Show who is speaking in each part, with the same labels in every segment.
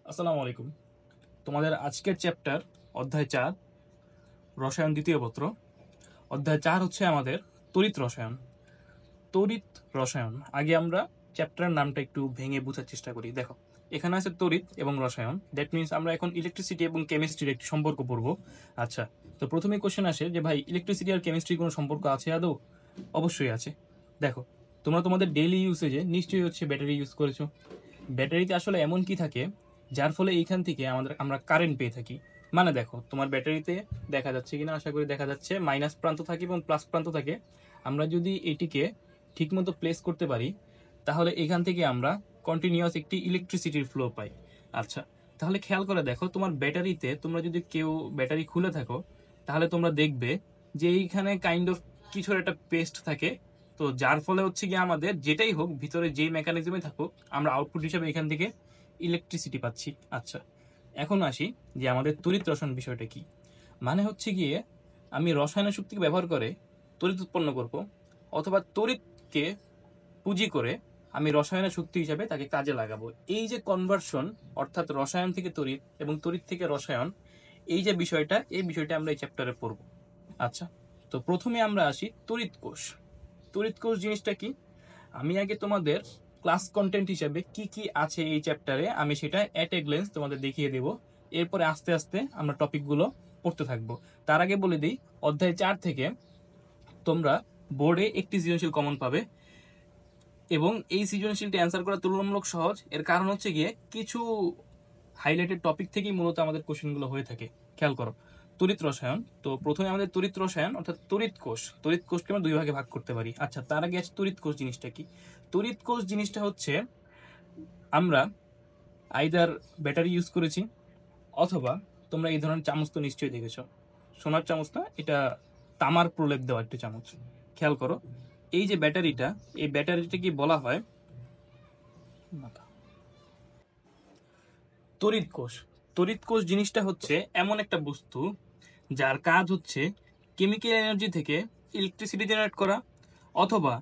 Speaker 1: আসসালামু আলাইকুম। তোমাদের আজকের চ্যাপ্টার অধ্যায় 4 রসায়ন দ্বিতীয় পত্র। অধ্যায় 4 হচ্ছে আমাদের তড়িৎ রসায়ন। তড়িৎ রসায়ন আগে আমরা চ্যাপ্টারের নামটা একটু ভেঙে বোঝার চেষ্টা করি। দেখো, এখানে আছে তড়িৎ এবং রসায়ন। দ্যাট মিনস আমরা এখন ইলেকট্রিসিটি এবং কেমিস্ট্রির একটি সম্পর্ক পড়ব। আচ্ছা, তো প্রথমে কোশ্চেন আসে যে ভাই, ইলেকট্রিসিটি আর কেমিস্ট্রির কোনো সম্পর্ক আছে আদৌ? অবশ্যই আছে। দেখো, তোমরা তোমাদের ডেইলি ইউসেজে নিশ্চয়ই হচ্ছে ব্যাটারি ইউজ করেছো। ব্যাটারিতে আসলে এমন কি থাকে যার ফলে এইখান থেকে আমরা কারেন্ট পেয়ে থাকি। মানে দেখো, তোমার ব্যাটারিতে দেখা যাচ্ছে কিনা, আশা করি দেখা যাচ্ছে, মাইনাস প্রান্ত থাকে এবং প্লাস প্রান্ত থাকে। আমরা যদি এটিকে ঠিকমতো প্লেস করতে পারি তাহলে এখান থেকে আমরা কন্টিনিউয়াস একটি ইলেকট্রিসিটির ফ্লো পাই। আচ্ছা, তাহলে খেয়াল করে দেখো, তোমার ব্যাটারিতে তোমরা যদি কেউ ব্যাটারি খুলে থাকো তাহলে তোমরা দেখবে যে এইখানে কাইন্ড অফ কিছুর একটা পেস্ট থাকে। তো যার ফলে হচ্ছে গিয়ে আমাদের যেটাই হোক ভিতরে যেই মেকানিজমে থাকুক আমরা আউটপুট হিসেবে এখান থেকে ইলেকট্রিসিটি পাচ্ছি। আচ্ছা, এখন আসি যে আমাদের তড়িৎ রসায়ন বিষয়টা কি। মানে হচ্ছে গিয়ে আমি রসায়নের শক্তিকে ব্যবহার করে তড়িৎ উৎপন্ন করব, অথবা তড়িৎকে পুঁজি করে আমি রসায়নের শক্তি হিসাবে তাকে কাজে লাগাবো। এই যে কনভার্সন, অর্থাৎ রসায়ন থেকে তড়িৎ এবং তড়িৎ থেকে রসায়ন, এই যে বিষয়টা, এই বিষয়টা আমরা এই চ্যাপ্টারে পড়ব। আচ্ছা, তো প্রথমে আমরা আসি তড়িৎ কোষ। তড়িৎ কোষ জিনিসটা কি আমি আগে তোমাদের ক্লাস কন্টেন্ট হিসেবে কি কি আছে এই চ্যাপ্টারে আমি সেটা অ্যাট এ গ্লেন্স তোমাদের দেখিয়ে দেব। এরপরে আস্তে আস্তে আমরা টপিকগুলো পড়তে থাকবো। তার আগে বলে দিই, অধ্যায় 4 থেকে তোমরা বোর্ডে একটি সৃজনশীল কমন পাবে এবং এই সৃজনশীলটি অ্যান্সার করা তুলনামূলক সহজ। এর কারণ হচ্ছে গিয়ে কিছু হাইলাইটেড টপিক থেকেই মূলত আমাদের কোশ্চেনগুলো হয়ে থাকে। খেয়াল করো, তড়িৎ রসায়ন। তো প্রথমে আমাদের তড়িৎ রসায়ন অর্থাৎ তড়িৎ কোষ। তড়িৎ কোষকে আমরা দুই ভাগে ভাগ করতে পারি। আচ্ছা, তার আগে আছে তড়িৎ কোষ জিনিসটা কি। তড়িৎ কোষ জিনিসটা হচ্ছে আমরা আইদার ব্যাটারি ইউজ করেছি, অথবা তোমরা এই ধরনের চামচ তো নিশ্চয়ই দেখেছো। সোনার চামচ না, এটা তামার প্রলেপ দেওয়া একটা চামচ। খেয়াল করো, এই যে ব্যাটারিটা, এই ব্যাটারিটা কি বলা হয় তড়িৎ কোষ। তড়িৎ কোষ জিনিসটা হচ্ছে এমন একটা বস্তু যার কাজ হচ্ছে কেমিক্যাল এনার্জি থেকে ইলেকট্রিসিটি জেনারেট করা, অথবা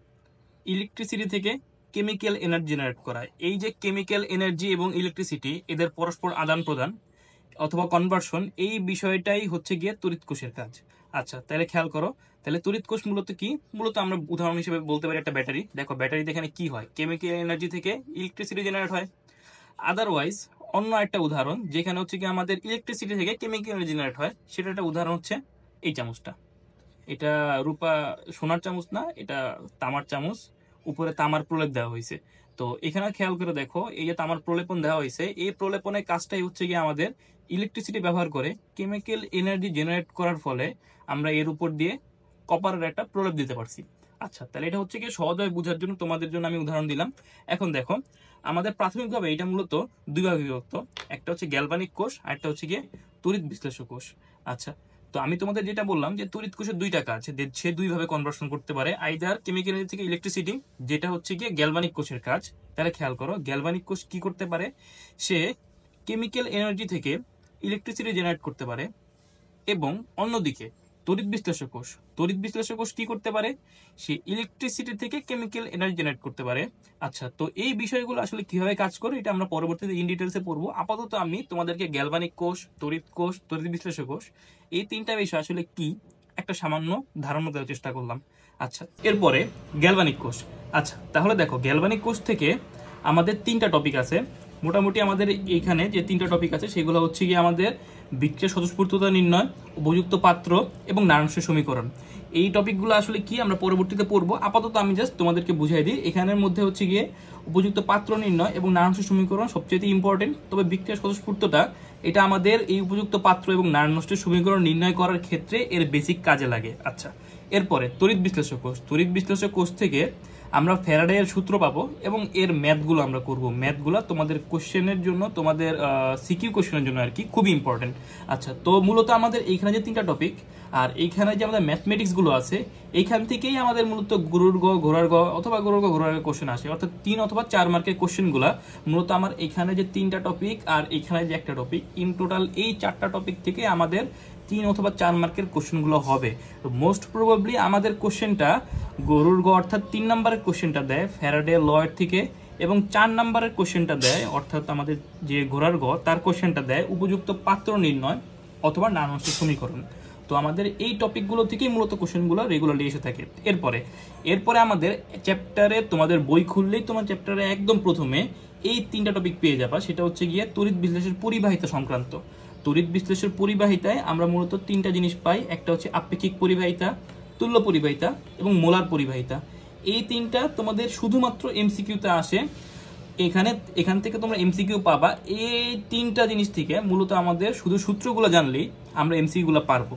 Speaker 1: ইলেকট্রিসিটি থেকে কেমিক্যাল এনার্জি জেনারেট করা। এই যে কেমিক্যাল এনার্জি এবং ইলেকট্রিসিটি, এদের পরস্পর আদান প্রদান অথবা কনভার্সন, এই বিষয়টাই হচ্ছে গিয়ে তড়িৎ কোষের কাজ। আচ্ছা, তাহলে খেয়াল করো, তাহলে তড়িৎ কোষ মূলত কি? মূলত আমরা উদাহরণ হিসেবে বলতে পারি একটা ব্যাটারি। দেখো, ব্যাটারিতে এখানে কি হয়? কেমিক্যাল এনার্জি থেকে ইলেকট্রিসিটি জেনারেট হয়। আদারওয়াইজ অন্য একটা উদাহরণ যেখানে হচ্ছে কি আমাদের ইলেকট্রিসিটি থেকে কেমিক্যাল এনার্জি জেনারেট হয়, সেটা একটা উদাহরণ হচ্ছে এই চামচটা। এটা রূপা সোনার চামচ না, এটা তামার চামচ। উপরে তামার প্রলেপ দেওয়া হয়েছে। তো এখানে খেয়াল করে দেখো, এই যে তামার প্রলেপন দেওয়া হয়েছে, এই প্রলেপনের কাজটাই হচ্ছে গিয়ে আমাদের ইলেকট্রিসিটি ব্যবহার করে কেমিক্যাল এনার্জি জেনারেট করার ফলে আমরা এর উপর দিয়ে কপারের একটা প্রলেপ দিতে পারছি। আচ্ছা, তাহলে এটা হচ্ছে কি সহজভাবে বোঝার জন্য তোমাদের জন্য আমি উদাহরণ দিলাম। এখন দেখো, আমাদের প্রাথমিকভাবে এটা মূলত দুই ভাগে বিভক্ত। একটা হচ্ছে গ্যালভানিক কোষ, আর একটা হচ্ছে গিয়ে তড়িৎ বিশ্লেষক কোষ। আচ্ছা, তো আমি তোমাদের যেটা বললাম যে তড়িৎ কোষের দুইটা কাজ, সে দুইভাবে কনভার্সন করতে পারে, আইদার কেমিক্যাল এনার্জি থেকে ইলেকট্রিসিটি, যেটা হচ্ছে গিয়ে গ্যালভানিক কোষের কাজ। তাহলে খেয়াল করো, গ্যালভানিক কোষ কি করতে পারে? সে কেমিক্যাল এনার্জি থেকে ইলেকট্রিসিটি জেনারেট করতে পারে। এবং অন্যদিকে তড়িৎ বিশ্লেষক কোষ, তড়িৎ বিশ্লেষক কোষ কি করতে পারে? সে ইলেকট্রিসিটি থেকে কেমিক্যাল এনার্জি জেনারেট করতে পারে। আচ্ছা, তো এই বিষয়গুলো আসলে কিভাবে কাজ করে এটা আমরা পরবর্তীতে ইন ডিটেলসে পড়বো। আপাতত আমি তোমাদেরকে গ্যালভানিক কোষ, তড়িৎ কোষ, তড়িৎ বিশ্লেষক কোষ, এই তিনটা বিষয় আসলে কি একটা সামান্য ধারণা দেওয়ার চেষ্টা করলাম। আচ্ছা, এরপরে গ্যালভানিক কোষ। আচ্ছা, তাহলে দেখো, গ্যালভানিক কোষ থেকে আমাদের তিনটা টপিক আছে। মোটামুটি আমাদের এইখানে যে তিনটা টপিক আছে সেগুলো হচ্ছে গিয়ে আমাদের বিক্রিয়ার স্বতঃস্ফূর্ততা নির্ণয়, উপযুক্ত পাত্র এবং নারায়ণের সমীকরণ। এই টপিকগুলো আসলে কি আমরা পরবর্তীতে পড়বো। আপাতত আমি জাস্ট তোমাদেরকে বুঝাই দিই। এখানের মধ্যে হচ্ছে গিয়ে উপযুক্ত পাত্র নির্ণয় এবং নারায়ণের সমীকরণ সবচেয়ে ইম্পর্টেন্ট। তবে বিক্রিয়ার স্বতঃস্ফূর্ততা, এটা আমাদের এই উপযুক্ত পাত্র এবং নারায়ণের সমীকরণ নির্ণয় করার ক্ষেত্রে এর বেসিক কাজে লাগে। আচ্ছা, এরপরে তড়িৎ বিশ্লেষক কোষ। তড়িৎ বিশ্লেষক কোষ থেকে আমরা ফ্যারাডের সূত্র পাবো এবং এর ম্যাথগুলো আমরা করব। ম্যাথগুলো তোমাদের কোশ্চেনের জন্য, তোমাদের সিকিউ কোশ্চেনের জন্য আর কি খুবই ইম্পর্টেন্ট। আচ্ছা, তো মূলত আমাদের এইখানে যে তিনটা টপিক আর এইখানে যে আমাদের ম্যাথমেটিক্সগুলো আছে, এইখান থেকেই আমাদের মূলত গুরুর গ, ঘোড়ার গ অথবা গুরুর গ, ঘোড়ার কোশ্চেন আসে। অর্থাৎ 3 অথবা 4 মার্কের কোশ্চেনগুলো মূলত আমার এখানে যে তিনটা টপিক আর এইখানে যে একটা টপিক, ইন টোটাল এই 4টা টপিক থেকে আমাদের 3 অথবা 4 মার্কের কোশ্চেনগুলো হবে। তো মোস্ট প্রবাবলি আমাদের কোশ্চেনটা গরুর গ অর্থাৎ 3 নম্বরের কোশ্চেনটা দেয় ফ্যারাডে ল এর থেকে এবং 4 নম্বরের কোশ্চেনটা দেয়, অর্থাৎ আমাদের যে ঘোড়ার গ তার কোশ্চেনটা দেয় উপযুক্ত পাত্র নির্ণয় অথবা নানাংশের সমীকরণ। তো আমাদের এই টপিকগুলো থেকেই মূলত কোশ্চেনগুলো রেগুলারলি এসে থাকে। এরপরে আমাদের চ্যাপ্টারে, তোমাদের বই খুললেই তোমার চ্যাপ্টারে একদম প্রথমে এই 3টা টপিক পেয়ে যাবা। সেটা হচ্ছে গিয়ে তড়িৎ বিশ্লেষের পরিবাহিতা সংক্রান্ত। তড়িৎ বিশ্লেষের পরিবাহিতায় আমরা মূলত 3টা জিনিস পাই, একটা হচ্ছে আপেক্ষিক পরিবাহিতা, তুল্য পরিবাহিতা এবং মোলার পরিবাহিতা। এই 3টা তোমাদের শুধুমাত্র এমসিকিউতে আসে। এখান থেকে তোমরা এমসিকিউ পাবা। এই 3টা জিনিস থেকে মূলত আমাদের শুধু সূত্রগুলো জানলেই আমরা এমসিকিউগুলো পারবো।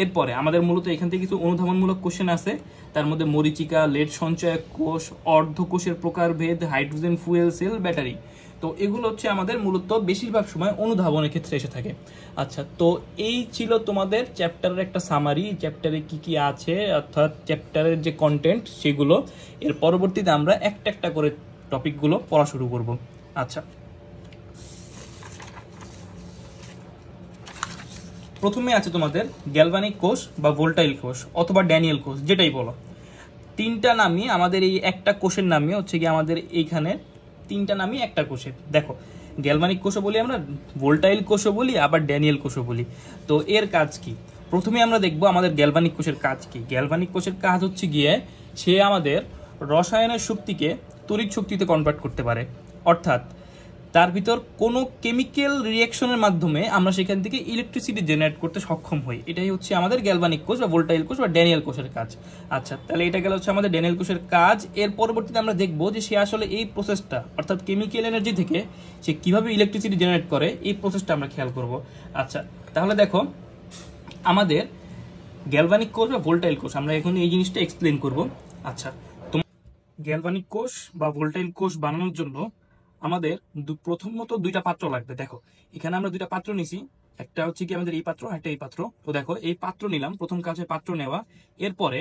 Speaker 1: এরপরে আমাদের মূলত এখান থেকে কিছু অনুধাবনমূলক কোশ্চেন আছে, তার মধ্যে মরীচিকা, লেড সঞ্চয়ক কোষ, অর্ধকোষের প্রকারভেদ, হাইড্রোজেন ফুয়েল সেল, ব্যাটারি। তো এগুলো হচ্ছে আমাদের মূলত বেশিরভাগ সময় অনুধাবনের ক্ষেত্রে এসে থাকে। আচ্ছা, তো এই ছিল তোমাদের চ্যাপ্টারের একটা সামারি, চ্যাপ্টারে কি কি আছে অর্থাৎ চ্যাপ্টারের যে কন্টেন্ট সেগুলো। এর পরবর্তীতে আমরা একটা একটা করে টপিকগুলো পড়া শুরু করব। আচ্ছা, প্রথমে আছে তোমাদের গ্যালভানিক কোষ বা ভোল্টাইল কোষ অথবা ড্যানিয়েল কোষ, যেটাই বলো। 3টা নামই আমাদের এই একটা কোষের নামই হচ্ছে কি আমাদের এইখানে 3টা নামই একটা কোষের। দেখো, গ্যালভানিক কোষও বলি আমরা, ভোল্টাইল কোষও বলি, আবার ড্যানিয়েল কোষও বলি। তো এর কাজ কি? প্রথমে আমরা দেখব আমাদের গ্যালভানিক কোষের কাজ কি। গ্যালভানিক কোষের কাজ হচ্ছে গিয়ে সে আমাদের রসায়নের শক্তিকে তড়িৎ শক্তিতে কনভার্ট করতে পারে, অর্থাৎ তার ভিতর কোনো কেমিক্যাল রিয়াকশনের মাধ্যমে আমরা সেখান থেকে ইলেকট্রিসিটি জেনারেট করতে সক্ষম হই। এটাই হচ্ছে আমাদের গ্যালভানিক কোষ বা ভোল্টাইল কোষ বা ড্যানিয়েল কোষের কাজ। আচ্ছা, তাহলে এটা গেল হচ্ছে আমাদের ড্যানিয়েল কোষের কাজ। এর পরবর্তীতে আমরা দেখব যে সে আসলে এই প্রসেসটা অর্থাৎ কেমিক্যাল এনার্জি থেকে সে কিভাবে ইলেকট্রিসিটি জেনারেট করে, এই প্রসেসটা আমরা খেয়াল করব। আচ্ছা, তাহলে দেখো আমাদের গ্যালভানিক কোষ বা ভোল্টাইল কোষ, আমরা এখন এই জিনিসটা এক্সপ্লেন করব। আচ্ছা, গ্যালভানিক কোষ বা ভোল্টাইল কোষ বানানোর জন্য আমাদের প্রথমত 2টা পাত্র লাগবে। দেখো, এখানে আমরা 2টা পাত্র নিছি, একটা হচ্ছে কি আমাদের এই পাত্র, একটা এই পাত্র। তো দেখো, এই পাত্র নিলাম, প্রথম কাজ হয় পাত্র নেওয়া। এরপরে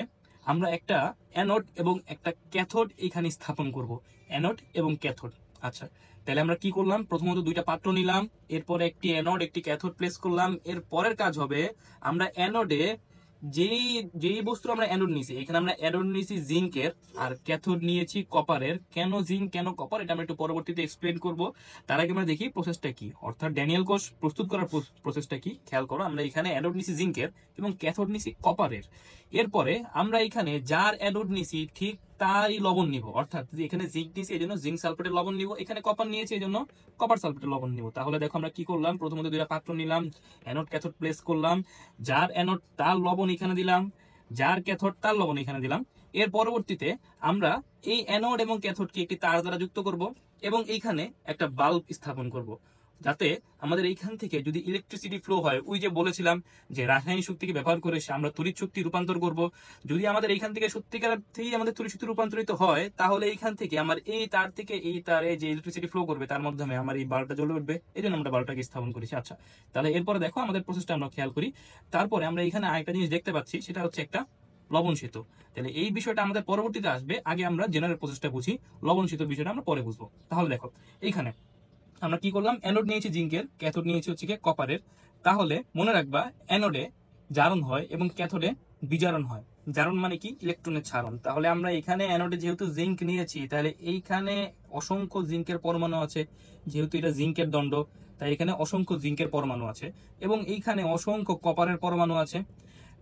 Speaker 1: আমরা একটা অ্যানোড এবং একটা ক্যাথোড এখানে স্থাপন করব, অ্যানোড এবং ক্যাথোড। আচ্ছা, তাহলে আমরা কি করলাম? প্রথমত 2টা পাত্র নিলাম, এরপরে একটি অ্যানোড একটি ক্যাথোড প্লেস করলাম। এর পরের কাজ হবে আমরা অ্যানোডে যেই যেই বস্তু আমরা অ্যানোড নিয়েছি, এখানে আমরা অ্যানোড নিয়েছি জিঙ্কের আর ক্যাথোড নিয়েছি কপারের। কেন জিঙ্ক কেন কপার এটা আমরা একটু পরবর্তীতে এক্সপ্লেন করব। তার আগে আমরা দেখি প্রসেসটা কি, অর্থাৎ ড্যানিয়েল কোষ প্রস্তুত করার প্রসেসটা কি। খেয়াল করো, আমরা এখানে অ্যানোড নিয়েছি জিঙ্কের এবং ক্যাথোড নিয়েছি কপারের। এরপরে আমরা এখানে যার অ্যানোড নিয়েছি ঠিক তারই লবণ নিব, অর্থাৎ এখানে জিঙ্ক নিয়েছি এই জন্য জিঙ্ক সালফেটের লবণ নিব, এখানে কপার নিয়েছি এই জন্য কপার সালফেটের লবণ নিব। তাহলে দেখো আমরা কি করলাম, প্রথমত 2টা পাত্র নিলাম, অ্যানোড ক্যাথোড প্লেস করলাম, যার অ্যানোড তার লবণ এখানে দিলাম, যার ক্যাথোড তার লবণ এখানে দিলাম। এর পরবর্তীতে আমরা এই অ্যানোড এবং ক্যাথোডকে একটি তার দ্বারা যুক্ত করব এবং এইখানে একটা বাল্ব স্থাপন করব, যাতে আমাদের এইখান থেকে যদি ইলেকট্রিসিটি ফ্লো হয়, ওই যে বলেছিলাম যে রাসায়নিক শক্তিকে ব্যবহার করে আমরা তড়িৎ শক্তি রূপান্তর করব। যদি আমাদের এইখান থেকে সত্যিকার থেকেই আমাদের তড়িৎ শক্তি রূপান্তরিত হয়, তাহলে এইখান থেকে আমার এই তার থেকে এই তারে যে ইলেকট্রিসিটি ফ্লো করবে তার মাধ্যমে আমার এই বাল্বটা জ্বলে উঠবে, এই জন্য আমরা বাল্বটাকে স্থাপন করেছি। আচ্ছা, তাহলে এরপরে দেখো আমাদের প্রসেসটা আমরা খেয়াল করি। তারপরে আমরা এখানে আরেকটা জিনিস দেখতে পাচ্ছি, সেটা হচ্ছে একটা লবণ সেতু। তাহলে এই বিষয়টা আমাদের পরবর্তীতে আসবে, আগে আমরা জেনারেল প্রসেসটা বুঝি, লবণ সেতুর বিষয়টা আমরা পরে বুঝবো। তাহলে দেখো, এইখানে আমরা কি করলাম, অ্যানোড নিয়েছি জিঙ্কের, ক্যাথোড নিয়েছি হচ্ছে কি কপারের। তাহলে মনে রাখবা, অ্যানোডে জারণ হয় এবং ক্যাথোডে বিজারণ হয়। জারণ মানে কি? ইলেকট্রনের ছাড়ন। তাহলে আমরা এখানে অ্যানোডে যেহেতু জিঙ্ক নিয়েছি, তাহলে এইখানে অসংখ্য জিঙ্কের পরমাণু আছে, যেহেতু এটা জিঙ্কের দণ্ড, তাই এখানে অসংখ্য জিঙ্কের পরমাণু আছে এবং এইখানে অসংখ্য কপারের পরমাণু আছে।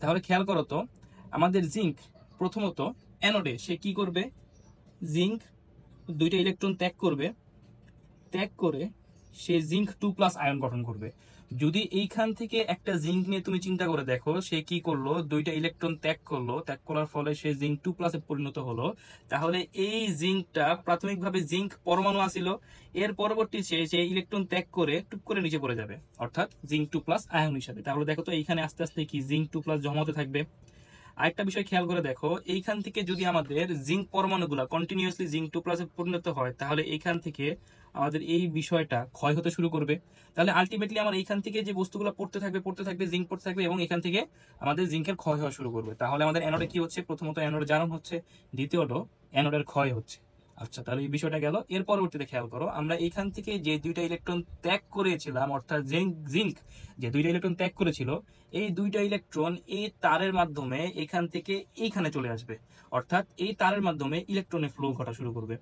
Speaker 1: তাহলে খেয়াল করো তো, আমাদের জিঙ্ক প্রথমত অ্যানোডে সে কি করবে, জিঙ্ক 2টা ইলেকট্রন ত্যাগ করবে, ত্যাগ করে সে জিঙ্ক 2+ আয়ন গঠন করবে। যদি এইখান থেকে একটা জিঙ্ক নিয়ে তুমি চিন্তা করে দেখো, সে কি করলো, 2টা ইলেকট্রন ত্যাগ করলো, ত্যাগ করার ফলে সে জিঙ্ক 2+ এ পরিণত হলো। তাহলে এই জিঙ্কটা প্রাথমিকভাবে জিঙ্ক পরমাণু আসিল, এর পরবর্তী সে ইলেকট্রন ত্যাগ করে টুক করে নিচে পড়ে যাবে, অর্থাৎ জিঙ্ক 2+ আয়ন হিসাবে। তাহলে দেখো তো এইখানে আস্তে আস্তে কি জিঙ্ক 2+ জমা হতে থাকবে। আরেকটা বিষয় খেয়াল করে দেখো, এইখান থেকে যদি আমাদের জিঙ্ক পরমাণুগুলো কন্টিনিউয়াসলি জিঙ্ক 2+ এ পরিণত হয়, তাহলে এইখান থেকে আমাদের এই বিষয়টা ক্ষয় হতে শুরু করবে। তাহলে আলটিমেটলি আমার এইখান থেকে যে বস্তুগুলো পড়তে থাকবে জিঙ্ক পড়তে থাকবে এবং এখান থেকে আমাদের জিঙ্কের ক্ষয় হওয়া শুরু করবে। তাহলে আমাদের অ্যানোডে কি হচ্ছে, প্রথমত অ্যানোডের জারণ হচ্ছে, দ্বিতীয়ত অ্যানোডের ক্ষয় হচ্ছে। আচ্ছা, তাহলে এই বিষয়টা গেল। এর পরবর্তীতে খেয়াল করো, আমরা এইখান থেকে যে দুইটা ইলেকট্রন ত্যাগ করেছিলাম, অর্থাৎ জিঙ্ক যে দুইটা ইলেকট্রন ত্যাগ করেছিল, এই দুইটা ইলেকট্রন এই তারের মাধ্যমে এখান থেকে এইখানে চলে আসবে, অর্থাৎ এই তারের মাধ্যমে ইলেকট্রনের ফ্লো ঘটা শুরু করবে।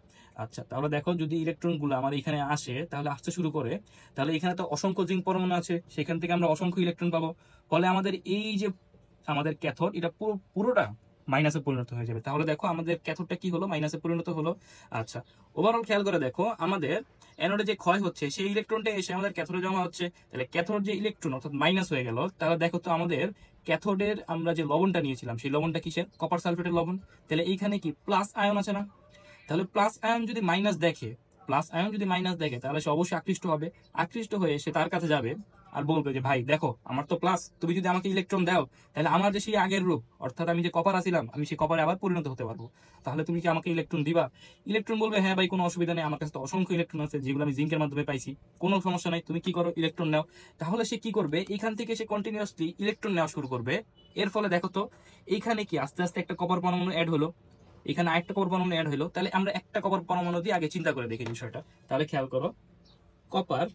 Speaker 1: আচ্ছা, তাহলে দেখো যদি ইলেকট্রনগুলো আমার এখানে আসে, তাহলে আসতে শুরু করে, তাহলে এখানে তো অসংখ্য জিঙ্ক পরমাণু আছে, সেখান থেকে আমরা অসংখ্য ইলেকট্রন পাবো। ফলে আমাদের এই যে আমাদের ক্যাথোড, এটা পুরোটা মাইনাসে পরিণত হয়ে যাবে। তাহলে দেখো আমাদের ক্যাথোডটা কি হলো, মাইনাসে পরিণত হলো। আচ্ছা, ওভারঅল খেয়াল করে দেখো, আমাদের অ্যানোডে যে ক্ষয় হচ্ছে সেই ইলেকট্রনটা এসে আমাদের ক্যাথোডে জমা হচ্ছে। তাহলে ক্যাথোড যে ইলেকট্রন অর্থাৎ মাইনাস হয়ে গেল, তাহলে দেখো তো আমাদের ক্যাথোডের আমরা যে লবণটা নিয়েছিলাম সেই লবণটা কিসের, কপার সালফেটের লবণ। তাহলে এইখানে কি প্লাস আয়ন আছে না? তাহলে প্লাস আয়ন যদি মাইনাস দেখে, তাহলে সে অবশ্যই আকৃষ্ট হবে। আকৃষ্ট হয়ে সে তার কাছে যাবে আর বলবে যে ভাই দেখো আমার তো প্লাস, তুমি যদি আমাকে ইলেকট্রন দাও তাহলে আমার যে সেই আগের রূপ, অর্থাৎ আমি যে কপার আছিলাম, আমি সেই কপারে আবার পরিণত হতে পারবো। তাহলে তুমি কি আমাকে ইলেকট্রন দিবা? ইলেকট্রন বলবে হ্যাঁ ভাই, কোনো অসুবিধা নেই, আমার কাছে তো অসংখ্য ইলেকট্রন আছে যেগুলো আমি জিঙ্কের মাধ্যমে পাইছি, কোনো সমস্যা নাই, তুমি কি করো ইলেকট্রন নাও। তাহলে সে কি করবে, এখান থেকে সে কন্টিনিউয়াসলি ইলেকট্রন নেওয়া শুরু করবে। এর ফলে দেখো তো এইখানে কি আস্তে আস্তে একটা কপার পরমাণু অ্যাড হলো, এখানে আরেকটা কপার পরমাণু অ্যাড হলো। তাহলে আমরা একটা কপার পরমাণু দিয়ে আগে চিন্তা করে দেখি বিষয়টা। তাহলে খেয়াল করো, কপার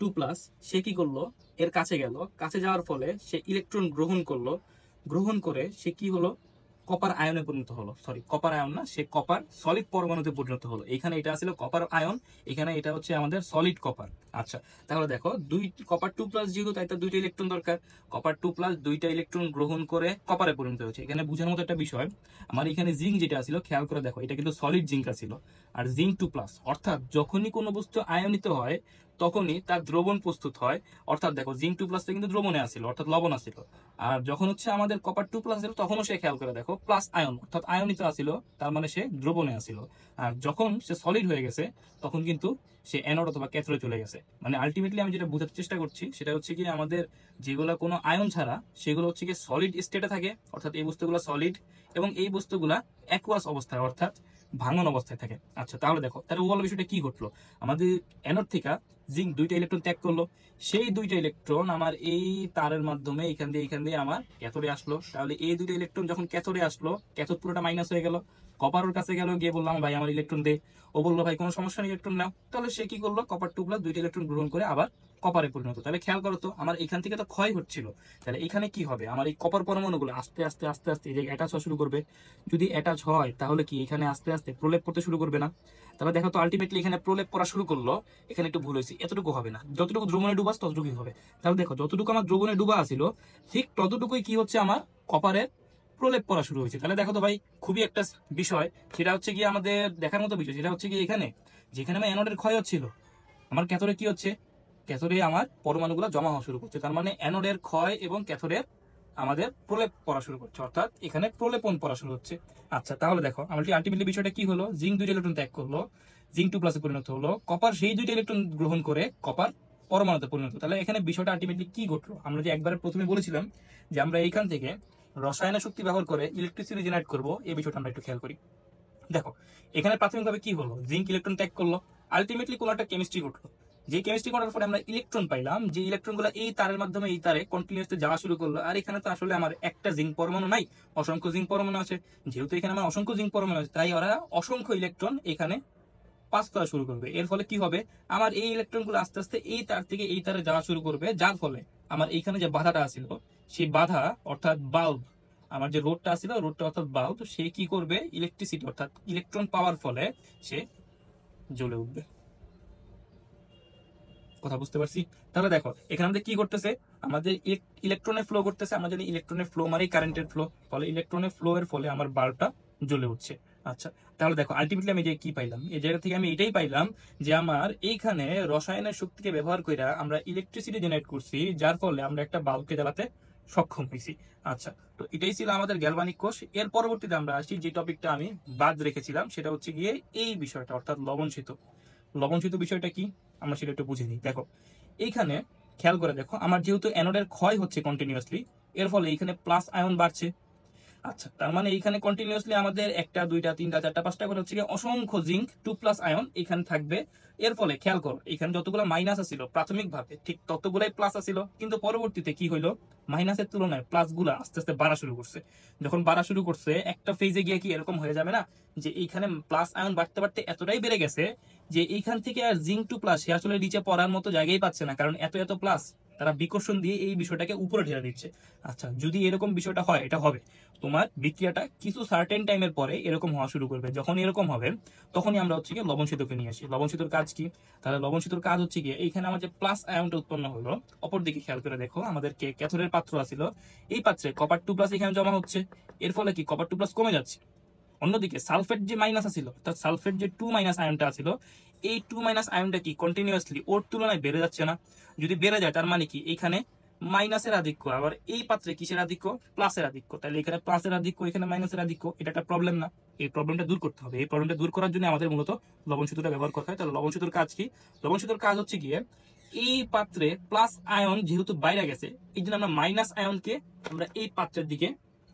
Speaker 1: 2+, সে কি করলো, এর কাছে গেল, কাছে যাওয়ার ফলে সে ইলেকট্রন গ্রহণ করলো, গ্রহণ করে সে কি হলো, কপার আয়নে পরিণত হলো। সরি, কপার আয়ন না, সে কপার সলিড পরমাণুতে পরিণত হলো। এখানে এটা ছিল কপার আয়ন, এখানে এটা হচ্ছে আমাদের সলিড কপার। আচ্ছা, তাহলে দেখো দুই কপার 2+, যেহেতু তাই তো দুইটা ইলেকট্রন দরকার, কপার 2+, দুইটা ইলেকট্রন গ্রহণ করে কপারে পরিণত হয়েছে। এখানে বোঝার মতো একটা বিষয়, আমার এখানে জিঙ্ক যেটা ছিল, খেয়াল করে দেখো, এটা কিন্তু সলিড জিঙ্ক ছিল। আর জিঙ্ক 2+, অর্থাৎ যখনই কোনো বস্তু আয়নিত হয় তখনই তার দ্রবণ প্রস্তুত হয়। অর্থাৎ দেখো জিঙ্ক 2+টা কিন্তু দ্রবণে আসছিল, অর্থাৎ লবণ আসছিল। আর যখন হচ্ছে আমাদের কপার 2+ ছিল, তখনও সে খেয়াল করে দেখো প্লাস আয়ন, অর্থাৎ আয়নিত আসিল, তার মানে সে দ্রবণে আসিল। আর যখন সে সলিড হয়ে গেছে তখন কিন্তু সে অ্যানোড অথবা ক্যাথোডে চলে গেছে। মানে আলটিমেটলি আমি যেটা বোঝাতে চেষ্টা করছি সেটা হচ্ছে কি, আমাদের যেগুলো কোনো আয়ন ছাড়া সেগুলো হচ্ছে কি সলিড স্টেটে থাকে, অর্থাৎ এই বস্তুগুলো সলিড, এবং এই বস্তুগুলা অ্যাকুয়াস অবস্থায় অর্থাৎ ভাঙন অবস্থায় থাকে। আচ্ছা, তাহলে দেখো তাহলে ওভারঅল বিষয়টা কি ঘটলো, আমাদের অ্যানোড থেকে জিঙ্ক দুইটা ইলেকট্রন ত্যাগ করলো, সেই দুইটা ইলেকট্রন আমার এই তারের মাধ্যমে এখান দিয়ে আমার ক্যাথোডে আসলো। তাহলে এই দুইটা ইলেকট্রন যখন ক্যাথোডে আসলো, ক্যাথোড পুরোটা মাইনাস হয়ে গেল। কপারের কাছে গেল, গিয়ে বললাম ভাই আমার ইলেকট্রন দে। ও বললো ভাই কোনো সমস্যা নেই, ইলেকট্রন নাও। তাহলে সে কি করলো, কপার 2+, দুইটা ইলেকট্রন গ্রহণ করে আবার কপারে পরিণত। তাহলে খেয়াল করো তো, আমার এখান থেকে তো ক্ষয় হচ্ছিল, তাহলে এখানে কি হবে, আমার এই কপার পরমাণুগুলো আস্তে আস্তে আস্তে আস্তে এই যে অ্যাটাচ হওয়া শুরু করবে। যদি অ্যাটাচ হয় তাহলে কি এখানে আস্তে আস্তে প্রলেপ করতে শুরু করবে না? তাহলে দেখো তো আলটিমেটলি এখানে প্রলেপ করা শুরু করলো। এখানে একটু ভুল হয়েছে, এতটুকু হবে না, যতটুকু দ্রবণে ডুবাস ততটুকুই হবে। তাহলে দেখো যতটুকু আমার দ্রবণে ডুবা আছিল, ঠিক ততটুকুই কি হচ্ছে, আমার কপারের প্রলেপ করা শুরু হয়েছে। তাহলে দেখো তো ভাই, খুবই একটা বিষয়, সেটা হচ্ছে কি আমাদের দেখার মতো বিষয়, সেটা হচ্ছে কি এখানে যেখানে আমার অ্যানোডের ক্ষয় হচ্ছিল, আমার ক্যাথোডে কি হচ্ছে, ক্যাথোডে আমার পরমাণুগুলো জমা হওয়া শুরু করছে। তার মানে অ্যানোডের ক্ষয় এবং ক্যাথোডের আমাদের প্রলেপ পড়া শুরু করছে, অর্থাৎ এখানে প্রলেপন পড়া শুরু হচ্ছে। আচ্ছা, তাহলে দেখো আমার আলটিমেটলি বিষয়টা কি হলো, জিঙ্ক দুইটা ইলেকট্রন ত্যাগ করলো, জিঙ্ক 2+-এ পরিণত হলো, কপার সেই দুইটা ইলেকট্রন গ্রহণ করে কপার পরমাণুতে পরিণত। তাহলে এখানে বিষয়টা আলটিমেটলি কি ঘটলো, আমরা যে একবারে প্রথমে বলেছিলাম যে আমরা এইখান থেকে রসায়ন শক্তি ব্যবহার করে ইলেকট্রিসিটি জেনারেট করবো, এই বিষয়টা আমরা একটু খেয়াল করি। দেখো এখানে প্রাথমিকভাবে কি হলো, জিঙ্ক ইলেকট্রন ত্যাগ করলো, আলটিমেটলি কোনো একটা কেমিস্ট্রি ঘটলো। যে কেমিস্ট্রি করার পরে আমরা ইলেকট্রন পাইলাম, যে ইলেকট্রনগুলো এই তারের মাধ্যমে এই তারে কন্টিনিউসলি যাওয়া শুরু করলো। আর এখানে তো আসলে আমার একটা জিঙ্ক পরমাণু নাই, অসংখ্য জিঙ্ক পরমাণু আছে। যেহেতু এখানে আমার অসংখ্য জিঙ্ক পরমাণু আছে, তাই ওরা অসংখ্য ইলেকট্রন এখানে পাস করা শুরু করবে। এর ফলে কি হবে, আমার এই ইলেকট্রনগুলো আস্তে আস্তে এই তার থেকে এই তারে যাওয়া শুরু করবে, যার ফলে আমার এইখানে যে বাধাটা ছিল, সেই বাধা অর্থাৎ বাল্ব, আমার যে রোডটা ছিল, রোডটা অর্থাৎ বাল্ব, সে কি করবে, ইলেকট্রিসিটি অর্থাৎ ইলেকট্রন পাওয়ার ফলে সে জ্বলে উঠবে। কথা বুঝতে পারছি? তাহলে দেখো এখানে আমাদের কি করতেছে, আমাদের ইলেকট্রনের ফ্লো করতেছে। আমরা জানি ইলেকট্রনের ফ্লো মানে কারেন্টের ফ্লো, ফলে ইলেকট্রনের ফ্লো এর ফলে আমার বাল্বটা জ্বলে উঠছে। আচ্ছা, তাহলে দেখো আলটিমেটলি আমি যে কি পাইলাম, এই জায়গা থেকে আমি এটাই পাইলাম যে আমার এইখানে রসায়নের শক্তিকে ব্যবহার করে আমরা ইলেকট্রিসিটি জেনারেট করছি, যার ফলে আমরা একটা বাল্বকে জ্বালাতে সক্ষম হয়েছি। আচ্ছা, তো এটাই ছিল আমাদের গ্যালভানিক কোষ। এর পরবর্তীতে আমরা আসি যে টপিকটা আমি বাদ রেখেছিলাম, সেটা হচ্ছে গিয়ে এই বিষয়টা, অর্থাৎ লবণ সেতু। লবণ সেতু বিষয়টা কি, আমরা সেটা একটু বুঝে নিই। দেখো এইখানে খেয়াল করে দেখো, আমার যেহেতু অ্যানোডের ক্ষয় হচ্ছে কন্টিনিউয়াসলি, এর ফলে এইখানে প্লাস আয়ন বাড়ছে। আচ্ছা, তার মানে এইখানে কন্টিনিউয়াসলি আমাদের একটা দুইটা তিনটা চারটা পাঁচটা করে হচ্ছে অসংখ্য জিঙ্ক 2+ আয়ন এখানে থাকবে। এর ফলে খেয়াল করো এখানে যতগুলো মাইনাস আছিল প্রাথমিকভাবে ঠিক ততগুলাই প্লাস আছিল, কিন্তু পরবর্তীতে কি হইলো, মাইনাসের তুলনায় প্লাস গুলা আস্তে আস্তে বাড়া শুরু করছে। যখন বাড়া শুরু করছে একটা ফেজে গিয়ে কি এরকম হয়ে যাবে না যে এইখানে প্লাস আয়ন বাড়তে বাড়তে এতটাই বেড়ে গেছে যে এইখান থেকে আর জিঙ্ক 2+ সে আসলে নিচে পড়ার মতো জায়গায় পাচ্ছে না, কারণ এত এত প্লাস তারা বিকর্ষণ দিয়ে এই বিষয়টাকে উপরে ঠেলে দিচ্ছে। আচ্ছা, যদি এরকম বিষয়টা হয়, এটা হবে তোমার বিক্রিয়াটা কিছু সার্টেন টাইমের পরে এরকম হওয়া শুরু করবে। যখন এরকম হবে তখনই আমরা হচ্ছে গিয়ে লবণ সেতুকে নিয়ে আসি। লবণ সেতুর কাজ কি? তাহলে লবণ সেতুর কাজ হচ্ছে গিয়ে এইখানে আমার যে প্লাস আয়নটা উৎপন্ন হলো, অপর দিকে খেয়াল করে দেখো আমাদের ক্যাথোডের পাত্র আছিল, এই পাত্রে কপার 2+ এখানে জমা হচ্ছে, এর ফলে কি কপার 2+ কমে যাচ্ছে। অন্যদিকে সালফেট যে মাইনাস আছিল, অর্থাৎ সালফেট যে 2- আয়নটা আছিল, এই 2- আয়নটা কি কন্টিনিউয়াসলি ওর তুলনায় বেড়ে যাচ্ছে না? যদি বেড়ে যায় তার মানে কি এখানে মাইনাসের আধিক্য, আবার এই পাত্রে কিসের আধিক্য? প্লাসের আধিক্য। তাহলে এখানে প্লাসের আধিক্য, এখানে মাইনাসের আধিক্য, এটা একটা প্রবলেম না? এই প্রবলেমটা দূর করতে হবে। এই প্রবলেমটা দূর করার জন্য আমাদের মূলত লবণ সেতুটা ব্যবহার করতে হয়। তাহলে লবণ সেতুর কাজ কি? লবণ সেতুর কাজ হচ্ছে গিয়ে এই পাত্রে প্লাস আয়ন যেহেতু বাইরে গেছে, এই জন্য আমরা মাইনাস আয়নকে আমরা এই পাত্রের দিকে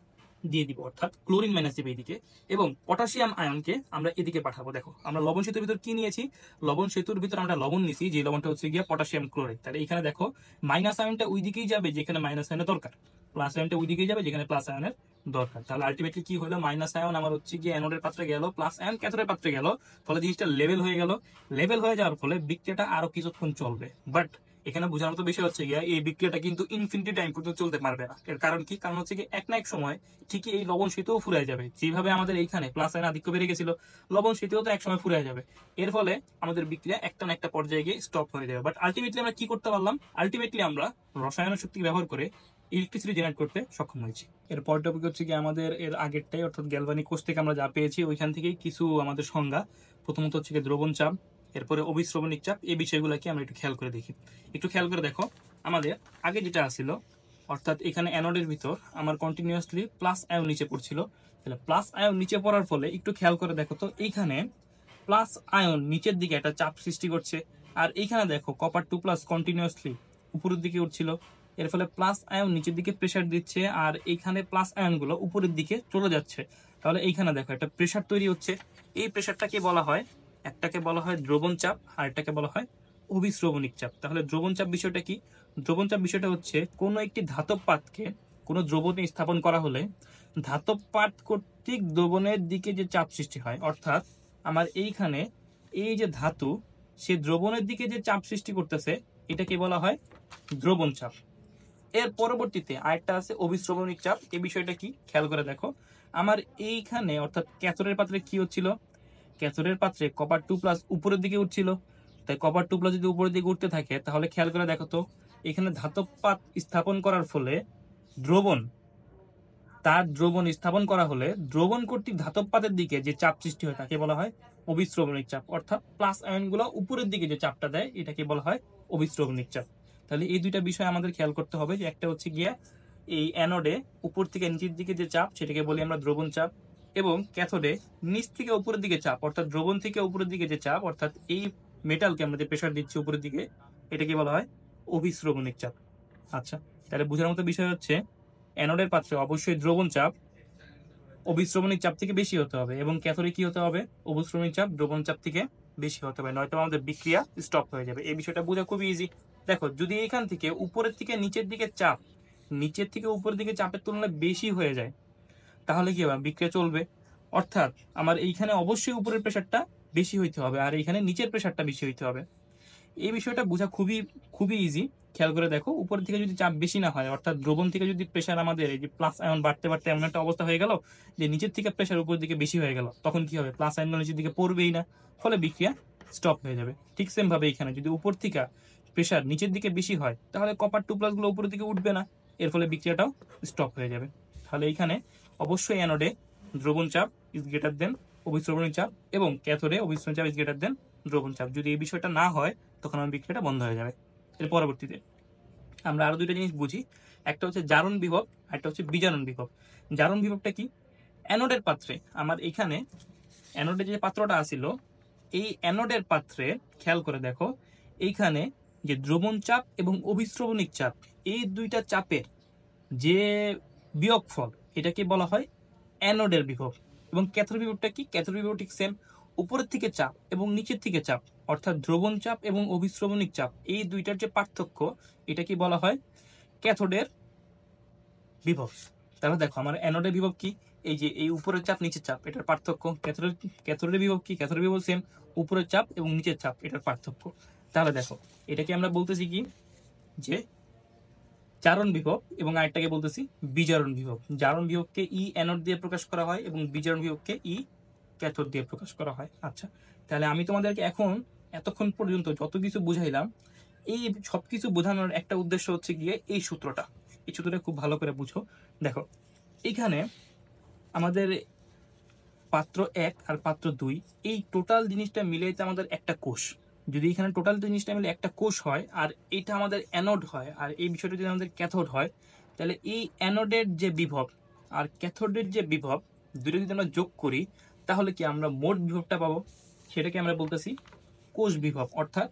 Speaker 1: দিয়ে দিব, অর্থাৎ ক্লোরিন মাইনাস দিবে এদিকে, এবং পটাশিয়াম আয়নকে আমরা এদিকে পাঠাবো। দেখো আমরা লবণ সেতুর ভিতর কি নিয়েছি, লবণ সেতুর ভিতর আমরা লবণ নিয়েছি, যে লবণটা হচ্ছে গিয়ে পটাশিয়াম ক্লোরাইড। তাহলে এখানে দেখো মাইনাস আয়নটা ওই দিকেই যাবে যেখানে মাইনাস আয়নের দরকার, প্লাস আয়নটা ওই দিকেই যাবে যেখানে প্লাস আয়নের দরকার। তাহলে আলটিমেটলি কি হলো, মাইনাস আয়ন আমার হচ্ছে গিয়ে অ্যানোডের পাত্রে গেল, প্লাস আয়ন ক্যাথোডের পাত্রে গেল, ফলে জিনিসটা লেভেল হয়ে গেল। লেভেল হয়ে যাওয়ার ফলে বিক্রিয়াটা আরো কিছুক্ষণ চলবে, বাট এখানে বোঝার মতো বিষয় হচ্ছে গিয়া এই বিক্রিয়াটা কিন্তু ইনফিনিটি টাইম পর্যন্ত চলতে পারবে না। এর কারণ কি? কারণ হচ্ছে কি এক না এক সময় ঠিকই এই লবণ সেতুও ফুরায় যাবে। যেভাবে আমাদের এইখানে প্লাস আয়ন আধিক্য বেড়ে গেছিল, লবণ সেতুও তো এক সময় ফুরায় যাবে। এর ফলে আমাদের বিক্রিয়া একটা না একটা পর্যায়ে গিয়ে স্টপ হয়ে যাবে। বাট আলটিমেটলি আমরা কি করতে পারলাম? আলটিমেটলি আমরা রসায়ন শক্তি ব্যবহার করে ইলেকট্রিসিটি জেনারেট করতে সক্ষম হয়েছি। এর পর টপিক হচ্ছে কি আমাদের এর আগেরটাই, অর্থাৎ গ্যালভানিক কোষ থেকে আমরা যা পেয়েছি ওইখান থেকেই কিছু আমাদের সংজ্ঞা। প্রথমত হচ্ছে কি দ্রবণ চাপ, এরপরে অবিশ্রবণিক চাপ, এই বিষয়গুলোকে আমরা একটু খেয়াল করে দেখি। একটু খেয়াল করে দেখো আমাদের আগে যেটা আসছিল, অর্থাৎ এখানে অ্যানোডের ভিতর আমার কন্টিনিউয়াসলি প্লাস আয়ন নিচে পড়ছিল। তাহলে প্লাস আয়ন নিচে পড়ার ফলে একটু খেয়াল করে দেখো তো এইখানে প্লাস আয়ন নিচের দিকে একটা চাপ সৃষ্টি করছে, আর এইখানে দেখো কপার 2+ কন্টিনিউয়াসলি উপরের দিকে উঠছিল। এর ফলে প্লাস আয়ন নিচের দিকে প্রেসার দিচ্ছে, আর এইখানে প্লাস আয়নগুলো উপরের দিকে চলে যাচ্ছে। তাহলে এইখানে দেখো একটা প্রেসার তৈরি হচ্ছে। এই প্রেসারটাকে বলা হয়, একটাকে বলা হয় দ্রবণ চাপ, আর একটাকে বলা হয় অবিশ্রবণিক চাপ। তাহলে দ্রবণ চাপ বিষয়টা কি? দ্রবণ চাপ বিষয়টা হচ্ছে কোনো একটি ধাতব পাতকে কোনো দ্রবণে স্থাপন করা হলে ধাতব পাত কর্তৃক দ্রবণের দিকে যে চাপ সৃষ্টি হয়, অর্থাৎ আমার এইখানে এই যে ধাতু সে দ্রবণের দিকে যে চাপ সৃষ্টি করতেছে, এটাকে বলা হয় দ্রবণ চাপ। এর পরবর্তীতে আরেকটা আছে অবিশ্রবণিক চাপ। এই বিষয়টা কি খেয়াল করে দেখো, আমার এইখানে অর্থাৎ ক্যাথোডের পাত্রে কি হচ্ছিল, ক্যাথোডের পাত্রে কপার 2+ উপরের দিকে উঠছিল। তাই কপার 2+ যদি উপরের দিকে উঠতে থাকে তাহলে খেয়াল করে দেখো তো এখানে ধাতব পাত স্থাপন করার ফলে দ্রবণ, তার দ্রবণ স্থাপন করা হলে দ্রবণ কর্তৃক ধাতব পাতের দিকে যে চাপ সৃষ্টি হয় তাকে বলা হয় অবিশ্রবণিক চাপ। অর্থাৎ প্লাস আয়নগুলো উপরের দিকে যে চাপটা দেয় এটাকে বলা হয় অবিশ্রবণিক চাপ। তাহলে এই দুইটা বিষয় আমাদের খেয়াল করতে হবে, যে একটা হচ্ছে গিয়া এই অ্যানোডে উপর থেকে নিচের দিকে যে চাপ সেটাকে বলি আমরা দ্রবণ চাপ, এবং ক্যাথোডে নিচ থেকে উপরের দিকে চাপ, অর্থাৎ দ্রবণ থেকে উপরের দিকে যে চাপ, অর্থাৎ এই মেটালকে আমরা যে প্রেসার দিচ্ছি উপরের দিকে, এটাকে বলা হয় অবিশ্রবণিক চাপ। আচ্ছা, তাহলে বোঝার মতো বিষয় হচ্ছে অ্যানোডের পাত্রে অবশ্যই দ্রবণ চাপ অবিশ্রবণিক চাপ থেকে বেশি হতে হবে, এবং ক্যাথোডে কি হতে হবে? অবিশ্রবণিক চাপ দ্রবণ চাপ থেকে বেশি হতে হবে, নয়তো আমাদের বিক্রিয়া স্টপ হয়ে যাবে। এই বিষয়টা বোঝা খুবই ইজি। দেখো যদি এখান থেকে উপরের থেকে নিচের দিকে চাপ, নিচের থেকে উপরের দিকে চাপের তুলনায় বেশি হয়ে যায়, তাহলে কি হবে? বিক্রিয়া চলবে। অর্থাৎ আমার এইখানে অবশ্যই উপরের প্রেসারটা বেশি হইতে হবে, আর এইখানে নিচের প্রেসারটা বেশি হইতে হবে। এই বিষয়টা বোঝা খুবই খুবই ইজি। খেয়াল করে দেখো উপরের থেকে যদি চাপ বেশি না হয়, অর্থাৎ দ্রবণ থেকে যদি প্রেসার আমাদের এই যে প্লাস আয়ন বাড়তে বাড়তে এমন একটা অবস্থা হয়ে গেল যে নিচের থেকে প্রেসার উপরের দিকে বেশি হয়ে গেল, তখন কি হবে? প্লাস আয়ন নিচের দিকে পড়বেই না, ফলে বিক্রিয়া স্টপ হয়ে যাবে। ঠিক সেম ভাবে এখানে যদি উপর থেকে প্রেসার নিচের দিকে বেশি হয় তাহলে কপার 2+ গুলো উপরের দিকে উঠবে না, এর ফলে বিক্রিয়াটাও স্টপ হয়ে যাবে। তাহলে এইখানে অবশ্যই অ্যানোডে দ্রবণ চাপ ইজ গ্রেটার দেন অবিশ্রবণিক চাপ, এবং ক্যাথোডে অবিশ্রবণিক চাপ ইজ গ্রেটার দেন দ্রবণ চাপ। যদি এই বিষয়টা না হয় তখন আমার বিক্রিয়াটা বন্ধ হয়ে যাবে। এর পরবর্তীতে আমরা আরো দুইটা জিনিস বুঝি, একটা হচ্ছে জারণ বিভব, একটা হচ্ছে বিজারণ বিভব। জারণ বিভবটা কি? অ্যানোডের পাত্রে আমার এখানে অ্যানোডের যে পাত্রটা আছিল, এই অ্যানোডের পাত্রে খেয়াল করে দেখো এইখানে যে দ্রবণ চাপ এবং অবিশ্রবণিক চাপ, এই দুইটা চাপের যে বিয়োগফল এটাকে বলা হয় অ্যানোডের বিভব। এবং ক্যাথোড বিভবটা কি? ক্যাথোড বিভব ঠিক সেম, উপরের থেকে চাপ এবং নিচের থেকে চাপ, অর্থাৎ দ্রবণ চাপ এবং অভিস্রবণিক চাপ, এই দুইটার যে পার্থক্য, এটা কি বলা হয়? ক্যাথোডের বিভব। তাহলে দেখো আমার অ্যানোডের বিভব কি? এই যে এই উপরের চাপ নিচের চাপ, এটার পার্থক্য। ক্যাথোডের বিভব কি? ক্যাথোডের বিভব সেম, উপরের চাপ এবং নিচের চাপ, এটার পার্থক্য। তাহলে দেখো এটাকে আমরা বলতেছি কি, যে জারণ বিভব, এবং আরেকটাকে বলতেছি বিজারণ বিভব। জারণ বিভবকে ই অ্যানোড দিয়ে প্রকাশ করা হয় এবং বিজারণ বিভবকে ই ক্যাথোড দিয়ে প্রকাশ করা হয়। আচ্ছা, তাহলে আমি তোমাদেরকে এতক্ষণ পর্যন্ত যত কিছু বুঝাইলাম, এই সব কিছু বোঝানোর একটা উদ্দেশ্য হচ্ছে গিয়ে এই সূত্রটা খুব ভালো করে বুঝো। দেখো এখানে আমাদের পাত্র 1 আর পাত্র 2, এই টোটাল জিনিসটা মিলাইতে আমাদের একটা কোষ। যদি এখানে টোটাল জিনিসটা মিলে একটা কোষ হয়, আর এটা আমাদের অ্যানোড হয়, আর এই বিষয়টা যদি আমাদের ক্যাথোড হয়, তাহলে এই অ্যানোডের যে বিভব আর ক্যাথোডের যে বিভব, দুটো যদি আমরা যোগ করি, তাহলে কি আমরা মোট বিভবটা পাবো। সেটাকে আমরা বলতেছি কোষ বিভব, অর্থাৎ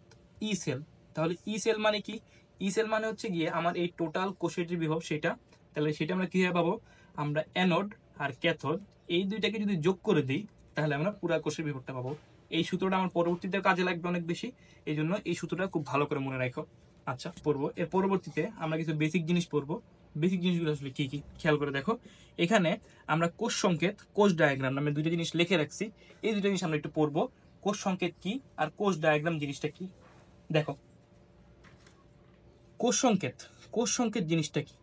Speaker 1: ই সেল। তাহলে ই সেল মানে কি? ই সেল মানে হচ্ছে গিয়ে আমার এই টোটাল কোষের যে বিভব সেটা। তাহলে সেটা আমরা কিভাবে পাবো? আমরা অ্যানোড আর ক্যাথোড এই দুইটাকে যদি যোগ করে দিই, তাহলে আমরা পুরা কোষের বিভবটা পাবো। এই সূত্রটা আমার পরবর্তীতে কাজে লাগবে অনেক বেশি, এই জন্য এই সূত্রটা খুব ভালো করে মনে রাখো। আচ্ছা, পড়বো। এর পরবর্তীতে আমরা কিছু বেসিক জিনিস পড়বো। বেসিক জিনিসগুলো আসলে কি কি খেয়াল করে দেখো। এখানে আমরা কোষ সংকেত, কোষ ডায়াগ্রাম নামে দুইটা জিনিস লিখে রাখছি। এই দুটো জিনিস আমরা একটু পড়বো। কোষ সংকেত কি আর কোষ ডায়াগ্রাম জিনিসটা কি। দেখো কোষ সংকেত জিনিসটা কি?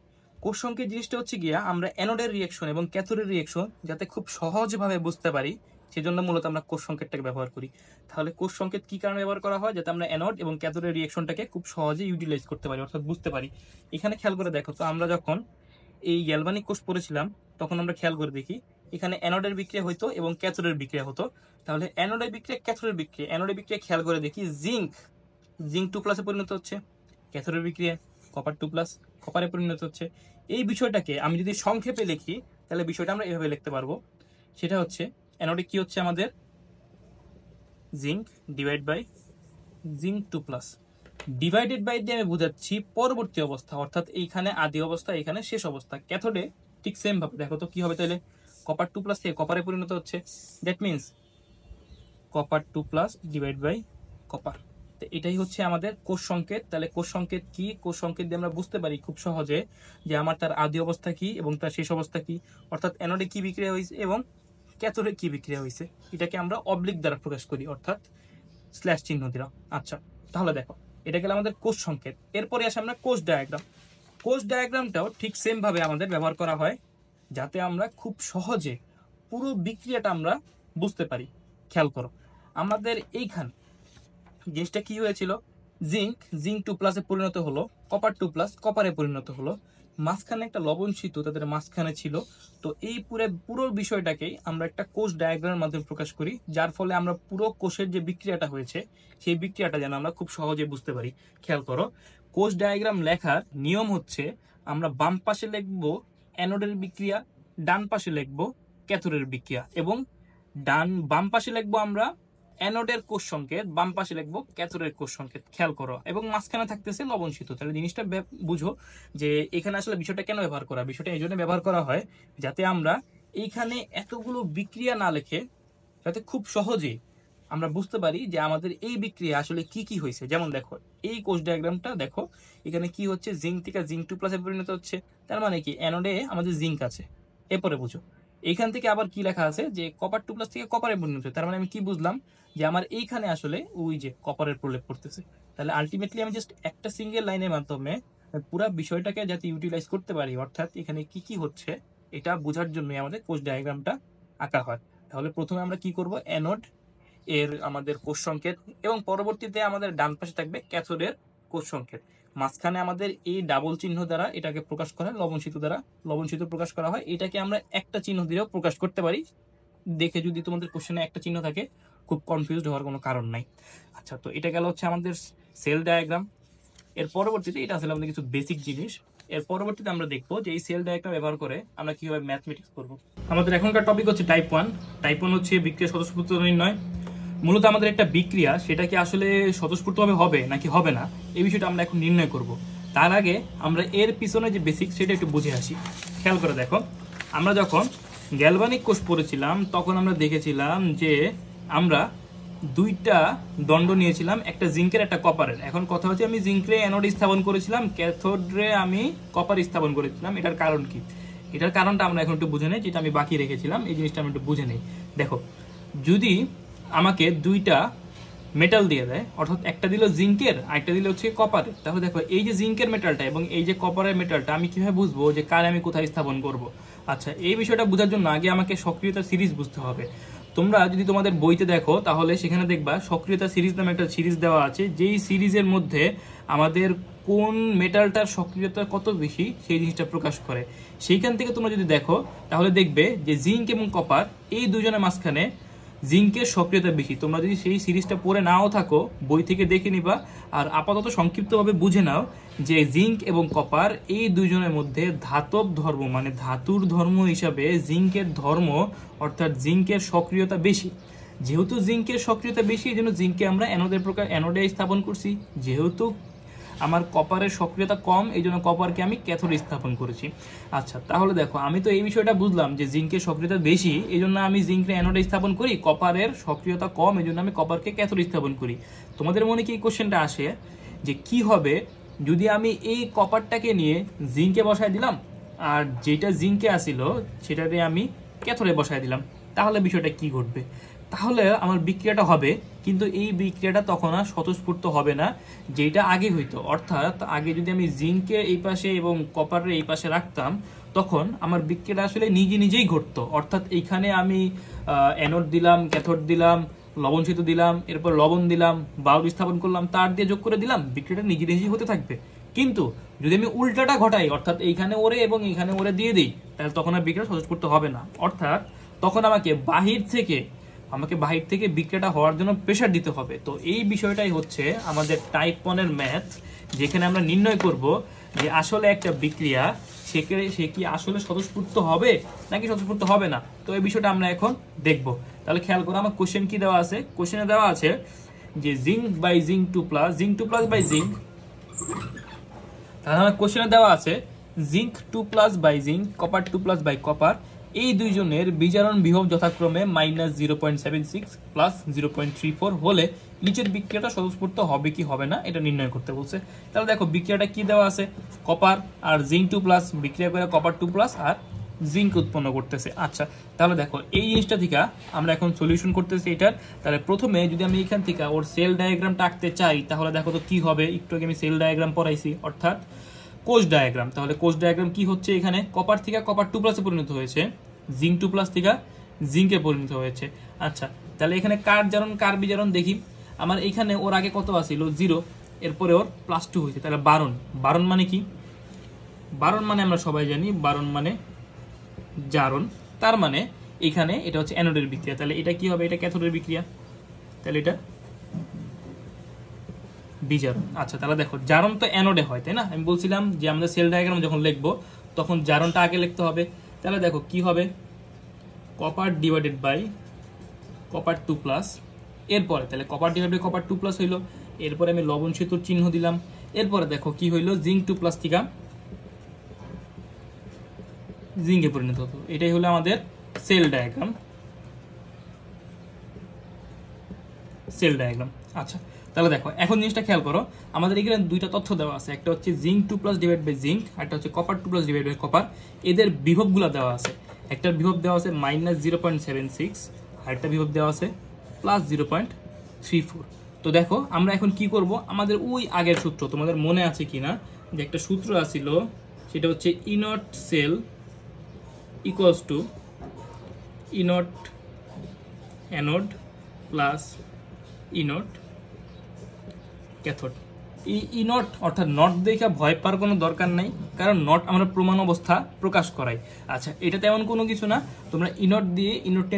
Speaker 1: কোষ সংকেত জিনিসটা হচ্ছে গিয়া আমরা অ্যানোডের রিঅ্যাকশন এবং ক্যাথোডের রিঅ্যাকশন যাতে খুব সহজভাবে বুঝতে পারি, সেজন্য মূলত আমরা কোষ সংকেতটাকে ব্যবহার করি। তাহলে কোষ সংকেত কি কারণে ব্যবহার করা হয়? যাতে আমরা অ্যানোড এবং ক্যাথোডের রিঅ্যাকশনটাকে খুব সহজে ইউটিলাইজ করতে পারি, অর্থাৎ বুঝতে পারি। এখানে খেয়াল করে দেখো তো, আমরা যখন এই গ্যালভানিক কোষ পড়েছিলাম, তখন আমরা খেয়াল করে দেখি এখানে অ্যানোডের বিক্রিয়া হতো এবং ক্যাথোডের বিক্রিয়া হতো। তাহলে অ্যানোডের বিক্রিয়া, ক্যাথোডের বিক্রিয়া, অ্যানোডের বিক্রিয়া খেয়াল করে দেখি জিঙ্ক 2+ পরিণত হচ্ছে, ক্যাথোডের বিক্রিয়া কপার 2+ কপারে পরিণত হচ্ছে। এই বিষয়টাকে আমি যদি সংক্ষেপে লিখি, তাহলে বিষয়টা আমরা এভাবে লিখতে পারবো। সেটা হচ্ছে অ্যানোডে কি হচ্ছে আমাদের zinc divide by zinc 2+, divided by দিয়ে আমি বোঝাচ্ছি পরবর্তী অবস্থা, অর্থাৎ এইখানে আদি অবস্থা, এখানে শেষ অবস্থা। ক্যাথোডে ঠিক সেম ভাবে দেখো তো কি হবে, তাহলে কপার 2+ থেকে কপারে পরিণত হচ্ছে। That means copper 2+ divide by copper. তো এটাই হচ্ছে আমাদের কোষ সংকেত। তাহলে কোষ সংকেত কি? কোষ সংকেত দিয়ে আমরা বুঝতে পারি খুব সহজে যে আমার তার আদি অবস্থা কি এবং তার শেষ অবস্থা কি, অর্থাৎ অ্যানোডে কি বিক্রিয়া হয়েছে এবং ক্যাথোডে কি বিক্রিয়া হয়েছে। এটাকে আমরা অবলিক দ্বারা প্রকাশ করি, অর্থাৎ স্ল্যাশ চিহ্ন দিলাম। আচ্ছা, তাহলে দেখো এটা গেল আমাদের কোষ সংকেত। এরপরে আসে আমরা কোষ ডায়াগ্রাম। কোষ ডায়াগ্রামটাও ঠিক সেম ভাবে আমাদের ব্যবহার করা হয়, যাতে আমরা খুব সহজে পুরো বিক্রিয়াটা আমরা বুঝতে পারি। খেয়াল করো, আমাদের এইখানে জিনিসটা কি হয়েছিল, জিঙ্ক 2+ পরিণত হলো, কপার 2+ কপারে পরিণত হলো, মাঝখানে একটা লবণ সেতু তাদের মাঝখানে ছিল। তো এই পুরো বিষয়টাকেই আমরা একটা কোষ ডায়াগ্রামের মাধ্যমে প্রকাশ করি, যার ফলে আমরা পুরো কোষের যে বিক্রিয়াটা হয়েছে সেই বিক্রিয়াটা যেন আমরা খুব সহজে বুঝতে পারি। খেয়াল করো, কোষ ডায়াগ্রাম লেখার নিয়ম হচ্ছে আমরা বাম পাশে লিখবো অ্যানোডের বিক্রিয়া, ডান পাশে লিখবো ক্যাথোডের বিক্রিয়া, এবং বাম পাশে লিখবো আমরা অ্যানোডের কোষ সংকেত, বাম পাশে লিখবো ক্যাথোডের কোষ সংকেত। খেয়াল করো, এবং মাঝখানে থাকতেছে লবণ সেতু। তাহলে জিনিসটা বুঝো যে এখানে আসলে বিষয়টা কেন ব্যবহার করা। বিষয়টা এই জন্য ব্যবহার করা হয় যাতে আমরা এইখানে এতগুলো বিক্রিয়া না লিখে, যাতে খুব সহজে আমরা বুঝতে পারি যে আমাদের এই বিক্রিয়া আসলে কি কি হয়েছে। যেমন দেখো এই কোষ ডায়াগ্রামটা দেখো, এখানে কি হচ্ছে, জিঙ্ক থেকে জিঙ্ক 2+ পরিণত হচ্ছে। তার মানে কি অ্যানোডে আমাদের জিঙ্ক আছে। এরপরে বুঝো এইখান থেকে আবার কি লেখা আছে, যে কপার 2+ থেকে কপারে পরিণত হচ্ছে। তার মানে আমি কি বুঝলাম, যে আমার এইখানে আসলে ওই যে কপারের প্রলেপ পড়তেছে। তাহলে আলটিমেটলি আমি জাস্ট একটা সিঙ্গেল লাইনের মাধ্যমে পুরো বিষয়টাকে যাতে ইউটিলাইজ করতে পারি, অর্থাৎ এখানে কি কি হচ্ছে এটা বোঝার জন্য আমাদের কোষ ডায়াগ্রামটা আঁকা হয়। তাহলে প্রথমে আমরা কি করব, অ্যানোড এর আমাদের কোষ সংকেত, এবং পরবর্তীতে আমাদের ডান পাশে থাকবে ক্যাথোডের কোষ সংকেত। মাঝখানে আমাদের এই ডাবল চিহ্ন দ্বারা এটাকে প্রকাশ করা হয়, লবণ সেতু দ্বারা লবণ সেতু প্রকাশ করা হয়। এটাকে আমরা একটা চিহ্ন দিয়েও প্রকাশ করতে পারি। দেখে যদি তোমাদের কোশ্চেনে একটা চিহ্ন থাকে, খুব কনফিউজড হওয়ার কোনো কারণ নাই। আচ্ছা, তো এটা গেল হচ্ছে আমাদের সেল ডায়াগ্রাম। এর পরবর্তীতে এটা আসলে আমাদের কিছু বেসিক জিনিস। এর পরবর্তীতে আমরা দেখবো যে এই সেল ডায়াগ্রাম ব্যবহার করে আমরা কিভাবে ম্যাথমেটিক্স করব। আমাদের এখনকার টপিক হচ্ছে টাইপ 1। টাইপ 1 হচ্ছে বিক্রিয়া স্বতঃস্ফূর্ত নির্ণয়। মূলত আমাদের একটা বিক্রিয়া সেটা কি আসলে স্বতঃস্ফূর্তভাবে হবে নাকি হবে না, এই বিষয়টা আমরা এখন নির্ণয় করব। তার আগে আমরা এর পিছনে যে বেসিক সেটা একটু বুঝে আসি। খেয়াল করে দেখো, আমরা যখন গ্যালভানিক কোষ পড়েছিলাম তখন আমরা দেখেছিলাম যে আমরা দুইটা দণ্ড নিয়েছিলাম, একটা জিঙ্কের একটা কপারের। এখন কথা হচ্ছে আমি জিঙ্কে অ্যানোড স্থাপন করেছিলাম, ক্যাথোডে আমি কপার স্থাপন করেছিলাম। এটার কারণ কি? এটার কারণটা আমরা এখন একটু বুঝে নেই, যেটা আমি বাকি রেখেছিলাম এই জিনিসটা আমি একটু বুঝে নেই। দেখো, যদি আমাকে দুইটা মেটাল দিয়ে দেয়, অর্থাৎ একটা দিল জিঙ্কের আর একটা দিল হচ্ছে কপারের, তাহলে দেখো এই যে জিঙ্কের মেটালটা এবং এই যে কপারের মেটালটা আমি কিভাবে বুঝবো যে কার আমি কোথায় স্থাপন করব? আচ্ছা, এই বিষয়টা বোঝার জন্য আগে আমাকে সক্রিয়তা সিরিজ বুঝতে হবে। তোমরা যদি তোমাদের বইতে দেখো তাহলে সেখানে দেখবা সক্রিয়তা সিরিজ নামে একটা সিরিজ দেওয়া আছে, যেই সিরিজের মধ্যে আমাদের কোন মেটালটার সক্রিয়তা কত বেশি সেই জিনিসটা প্রকাশ করে। সেইখান থেকে তোমরা যদি দেখো তাহলে দেখবে যে জিঙ্ক এবং কপার এই দুজনের মাঝখানে জিঙ্কের সক্রিয়তা বেশি। তোমরা যদি সেই সিরিজটা পড়ে নাও থাকো, বই থেকে দেখে নিবা। আর আপাতত সংক্ষিপ্তভাবে বুঝে নাও যে জিঙ্ক এবং কপার এই দুজনের মধ্যে ধাতব ধর্ম মানে ধাতুর ধর্ম হিসাবে জিঙ্কের ধর্ম অর্থাৎ জিঙ্কের সক্রিয়তা বেশি। যেহেতু জিঙ্কের সক্রিয়তা বেশি এই জন্য জিঙ্ককে আমরা অ্যানোডে স্থাপন করছি। যেহেতু আমার কপারের সক্রিয়তা কম এই জন্য কপারকে আমি ক্যাথোডে স্থাপন করেছি। আচ্ছা, তাহলে দেখো আমি তো এই বিষয়টা বুঝলাম যে জিঙ্কের সক্রিয়তা বেশি এই জন্য আমি জিঙ্ককে অ্যানোডে স্থাপন করি, কপারের সক্রিয়তা কম এই জন্য আমি কপারকে ক্যাথোডে স্থাপন করি। তোমাদের মনে কি এই কোশ্চেনটা আসে যে কি হবে যদি আমি এই কপারটাকে নিয়ে জিঙ্কে বসায় দিলাম আর যেটা জিঙ্কে আসিল সেটাতে আমি ক্যাথোডে বসায় দিলাম, তাহলে বিষয়টা কি ঘটবে? তাহলে আমার বিক্রিয়াটা হবে, কিন্তু এই বিক্রিয়াটা তখন আর স্বতঃস্ফূর্ত হবে না যেটা আগে হইতো। অর্থাৎ আগে যদি আমি জিঙ্কের এই পাশে এবং কপারের এই পাশে রাখতাম তখন আমার বিক্রিয়াটা আসলে নিজে নিজেই ঘটতো। অর্থাৎ এইখানে আমি অ্যানোড দিলাম, ক্যাথোড দিলাম, লবণ সেতু দিলাম, এরপর লবণ দিলাম, বাল্ব স্থাপন করলাম, তার দিয়ে যোগ করে দিলাম, বিক্রিয়াটা নিজে নিজেই হতে থাকবে। কিন্তু যদি আমি উল্টাটা ঘটাই অর্থাৎ এইখানে ওরে এবং এইখানে ওরে দিয়ে দিই তাহলে তখন আর বিক্রিয়া স্বতঃস্ফূর্ত হবে না। অর্থাৎ তখন আমাকে বাহির থেকে বিক্রিয়াটা হওয়ার জন্য প্রেশার দিতে হবে। তো এই বিষয়টাই হচ্ছে আমাদের টাইপ 1 এর ম্যাথ, যেখানে আমরা নির্ণয় করব যে আসলে একটা বিক্রিয়া সে কি আসলে স্বতঃস্ফূর্ত হবে নাকি স্বতঃস্ফূর্ত হবে না। তো এই বিষয়টা আমরা এখন দেখব। তাহলে খেয়াল করো আমার কোশ্চেন কি দেওয়া আছে। কোশ্চেনে দেওয়া আছে যে zinc by zinc 2+ by zinc. তাহলে আমার কোশ্চেনে দেওয়া আছে zinc 2+ by zinc, copper 2+ by copper, এই দুইজনের বিজারণ বিভব যথাক্রমে -0.76 প্লাস 0.34 হলে নিচের বিক্রিয়াটা স্বতঃস্ফূর্ত হবে কি হবে না এটা নির্ণয় করতে বলছে। তাহলে দেখো বিক্রিয়াটা কি দেওয়া আছে, কপার আর জিঙ্ক 2+ বিক্রিয়া করে কপার 2+ আর জিঙ্ক উৎপন্ন করতেছে। আচ্ছা, তাহলে দেখো এই জিনিসটা থেকে আমরা এখন সলিউশন করতেছি এটার। তাহলে প্রথমে যদি আমি এখান থেকে ওর সেল ডায়াগ্রামটা আঁকতে চাই তাহলে দেখো তো কি হবে। একটু আগে আমি সেল ডায়াগ্রাম পড়াইছি অর্থাৎ কোষ ডায়াগ্রাম। তাহলে কোষ ডায়াগ্রাম কি হচ্ছে, এখানে কপার থেকে কপার 2+ পরিণত হয়েছে, জিঙ্ক 2+ থেকে জিঙ্কে পরিণত হয়েছে। আচ্ছা, তাহলে এখানে কার জারণ কার বিজারণ দেখি। আমার এখানে ওর আগে কত আছিল 0, এরপরে ওর +2 হয়েছে, তাহলে বারণ। বারণ মানে কি? বারণ মানে আমরা সবাই জানি বারণ মানে জারণ। তার মানে এখানে এটা হচ্ছে অ্যানোডের বিক্রিয়া, তাহলে এটা কি হবে, এটা ক্যাথোডের বিক্রিয়া, তাহলে এটা বিজারণ। আচ্ছা, তাহলে দেখো জারণ তো অ্যানোডে হয় তাই না, আমি বলছিলাম যে আমাদের সেল ডায়াগ্রাম যখন লিখবো তখন জারণটা আগে লিখতে হবে। তাহলে দেখো কি হবে, কপার ডিভাইডেড বাই কপার 2+, এরপরে তাহলে কপার ডিভাইডেড বাই কপার 2+ হইলো, এরপরে আমি লবণ সেতুর চিহ্ন দিলাম, এরপরে দেখো কি হইলো জিঙ্ক 2+ থেকে জিঙ্কে পরিণত হতো। এটাই হলো আমাদের সেল ডায়াগ্রাম। আচ্ছা, তাহলে দেখো এখন জিনিসটা খেয়াল করো, আমাদের এখানে দুইটা তথ্য দেওয়া আছে, একটা হচ্ছে জিঙ্ক 2+ ডিভাইড বাই জিঙ্ক, একটা হচ্ছে কপার 2+ ডিভাইড বাই কপার। এদের বিভবগুলো দেওয়া আছে, একটা বিভব দেওয়া আছে -0.76 আর একটা বিভব দেওয়া আছে +0.34। তো দেখো আমরা এখন কি করব, আমাদের ওই আগের সূত্র তোমাদের মনে আছে কিনা যে একটা সূত্র আছিল, সেটা হচ্ছে ইনট sell equals to ইনট anode plus ইনট cathode. এই ইনট অর্থাৎ নট দেখে ভয় পাওয়ার কোনো দরকার নাই, কারণ নট আমরা প্রমাণ অবস্থা প্রকাশ করাই। আচ্ছা, এটা তেমন কোনো কিছু না, তোমরা ইনট নিয়ে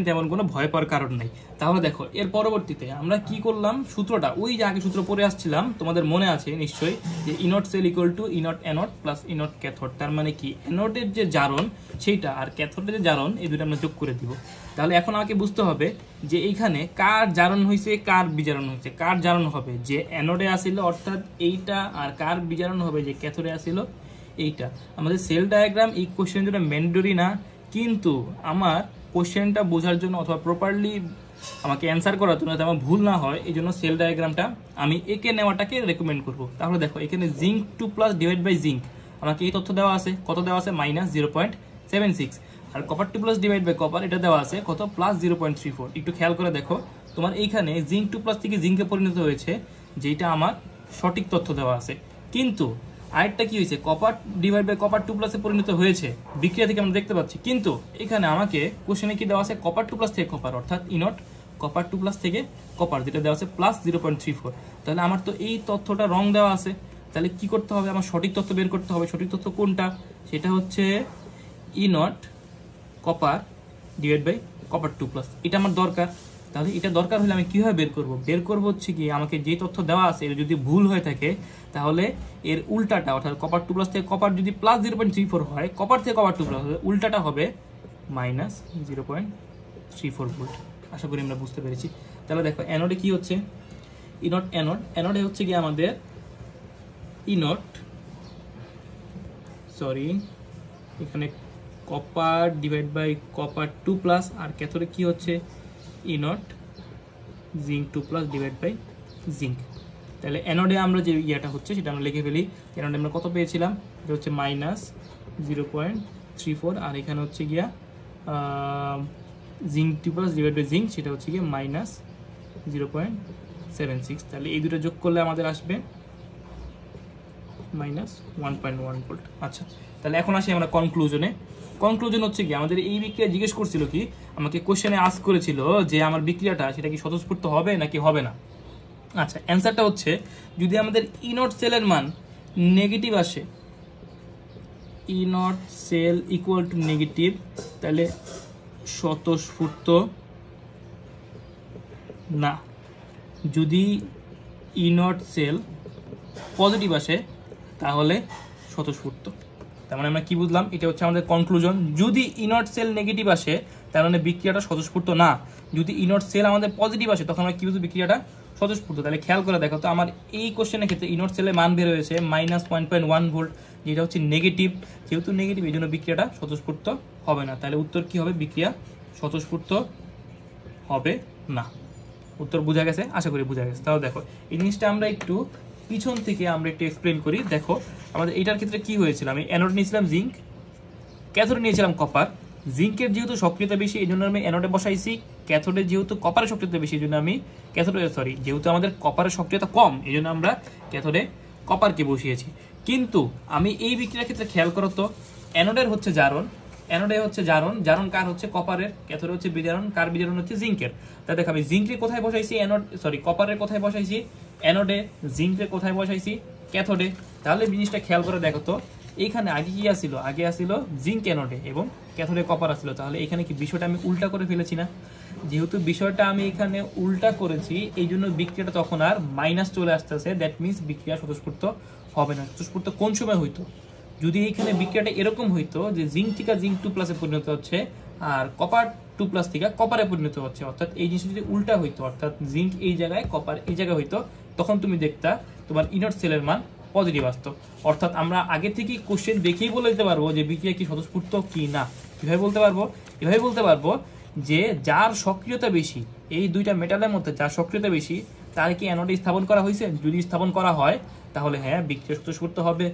Speaker 1: তেমন কোনো ভয় পাওয়ার কারণ নাই। তাহলে দেখো এর পরবর্তীতে আমরা কি করলাম, সূত্রটা ওই যে আগে সূত্র পড়ে আসছিলাম তোমাদের মনে আছে নিশ্চয়ই, যে ইনট sell equal to ইনট anode plus ইনট cathode. তার মানে কি অ্যানোডের যে জারণ সেইটা আর ক্যাথোডের যে জারণ এই দুটো আমরা যোগ করে দিব। তাহলে এখন আমাকে বুঝতে হবে যে এইখানে কার জারণ হয়েছে কার বিজারণ হয়েছে। কার জারণ হবে যে অ্যানোডে আসিল অর্থাৎ এইটা, আর কার বিজারণ হবে যে ক্যাথোডে আসিল এইটা। আমাদের সেল ডায়াগ্রাম এই কোশ্চেন যেটা ম্যান্ডেটরি না, কিন্তু আমার কোশ্চেনটা বোঝার জন্য অথবা প্রপারলি আমাকে অ্যান্সার করার জন্য যাতে আমার ভুল না হয়, এই জন্য সেল ডায়াগ্রামটা আমি একে নেওয়াটাকে রেকমেন্ড করব। তাহলে দেখো এখানে জিঙ্ক 2+ ডিভাইড বাই জিঙ্ক আমাকে এই তথ্য দেওয়া আছে, কত দেওয়া আছে -0.76, আর কপার 2+ ডিভাইড বাই কপার এটা দেওয়া আছে কত +0.34। একটু খেয়াল করে দেখো তোমার এইখানে জিঙ্ক 2+ থেকে জিঙ্কে পরিণত হয়েছে, যেটা আমার সঠিক তথ্য দেওয়া আছে। কিন্তু আরেকটা কি হয়েছে, কপার ডিভাইড বাই কপার 2+ এ পরিণত হয়েছে বিক্রিয়া থেকে আমরা দেখতে পাচ্ছি, কিন্তু এখানে আমাকে কোশ্চেনে কি দেওয়া আছে কপার 2+ থেকে কপার, অর্থাৎ ইনট কপার 2+ থেকে কপার, যেটা দেওয়া আছে +0.34। তাহলে আমার তো এই তথ্যটা রং দেওয়া আছে, তাহলে কি করতে হবে, আমার সঠিক তথ্য বের করতে হবে। সঠিক তথ্য কোনটা, সেটা হচ্ছে E naught copper divide by copper 2+, এটা আমার দরকার। তাহলে এটা দরকার হলে আমি কীভাবে বের করব হচ্ছে কি, আমাকে যে তথ্য দেওয়া আছে এটা যদি ভুল হয়ে থাকে তাহলে এর উল্টাটা, অর্থাৎ কপার 2+ থেকে কপার যদি +0.34 হয়, কপার থেকে কপার 2+ হবে, উল্টাটা হবে -0.34 ভোল্ট। আশা করি আমরা বুঝতে পেরেছি। তাহলে দেখো অ্যানোডে কি হচ্ছে, ইনট অ্যানোডে হচ্ছে কি আমাদের এখানে কপার ডিভাইড বাই কপার 2+, আর ক্যাথোডে কি হচ্ছে E naught zinc 2+ divide by zinc. তাহলে অ্যানোডে আমরা যে ইয়েটা হচ্ছে সেটা আমরা লিখে ফেলি। অ্যানোডে আমরা কত পেয়েছিলাম, এটা হচ্ছে -0.34, আর এখানে হচ্ছে গিয়া জিঙ্ক 2+ ডিভাইড বাই জিঙ্ক, সেটা হচ্ছে গিয়ে -0.76। তাহলে এই দুটো যোগ করলে আমাদের আসবে -1.1 ভোল্ট। আচ্ছা, তাহলে এখন আসি আমরা কনক্লুশন হচ্ছে কি, আমাদের এই বিক্রিয়া জিজ্ঞেস করছিল কি, আমাকে কোশ্চেনে আস্ক করেছিল যে আমার বিক্রিয়াটা সেটা কি স্বতঃস্ফূর্ত হবে নাকি হবে না। আচ্ছা, অ্যান্সারটা হচ্ছে যদি আমাদের ইনট সেলের মান নেগেটিভ আসে, ইনট সেল ইকুয়াল টু নেগেটিভ, তাহলে স্বতঃস্ফূর্ত না। যদি ইনট সেল পজিটিভ আসে তাহলে স্বতঃস্ফূর্ত। তার মানে আমরা কি বুঝলাম, এটা হচ্ছে আমাদের কনক্লুশন। যদি ইনট সেল নেগেটিভ আসে তার মানে বিক্রিয়াটা স্বতঃস্ফূর্ত না। যদি ইনট সেল আমাদের পজিটিভ আসে তখন আমরা কি বুঝবো, বিক্রিয়াটা স্বতঃস্ফূর্ত। তাহলে খেয়াল করে দেখো তো, আমার এই কোশ্চেনের ক্ষেত্রে ইনট সেলের মান বের হয়েছে -1.1 ভোল্ট, যেটা হচ্ছে নেগেটিভ। যেহেতু নেগেটিভ এই জন্য বিক্রিয়াটা স্বতঃস্ফূর্ত হবে না। তাহলে উত্তর কি হবে, বিক্রিয়া স্বতঃস্ফূর্ত হবে না। উত্তর বোঝা গেছে, আশা করি বোঝা গেছে। তাহলে দেখো এই জিনিসটা আমরা একটু পিছন থেকে আমরা একটু এক্সপ্লেন করি। দেখো আমাদের এটার ক্ষেত্রে কি হয়েছিল, আমি অ্যানোড নিয়েছিলাম জিঙ্ক, ক্যাথোডে নিয়েছিলাম কপার। জিঙ্কের যেহেতু সক্রিয়তা বেশি এই জন্য আমি অ্যানোডে বসাইছি, ক্যাথোডে যেহেতু কপারের সক্রিয়তা বেশি এই জন্য আমি যেহেতু আমাদের কপারের সক্রিয়তা কম এই জন্য আমরা ক্যাথোডে কপারকে বসিয়েছি। কিন্তু আমি এই বিক্রিয়ার ক্ষেত্রে খেয়াল করো তো, অ্যানোডের হচ্ছে জারণ, জারণ কার হচ্ছে কপারের, ক্যাথোডে হচ্ছে বিজারণ, কার বিজারণ হচ্ছে জিঙ্কের। তাই দেখো আমি জিঙ্কে কোথায় বসাইছি, কপারের কোথায় বসাইছি অ্যানোডে, জিঙ্কে কোথায় বসাইছি ক্যাথোডে। তাহলে জিনিসটা খেয়াল করে দেখো তো, এইখানে আগে কি আসছিল, আগে আসছিল জিঙ্ক অ্যানোডে এবং ক্যাথোডে কপার আসছিল। তাহলে এখানে কি বিষয়টা আমি উল্টা করে ফেলেছি না? যেহেতু বিষয়টা আমি এখানে উল্টা করেছি এই জন্য বিক্রিয়াটা তখন আর মাইনাস চলে আসতেছে, দ্যাট মিনস বিক্রিয়া স্বতঃস্ফূর্ত হবে না। স্বতঃস্ফূর্ত কোন সময় হইতো, যদি এইখানে বিক্রিয়াটা এরকম হইতো যে জিঙ্ক থেকে জিঙ্ক 2+ এ পরিণত হচ্ছে আর কপার 2+ থেকে কপারে পরিণত হচ্ছে, অর্থাৎ এই জিনিসটা যদি উল্টা হইতো, অর্থাৎ জিঙ্ক এই জায়গায় কপার এই জায়গায় হইতো, তখন তুমি দেখতা তোমার ইনট সেলের মান পজিটিভ আসতো। অর্থাৎ আমরা আগে থেকেই কোশ্চেন দেখেই বলে দিতে পারবো যে বিক্রিয়া কি স্বতঃস্ফূর্ত কি না। কিভাবে বলতে পারবো, এভাবে বলতে পারবো যে যার সক্রিয়তা বেশি, এই দুইটা মেটালের মধ্যে যার সক্রিয়তা বেশি তার কি অ্যানোডে স্থাপন করা হয়েছে, যদি স্থাপন করা হয় তাহলে হ্যাঁ বিক্রিয়া স্বতঃস্ফূর্ত হবে,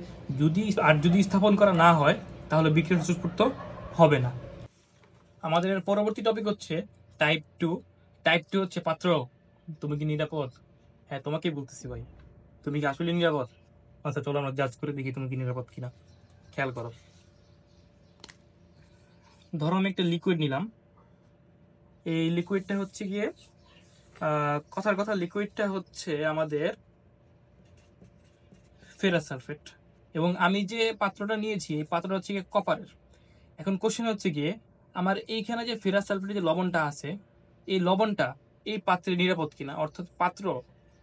Speaker 1: যদি স্থাপন করা না হয় তাহলে বিক্রিয়া স্বতঃস্ফূর্ত হবে না। আমাদের পরবর্তী টপিক হচ্ছে টাইপ 2 হচ্ছে পাত্র তুমি কি নিরাপদ। হ্যাঁ তোমাকেই বলতেছি ভাই, তুমি কি আসলে নিরাপদ? আচ্ছা চলো আমরা জাজ করে দেখি তুমি কি নিরাপদ কিনা। খেয়াল করো, ধরো আমি একটা লিকুইড নিলাম, এই লিকুইডটা হচ্ছে গিয়ে কথার কথা লিকুইডটা হচ্ছে আমাদের ফেরাস সালফেট, এবং আমি যে পাত্রটা নিয়েছি এই পাত্রটা হচ্ছে গিয়ে কপারের। এখন কোশ্চেন হচ্ছে গিয়ে আমার এইখানে যে ফেরাস সালফেটের যে লবণটা আছে এই লবণটা এই পাত্রে নিরাপদ কিনা, অর্থাৎ পাত্র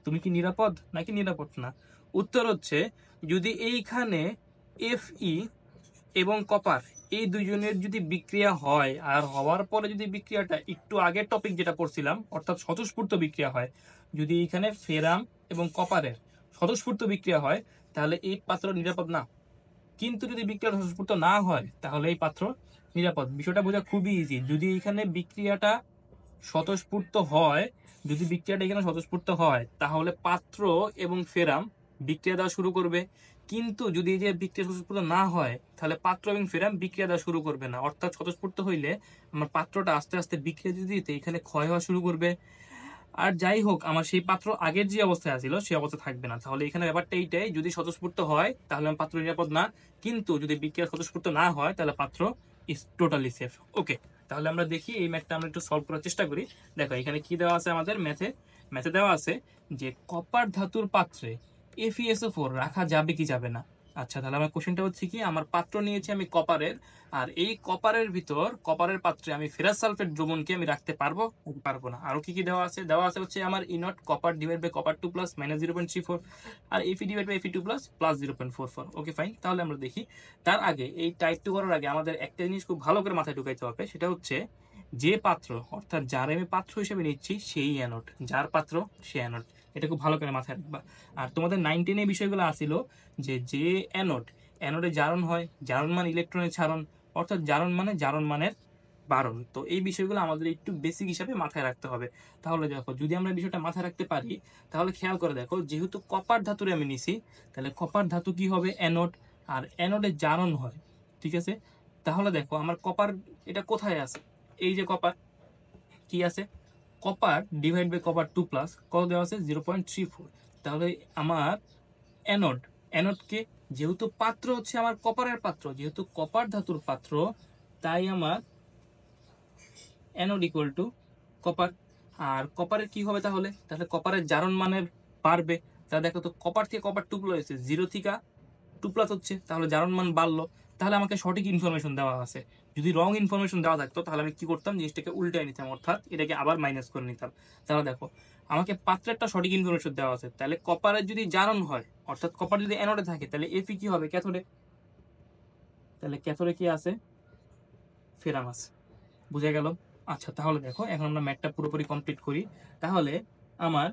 Speaker 1: তুমি কি নিরাপদ নাকি নিরাপদ না। উত্তর হচ্ছে যদি এইখানে Fe এবং কপার এই দুইজনের যদি বিক্রিয়া হয় আর হওয়ার পরে যদি বিক্রিয়াটা একটু আগের টপিক যেটা পড়ছিলাম অর্থাৎ স্বতঃস্ফূর্ত বিক্রিয়া হয়, যদি এইখানে ফেরাম এবং কপারের স্বতঃস্ফূর্ত বিক্রিয়া হয় তাহলে এই পাত্র নিরাপদ না। কিন্তু যদি বিক্রিয়া স্বতঃস্ফূর্ত না হয় তাহলে এই পাত্র নিরাপদ। বিষয়টা বোঝা খুবই ইজি। যদি এখানে বিক্রিয়াটা স্বতঃস্ফূর্ত হয়, যদি বিক্রিয়াটা এখানে স্বতঃস্ফূর্ত হয়, তাহলে পাত্র এবং ফেরাম বিক্রিয়া দেওয়া শুরু করবে। কিন্তু যদি এই যে বিক্রিয়া স্বতঃস্ফূর্ত না হয়, তাহলে পাত্র এবং ফেরাম বিক্রিয়া দেওয়া শুরু করবে না। অর্থাৎ স্বতঃস্ফূর্ত হইলে আমার পাত্রটা আস্তে আস্তে বিক্রিয়া দিতে দিতে এখানে ক্ষয় হওয়া শুরু করবে। আর যাই হোক, আমার সেই পাত্র আগের যে অবস্থায় আছিল সেই অবস্থা থাকবে না। তাহলে এখানে ব্যাপারটা এইটাই, যদি স্বতঃস্ফূর্ত হয় তাহলে আমার পাত্র নিরাপদ না, কিন্তু যদি বিক্রিয়া স্বতঃস্ফূর্ত না হয় তাহলে পাত্র ইজ টোটালি সেফ। ওকে, তাহলে আমরা দেখি এই ম্যাথটা আমরা একটু সলভ করার চেষ্টা করি। দেখো এখানে কি দেওয়া আছে আমাদের ম্যাথে দেওয়া আছে যে কপার ধাতুর পাত্রে FeSO4 রাখা যাবে কি যাবে না। আচ্ছা, তাহলে আমার কোশ্চেনটা হচ্ছে কি, আমার পাত্র নিয়েছি আমি কপারের, আর এই কপারের ভিতর কপারের পাত্রে আমি ফেরাস সালফেট দ্রবণকে আমি রাখতে পারবো নাকি পারবো না। আরো কি কি দেওয়া আছে? দেওয়া আছে হচ্ছে আমার E naught copper divide by copper 2 plus -0.34, আর Fe divide by Fe2 plus +0.44। Okay fine, তাহলে আমরা দেখি। তার আগে এই টাইপ 2 করার আগে আমাদের একটা জিনিস খুব ভালো করে মাথায় ঢুকাইতে হবে, সেটা হচ্ছে যে পাত্র, অর্থাৎ যার আমি পাত্র হিসেবে নিচ্ছি সেই অ্যানোড, যার পাত্র সে অ্যানোড। এটা খুব ভালো করে মাথায় রাখবা। আর তোমাদের 19 এই বিষয়গুলো আসিল যে অ্যানোডে জারণ হয়, জারণ মানে ইলেকট্রনের ছাড়ন, অর্থাৎ জারণ মানে জারণ মানের বারণ। তো এই বিষয়গুলো আমাদের একটু বেসিক হিসাবে মাথায় রাখতে হবে। তাহলে দেখো, যদি আমরা বিষয়টা মাথায় রাখতে পারি, তাহলে খেয়াল করে দেখো, যেহেতু কপার ধাতুরে আমি নিছি, তাহলে কপার ধাতু কি হবে? অ্যানোড। আর অ্যানোডে জারণ হয়, ঠিক আছে। তাহলে দেখো আমার কপার এটা কোথায় আছে? এই যে কপার কি আছে, copper divide by copper 2 plus কত দেওয়া আছে? 0.34। তাহলে আমার অ্যানোডকে, যেহেতু পাত্র হচ্ছে আমার কপারের পাত্র, যেহেতু কপার ধাতুর পাত্র, তাই আমার অ্যানোড ইকুয়াল টু কপার। আর কপারের কি হবে তাহলে? তাহলে কপারের জারণ মানের বাড়বে। তাহলে দেখো তো, কপার থেকে কপার 2 প্লাস হয়েছে, 0 থেকে 2 প্লাস হচ্ছে, তাহলে জারণ মান বাড়লো। তাহলে আমাকে সঠিক ইনফরমেশন দেওয়া আছে। যদি রং ইনফরমেশন দেওয়া থাকতো তাহলে আমি কি করতাম? জিনিসটাকে উল্টায় নিতাম, অর্থাৎ এটাকে আবার মাইনাস করে নিতাম। তাহলে দেখো, আমাকে পাত্রেরটা সঠিক ইনফরমেশন দেওয়া আছে, তাহলে কপারের যদি জারণ হয়, অর্থাৎ কপার যদি অ্যানোডে থাকে, তাহলে Fe কি হবে? ক্যাথোডে। তাহলে ক্যাথোডে কি আছে? ফেরাম আছে। বুঝে গেল? আচ্ছা, তাহলে দেখো এখন আমরা ম্যাথটা পুরোপুরি কমপ্লিট করি। তাহলে আমার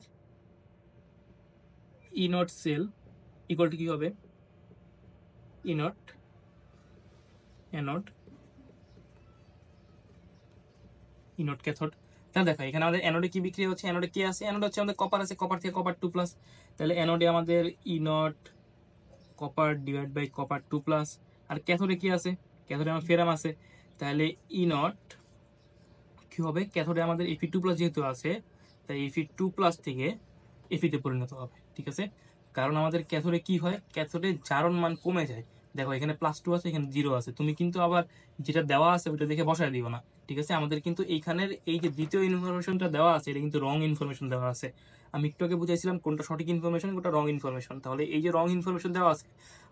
Speaker 1: E nought cell equal to কি হবে? E nought anode E nought cathode. তাহলে দেখো এখানে আমাদের অ্যানোডে কি বিক্রিয়া হচ্ছে? অ্যানোডে কি আছে? অ্যানোড হচ্ছে আমাদের কপার আছে, কপার থেকে কপার 2 প্লাস। তাহলে অ্যানোডে আমাদের E nought copper divide by copper 2 plus. আর ক্যাথোডে কি আছে? ক্যাথোডে আমার ফেরাম আছে। তাহলে ই নট কি হবে? ক্যাথোডে আমাদের Fe2 প্লাস যেহেতু আছে, তাই Fe2 প্লাস থেকে Fe তে পরিণত হবে, ঠিক আছে। কারণ আমাদের ক্যাথোডে কি হয়? ক্যাথোডে জারণ মান কমে যায়। দেখো এখানে +2 আছে, এখানে 0 আছে, তুমি কিন্তু আবার যেটা দেওয়া আছে ওইটা দেখে বসায় দিও না, ঠিক আছে। আমাদের কিন্তু এইখানের এই যে দ্বিতীয় ইনফরমেশনটা দেওয়া আছে, এটা কিন্তু রং ইনফরমেশন দেওয়া আছে। আমি একটু আগে বুঝাইছিলাম কোনটা সঠিক ইনফরমেশন, কোনটা রং ইনফরমেশন। তাহলে এই যে রং ইনফরমেশন দেওয়া আছে,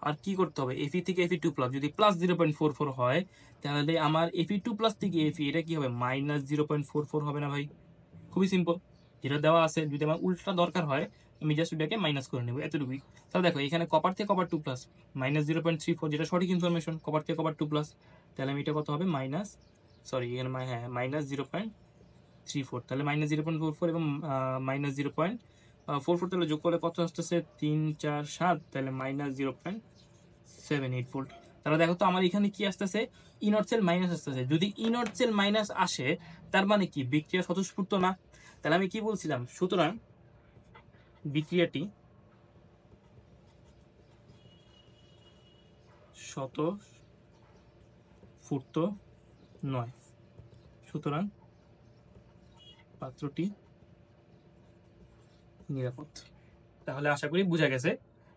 Speaker 1: আর কি করতে হবে? Fe থেকে Fe2 প্লাস যদি +0.44 হয়, তাহলে আমার Fe2 প্লাস থেকে Fe এটা কি হবে? -0.44 হবে না ভাই? খুবই সিম্পল, যেটা দেওয়া আছে যদি আমার উল্টা দরকার হয় আমি জাস্ট ওটাকে মাইনাস করে নেবো, এতটুকুই। তাহলে দেখো এখানে কপার থেকে কপার 2 প্লাস -0.34, যেটা সঠিক ইনফরমেশন, কপার থেকে কপার 2 প্লাস। তাহলে আমি এটা কত হবে? এখানে হ্যাঁ -0.34, তাহলে -0.44 এবং -0.44, তাহলে যোগ করলে কত আসতেছে? 3 4 7, তাহলে -0.78 ভোল্ট। তাহলে দেখো তো আমার এখানে কি আসতেছে? ইনট সেল মাইনাস আসতেছে। যদি ইনট সেল মাইনাস আসে, তার মানে কি? বিক্রিয়া স্বতঃস্ফূর্ত না। তাহলে আমি কি বলছিলাম? সুতরাং বিক্রিয়াটি স্বতঃস্ফূর্ত নয়, সুতরাং পাত্রটি নিরাপদ। তাহলে আশা করি বোঝা গেছে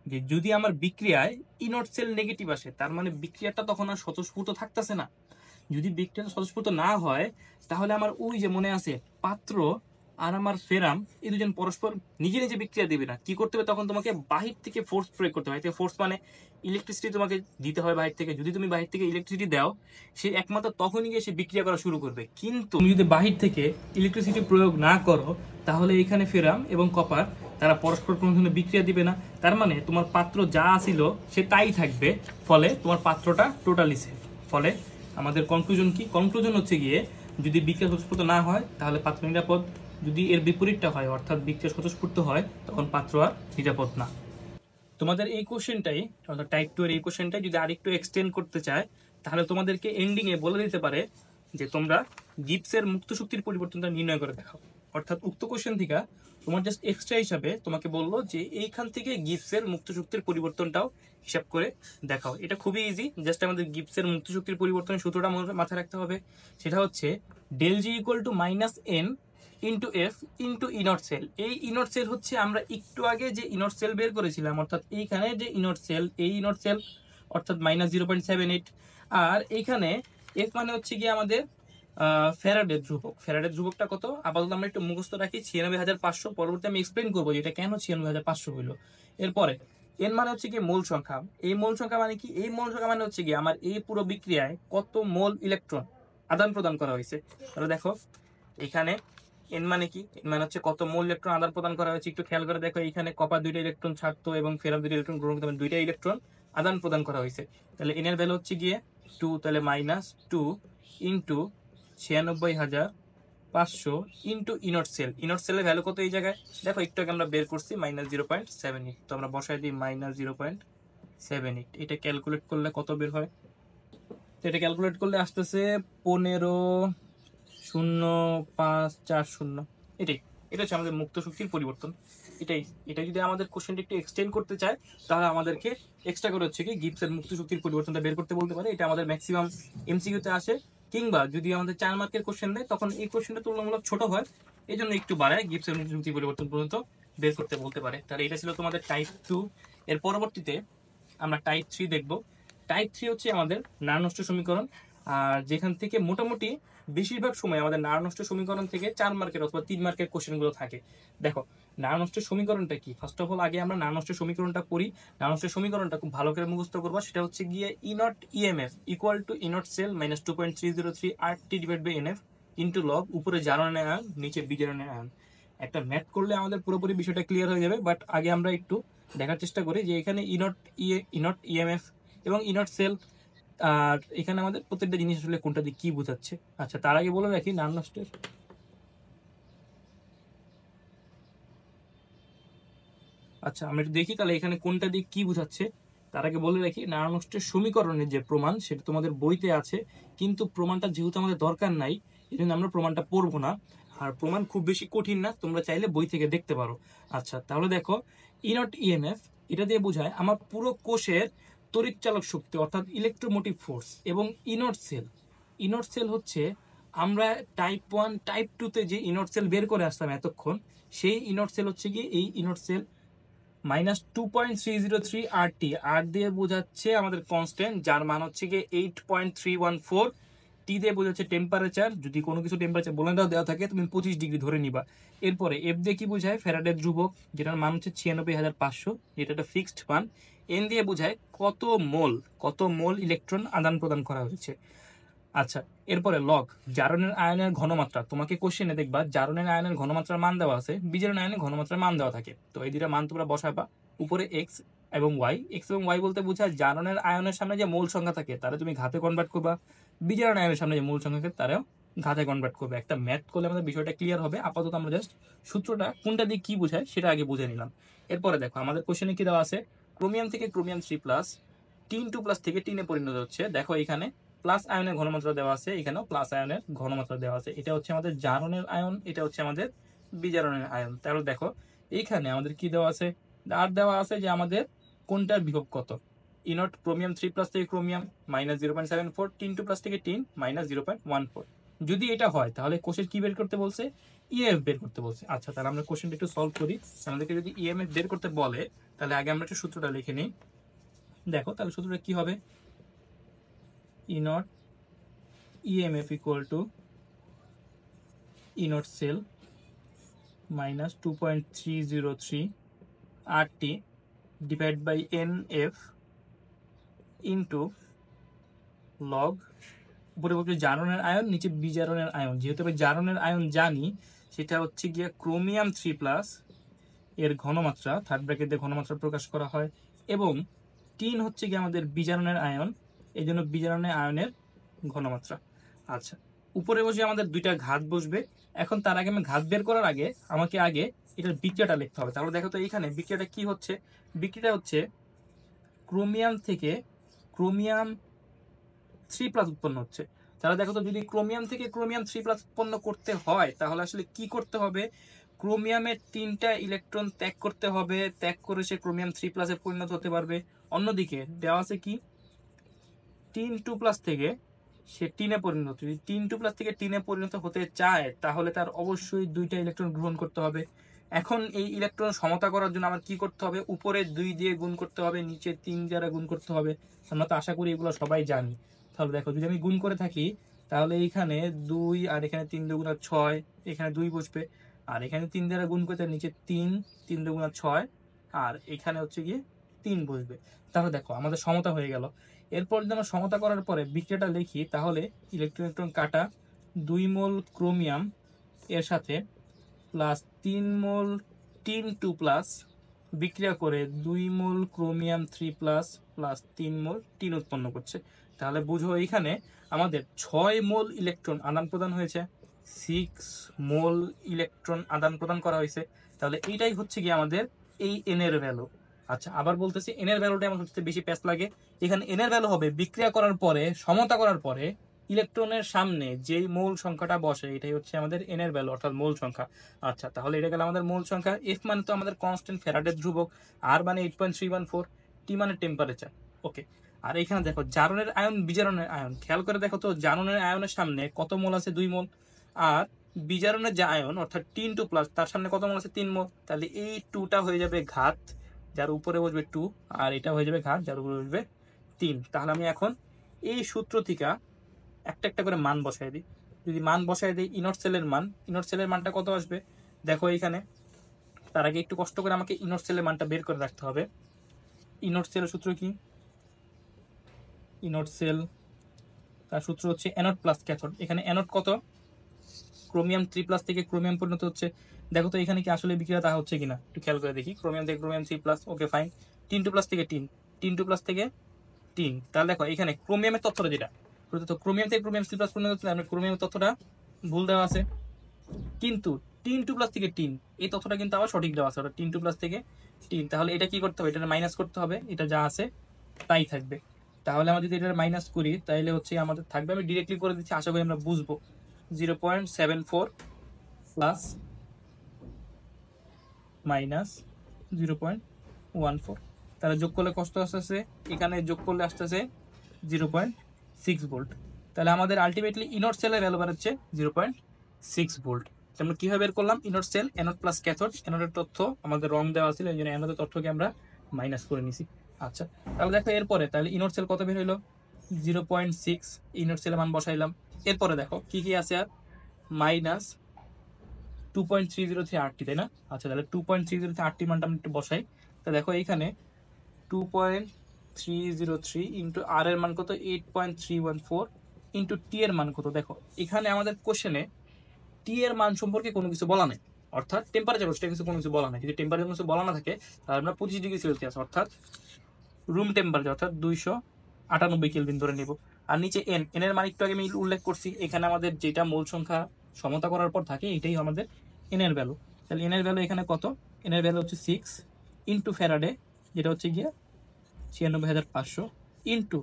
Speaker 1: যে যদি আমার বিক্রিয়ায় ইনট সেল নেগেটিভ আসে, তার মানে বিক্রিয়াটা তখন আর স্বতঃস্ফূর্ত থাকতেছে না। যদি বিক্রিয়াটা স্বতঃস্ফূর্ত না হয়, তাহলে আমার ওই যে মনে আছে, পাত্র আর আমার ফেরাম এই দুজন পরস্পর নিজে নিজে বিক্রিয়া দেবে না। কি করতে হবে? তখন তোমাকে বাহির থেকে ফোর্স প্রয়োগ করতে হয়। ফোর্স মানে ইলেকট্রিসিটি তোমাকে দিতে হয় বাহির থেকে। যদি তুমি বাহির থেকে ইলেকট্রিসিটি দাও, সে একমাত্র তখনই গিয়ে সে বিক্রিয়া করা শুরু করবে। কিন্তু তুমি যদি বাহির থেকে ইলেকট্রিসিটি প্রয়োগ না করো, তাহলে এখানে ফেরাম এবং কপার তারা পরস্পর কোনো ধরনের বিক্রিয়া দিবে না। তার মানে তোমার পাত্র যা ছিল সে তাই থাকবে, ফলে তোমার পাত্রটা টোটালি সেফ। ফলে আমাদের কনক্লুশন কি? কনক্লুশন হচ্ছে গিয়ে, যদি বিক্রিয়া স্বতঃস্ফূর্ত না হয় তাহলে পাত্র নিরাপদ, যদি এর বিপরীতটা হয় অর্থাৎ বিক্রিয়া স্বতঃস্ফূর্ত হয়, তখন পাত্র আর নিরাপদ না। তোমাদের এই কোশ্চেনটাই, অর্থাৎ টাইপ 2 এর এই কোশ্চেনটাই যদি আরেকটু এক্সটেন্ড করতে চায়, তাহলে তোমাদেরকে এন্ডিং এ বলে দিতে পারে যে তোমরা গিবসের মুক্ত শক্তির পরিবর্তনটা নির্ণয় করে দেখাও। অর্থাৎ উক্ত কোশ্চেন থেকে তোমার জাস্ট এক্সট্রা হিসাবে তোমাকে বললো যে এইখান থেকে গিবসের মুক্ত শক্তির পরিবর্তনটাও হিসাব করে দেখাও। এটা খুবই ইজি, জাস্ট আমাদের গিবসের মুক্ত শক্তির পরিবর্তনের সূত্রটা মাথায় রাখতে হবে। সেটা হচ্ছে del G equal to minus n into F into E naught cell. এই ইনট সেল হচ্ছে আমরা একটু আগে যে ইনট সেল বের করেছিলাম, অর্থাৎ এইখানে যে ইনট সেল, এই ইনট সেল অর্থাৎ -0.78। আর এইখানে এফ মানে হচ্ছে গিয়ে আমাদের ফ্যারাডের ধ্রুবক। ফ্যারাডের ধ্রুবকটা কত আপাতত আমরা একটু মুখস্থ রাখি, 96,500। পরবর্তী আমি এক্সপ্লেন করবো যে এটা কেন 96,500 হইলো। এরপরে এন মানে হচ্ছে কি মোল সংখ্যা। এই মোল সংখ্যা মানে কি? এই মোল সংখ্যা মানে হচ্ছে কি আমার এই পুরো বিক্রিয়ায় কত মোল ইলেকট্রন আদান প্রদান করা হয়েছে। তাহলে দেখো এখানে এন মানে কি? এন মানে হচ্ছে কত মোল ইলেকট্রন আদান প্রদান করা হয়েছে। একটু খেয়াল করে দেখো, এখানে কপার 2টা ইলেকট্রন ছাড়তো এবং ফেরাম 2টা ইলেকট্রন গ্রহণ করতো, 2টা ইলেকট্রন আদান প্রদান করা হয়েছে। তাহলে এন এর ভ্যালু হচ্ছে গিয়ে 2, তাহলে -2 ইন্টু 96,500 ইন্টু ইনট সেল। ইনট সেলের ভ্যালু কত এই জায়গায় দেখো, একটু আগে আমরা বের করছি -0.78। তো আমরা বসাই দিই -0.78। এটা ক্যালকুলেট করলে কত বের হয়? তো এটা ক্যালকুলেট করলে আসতেছে 15,0540। এটাই, এটা হচ্ছে আমাদের মুক্ত শক্তির পরিবর্তন। এটাই, এটা যদি আমাদের কোশ্চেনটা একটু এক্সটেন্ড করতে চায় তাহলে আমাদেরকে এক্সট্রা করে হচ্ছে কি গিবসের মুক্ত শক্তির পরিবর্তনটা বের করতে বলতে পারে। এটা আমাদের ম্যাক্সিমাম এমসিকিউতে আসে, কিংবা যদি আমাদের 4 মার্কের কোশ্চেন দেয় তখন এই কোশ্চেনটা তুলনামূলক ছোট হয়, এই জন্য একটু বাড়ায় গিবসের মুক্ত শক্তির পরিবর্তন পর্যন্ত বের করতে বলতে পারে। তাহলে এটা ছিল তোমাদের টাইপ 2। এর পরবর্তীতে আমরা টাইপ 3 দেখব। টাইপ 3 হচ্ছে আমাদের নারনষ্ট সমীকরণ, আর যেখান থেকে মোটামুটি বেশিরভাগ সময় আমাদের নারনষ্ট সমীকরণ থেকে 4 মার্কের অথবা 3 মার্কের কোশ্চেনগুলো থাকে। দেখো নারনষ্ট সমীকরণটা কি, ফার্স্ট অফ অল আগে আমরা নারনষ্ট সমীকরণটা পড়ি। নারনষ্ট সমীকরণটা খুব ভালো করে মুখস্থ করবো। সেটা হচ্ছে গিয়ে E naught EMF equal to E naught cell -2.303 RT divide by NF into log, উপরে জারণের আয়ন নিচে বিজারণের আয়ন। একটা ম্যাথ করলে আমাদের পুরোপুরি বিষয়টা ক্লিয়ার হয়ে যাবে, বাট আগে আমরা একটু দেখার চেষ্টা করি যে এখানে ইনট ইএমএফ এবং ইনট সেল, আর এখানে আমাদের প্রত্যেকটা জিনিস আসলে কোনটা দিয়ে কি বোঝাচ্ছে। আচ্ছা তার আগে বলে রাখি নারনষ্টের, আচ্ছা আমরা একটু দেখি তাহলে এখানে কোনটা দিয়ে কি বোঝাচ্ছে। তার আগে বলে রাখি নারনষ্টের সমীকরণের যে প্রমাণ সেটা তোমাদের বইতে আছে, কিন্তু প্রমাণটা যেহেতু আমাদের দরকার নাই এই জন্য আমরা প্রমাণটা পড়বো না। আর প্রমাণ খুব বেশি কঠিন না, তোমরা চাইলে বই থেকে দেখতে পারো। আচ্ছা তাহলে দেখো ইনট ইএমএফ এটা দিয়ে বোঝায় আমার পুরো কোষের তড়িৎ চালক শক্তি অর্থাৎ ইলেকট্রোমোটিভ ফোর্স। এবং ইনট সেল, ইনট সেল হচ্ছে আমরা টাইপ 1 টাইপ 2 তে যে ইনট সেল বের করে আসলাম এতক্ষণ, সেই ইনট সেল হচ্ছে কি এই ইনট সেল -2.303 RT। আর দিয়ে বোঝাচ্ছে আমাদের কনস্ট্যান্ট, যার মান হচ্ছে গিয়ে 8.314। টি দিয়ে বোঝাচ্ছে টেম্পারেচার, যদি কোনো কিছু টেম্পারেচার বলে দেওয়া থাকে তুমি 25 ডিগ্রি ধরে নিবা। এরপরে এফ দিয়ে কি বোঝায় ফ্যারাডের ধ্রুবক, যেটার মান হচ্ছে 96,500, যেটা একটা ফিক্সড মান। এন দিয়ে বোঝায় কত মোল ইলেকট্রন আদান প্রদান করা হয়েছে। আচ্ছা এরপরে লগ, জারণের আয়নের ঘনমাত্রা। তোমাকে কোশ্চেনে দেখবা জারণের আয়নের ঘনমাত্রার মান দেওয়া আছে, বিজারণ আয়নের ঘনমাত্রার মান দেওয়া থাকে। তো এই দুটা মান তোমরা বসাবা, উপরে এক্স এবং ওয়াই। এক্স এবং ওয়াই বলতে বোঝায় জারণের আয়নের সামনে যে মূল সংখ্যা থাকে তারা তুমি ঘাতে কনভার্ট করবা, বিজারণ আয়নের সামনে যে মূল সংখ্যা থাকে তারাও ঘাতে কনভার্ট করবে। একটা ম্যাথ করলে আমাদের বিষয়টা ক্লিয়ার হবে। আপাতত আমরা জাস্ট সূত্রটা কোনটা দিয়ে কি বোঝায় সেটা আগে বুঝে নিলাম। এরপরে দেখো আমাদের কোশ্চেনে কি দেওয়া আছে, ক্রোমিয়াম থেকে ক্রোমিয়াম 3+, Tin2+ থেকে টিনে পরিণত হচ্ছে। দেখো এখানে প্লাস আয়নের ঘনমাত্রা দেওয়া আছে, এখানেও প্লাস আয়নের ঘনমাত্রা দেওয়া আছে। এটা হচ্ছে আমাদের জারণের আয়ন, এটা হচ্ছে আমাদের বিজারণের আয়ন। তাহলে দেখো এইখানে আমাদের কি দেওয়া আছে, আর দেওয়া আছে যে আমাদের কোনটার বিভব কত। ইনট ক্রোমিয়াম 3+ থেকে ক্রোমিয়াম -0.74, Tin2+ থেকে টিন -0.14। যদি এটা হয় তাহলে কোষের কি বের করতে বলছে, ইএফ বের করতে বলছে। আচ্ছা তাহলে আমরা কোশ্চেনটা একটু সলভ করি। আমাদেরকে যদি ইএমএফ বের করতে বলে তাহলে আগে আমরা একটু সূত্রটা লিখে নিই। দেখো তাহলে সূত্রটা কি হবে, E naught EMF equal to E naught cell -2.303 RT divided by NF into log, উপরে বলছে জারণের আয়ন নিচে বিজারণের আয়ন। যেহেতু আমি জারণের আয়ন জানি সেটা হচ্ছে গিয়ে ক্রোমিয়াম 3+, এর ঘনমাত্রা থার্ড ব্র্যাকেট দিয়ে ঘনমাত্রা প্রকাশ করা হয়, এবং টিন হচ্ছে গিয়ে আমাদের বিজারণের আয়ন, এই জন্য বিজারণের আয়নের ঘনমাত্রা। আচ্ছা উপরে বসে আমাদের দুইটা ঘাত বসবে। এখন তার আগে আমি ঘাত বের করার আগে আমাকে আগে এটার বিক্রিয়াটা লিখতে হবে। তাহলে দেখো তো এইখানে বিক্রিয়াটা কি হচ্ছে, বিক্রিয়াটা হচ্ছে ক্রোমিয়াম থেকে ক্রোমিয়াম 3+ উৎপন্ন হচ্ছে। তাহলে দেখো তো, যদি ক্রোমিয়াম থেকে ক্রোমিয়াম 3+ উৎপন্ন করতে হয় তাহলে আসলে কি করতে হবে? ক্রোমিয়ামের 3টা ইলেকট্রন ত্যাগ করতে হবে, ত্যাগ করে সে ক্রোমিয়াম 3+ এ পরিণত হতে পারবে। অন্যদিকে দেওয়া আছে কি, 10 থেকে সে 10 পরিণত, যদি 10 থেকে 10 পরিণত হতে চায় তাহলে তার অবশ্যই 2টা ইলেকট্রন গ্রহণ করতে হবে। এখন এই ইলেকট্রন সমতা করার জন্য আমার কি করতে হবে? উপরে 2 দিয়ে গুণ করতে হবে, নিচে 3 দ্বারা গুণ করতে হবে। আমরা তো আশা করি এগুলো সবাই জানি। তাহলে দেখো, যদি আমি গুণ করে থাকি তাহলে এইখানে 2 আর এখানে 3 2 6, এখানে 2 বসবে, আর এখানে 3 দ্বারা গুণ করতে নিচে 3 3 2 6, আর এখানে হচ্ছে গিয়ে 3 বসবে। তাহলে দেখো আমাদের সমতা হয়ে গেল। এরপর যদি আমরা সমতা করার পরে বিক্রিয়াটা লিখি তাহলে ইলেকট্রন ইলেকট্রন কাটা, 2 মোল ক্রোমিয়াম এর সাথে প্লাস 3 মোল টিন 2+ বিক্রিয়া করে 2 মোল ক্রোমিয়াম 3+ প্লাস 3 মোল টিন উৎপন্ন করছে। তাহলে বুঝো এখানে আমাদের 6 মোল ইলেকট্রন আদান প্রদান হয়েছে, 6 মোল ইলেকট্রন আদান প্রদান করা হয়েছে। তাহলে এইটাই হচ্ছে কি আমাদের এই এন এর ভ্যালু। আচ্ছা, আবার বলতেছি, এন এর ভ্যালুটা আমার সবচেয়ে বেশি প্যাচ লাগে। এখানে এন এর ভ্যালু হবে বিক্রিয়া করার পরে, সমতা করার পরে ইলেকট্রনের সামনে যেই মূল সংখ্যাটা বসে এটাই হচ্ছে আমাদের এন এর ভ্যালু, অর্থাৎ মূল সংখ্যা। আচ্ছা, তাহলে এটা গেল আমাদের মূল সংখ্যা। এফ মানে তো আমাদের কনস্ট্যান্ট ফ্যারাডের ধ্রুবক, আর মানে 8.314, টি মানে টেম্পারেচার। ওকে, আর এখানে দেখো জারণের আয়ন বিজারণের আয়ন, খেয়াল করে দেখো তো, জারণের আয়নের সামনে কত মোল আছে? 2 মোল। আর বিজারণের যে আয়ন অর্থাৎ টিন 2+, তার সামনে কত মোল আছে? 3 মোল। তাহলে এই 2টা হয়ে যাবে ঘাত, যার উপরে বসবে 2, আর এটা হয়ে যাবে ঘাত, যার উপরে বসবে 3। তাহলে আমি এখন এই সূত্র থেকে একটা একটা করে মান বসাই দিই। যদি মান বসাই দিই, ইনট সেলের মান, ইনট সেলের মানটা কত আসবে দেখো এইখানে। তার আগে একটু কষ্ট করে আমাকে ইনট সেলের মানটা বের করে রাখতে হবে। ইনট সেলের সূত্র কি? ইনট সেল তার সূত্র হচ্ছে অ্যানোড প্লাস ক্যাথোড। এখানে অ্যানোড কত? ক্রোমিয়াম 3+ থেকে ক্রোমিয়াম পরিণত হচ্ছে। দেখো তো এখানে কি আসলে বিক্রিয়া তা হচ্ছে কিনা, একটু খেয়াল করে দেখি। ক্রোমিয়াম থেকে ক্রোমিয়াম 3+, ওকে ফাইন। 10 থেকে 10 থেকে 3। তাহলে দেখো এখানে ক্রোমিয়ামের তথ্যটা যেটা প্রদত্ত, ক্রোমিয়াম থেকে ক্রোমিয়াম 3+ পরিণত হচ্ছে, আমরা ক্রোমিয়ামের তথ্যটা ভুল দেওয়া আছে। কিন্তু 10 থেকে 3 এই তথ্যটা কিন্তু আবার সঠিক দেওয়া আছে, ওটা 10 থেকে 3। তাহলে এটা কি করতে হবে? এটা মাইনাস করতে হবে, এটা যা আছে তাই থাকবে। তাহলে আমরা যদি এটা মাইনাস করি তাহলে হচ্ছে আমাদের থাকবে, আমি ডিরেক্টলি করে দিচ্ছি, আশা করি আমরা বুঝবো, 0.74 প্লাস মাইনাস 0.14। তাহলে যোগ করলে কষ্ট আসতেছে, এখানে যোগ করলে আসতেছে 0.6 ভোল্ট। তাহলে আমাদের আলটিমেটলি ইনট সেলের ভ্যালু বেরোচ্ছে 0.6 ভোল্ট। আমরা কিভাবে বের করলাম? E nought cell, anode plus cathode. অ্যানোডের তথ্য আমাদের রং দেওয়া ছিল, এই জন্য অ্যানোডের তথ্যকে আমরা মাইনাস করে নিছি। আচ্ছা, তাহলে দেখো এরপরে তাহলে ইনট সেল কত বের হইলো? 0.6। ইনট সেলের মান বসাইলাম। এরপরে দেখো কি কি আছে, আর মাইনাস 2.303 আরটি, তাই না? আচ্ছা, তাহলে 2.303 আরটি মানটা আমি একটু বসাই। তো দেখো এইখানে 2.303 ইন্টু আর এর মান কত? 8.314 ইন্টু টি এর মান কত? দেখো এখানে আমাদের কোশ্চেনে টি এর মান সম্পর্কে কোনো কিছু বলা নেই, অর্থাৎ টেম্পারেচার কিছু কোনো কিছু বলা নেই। যদি টেম্পারেচার কিছু বলা না থাকে তাহলে আমরা 25°C অর্থাৎ রুম টেম্পারেচার অর্থাৎ 298 কেলভিন ধরে নেব। আর নিচে এন, এন এর মান একটু আগে আমি উল্লেখ করছি, এখানে আমাদের যেটা মূল সংখ্যা সমতা করার পর থাকে এটাই আমাদের এন এর ভ্যালু। তাহলে এন এর ভ্যালু এখানে কত? এন এর ভ্যালু হচ্ছে 6 ইন্টু ফ্যারাডে, যেটা হচ্ছে গিয়ে 96,500 ইন্টু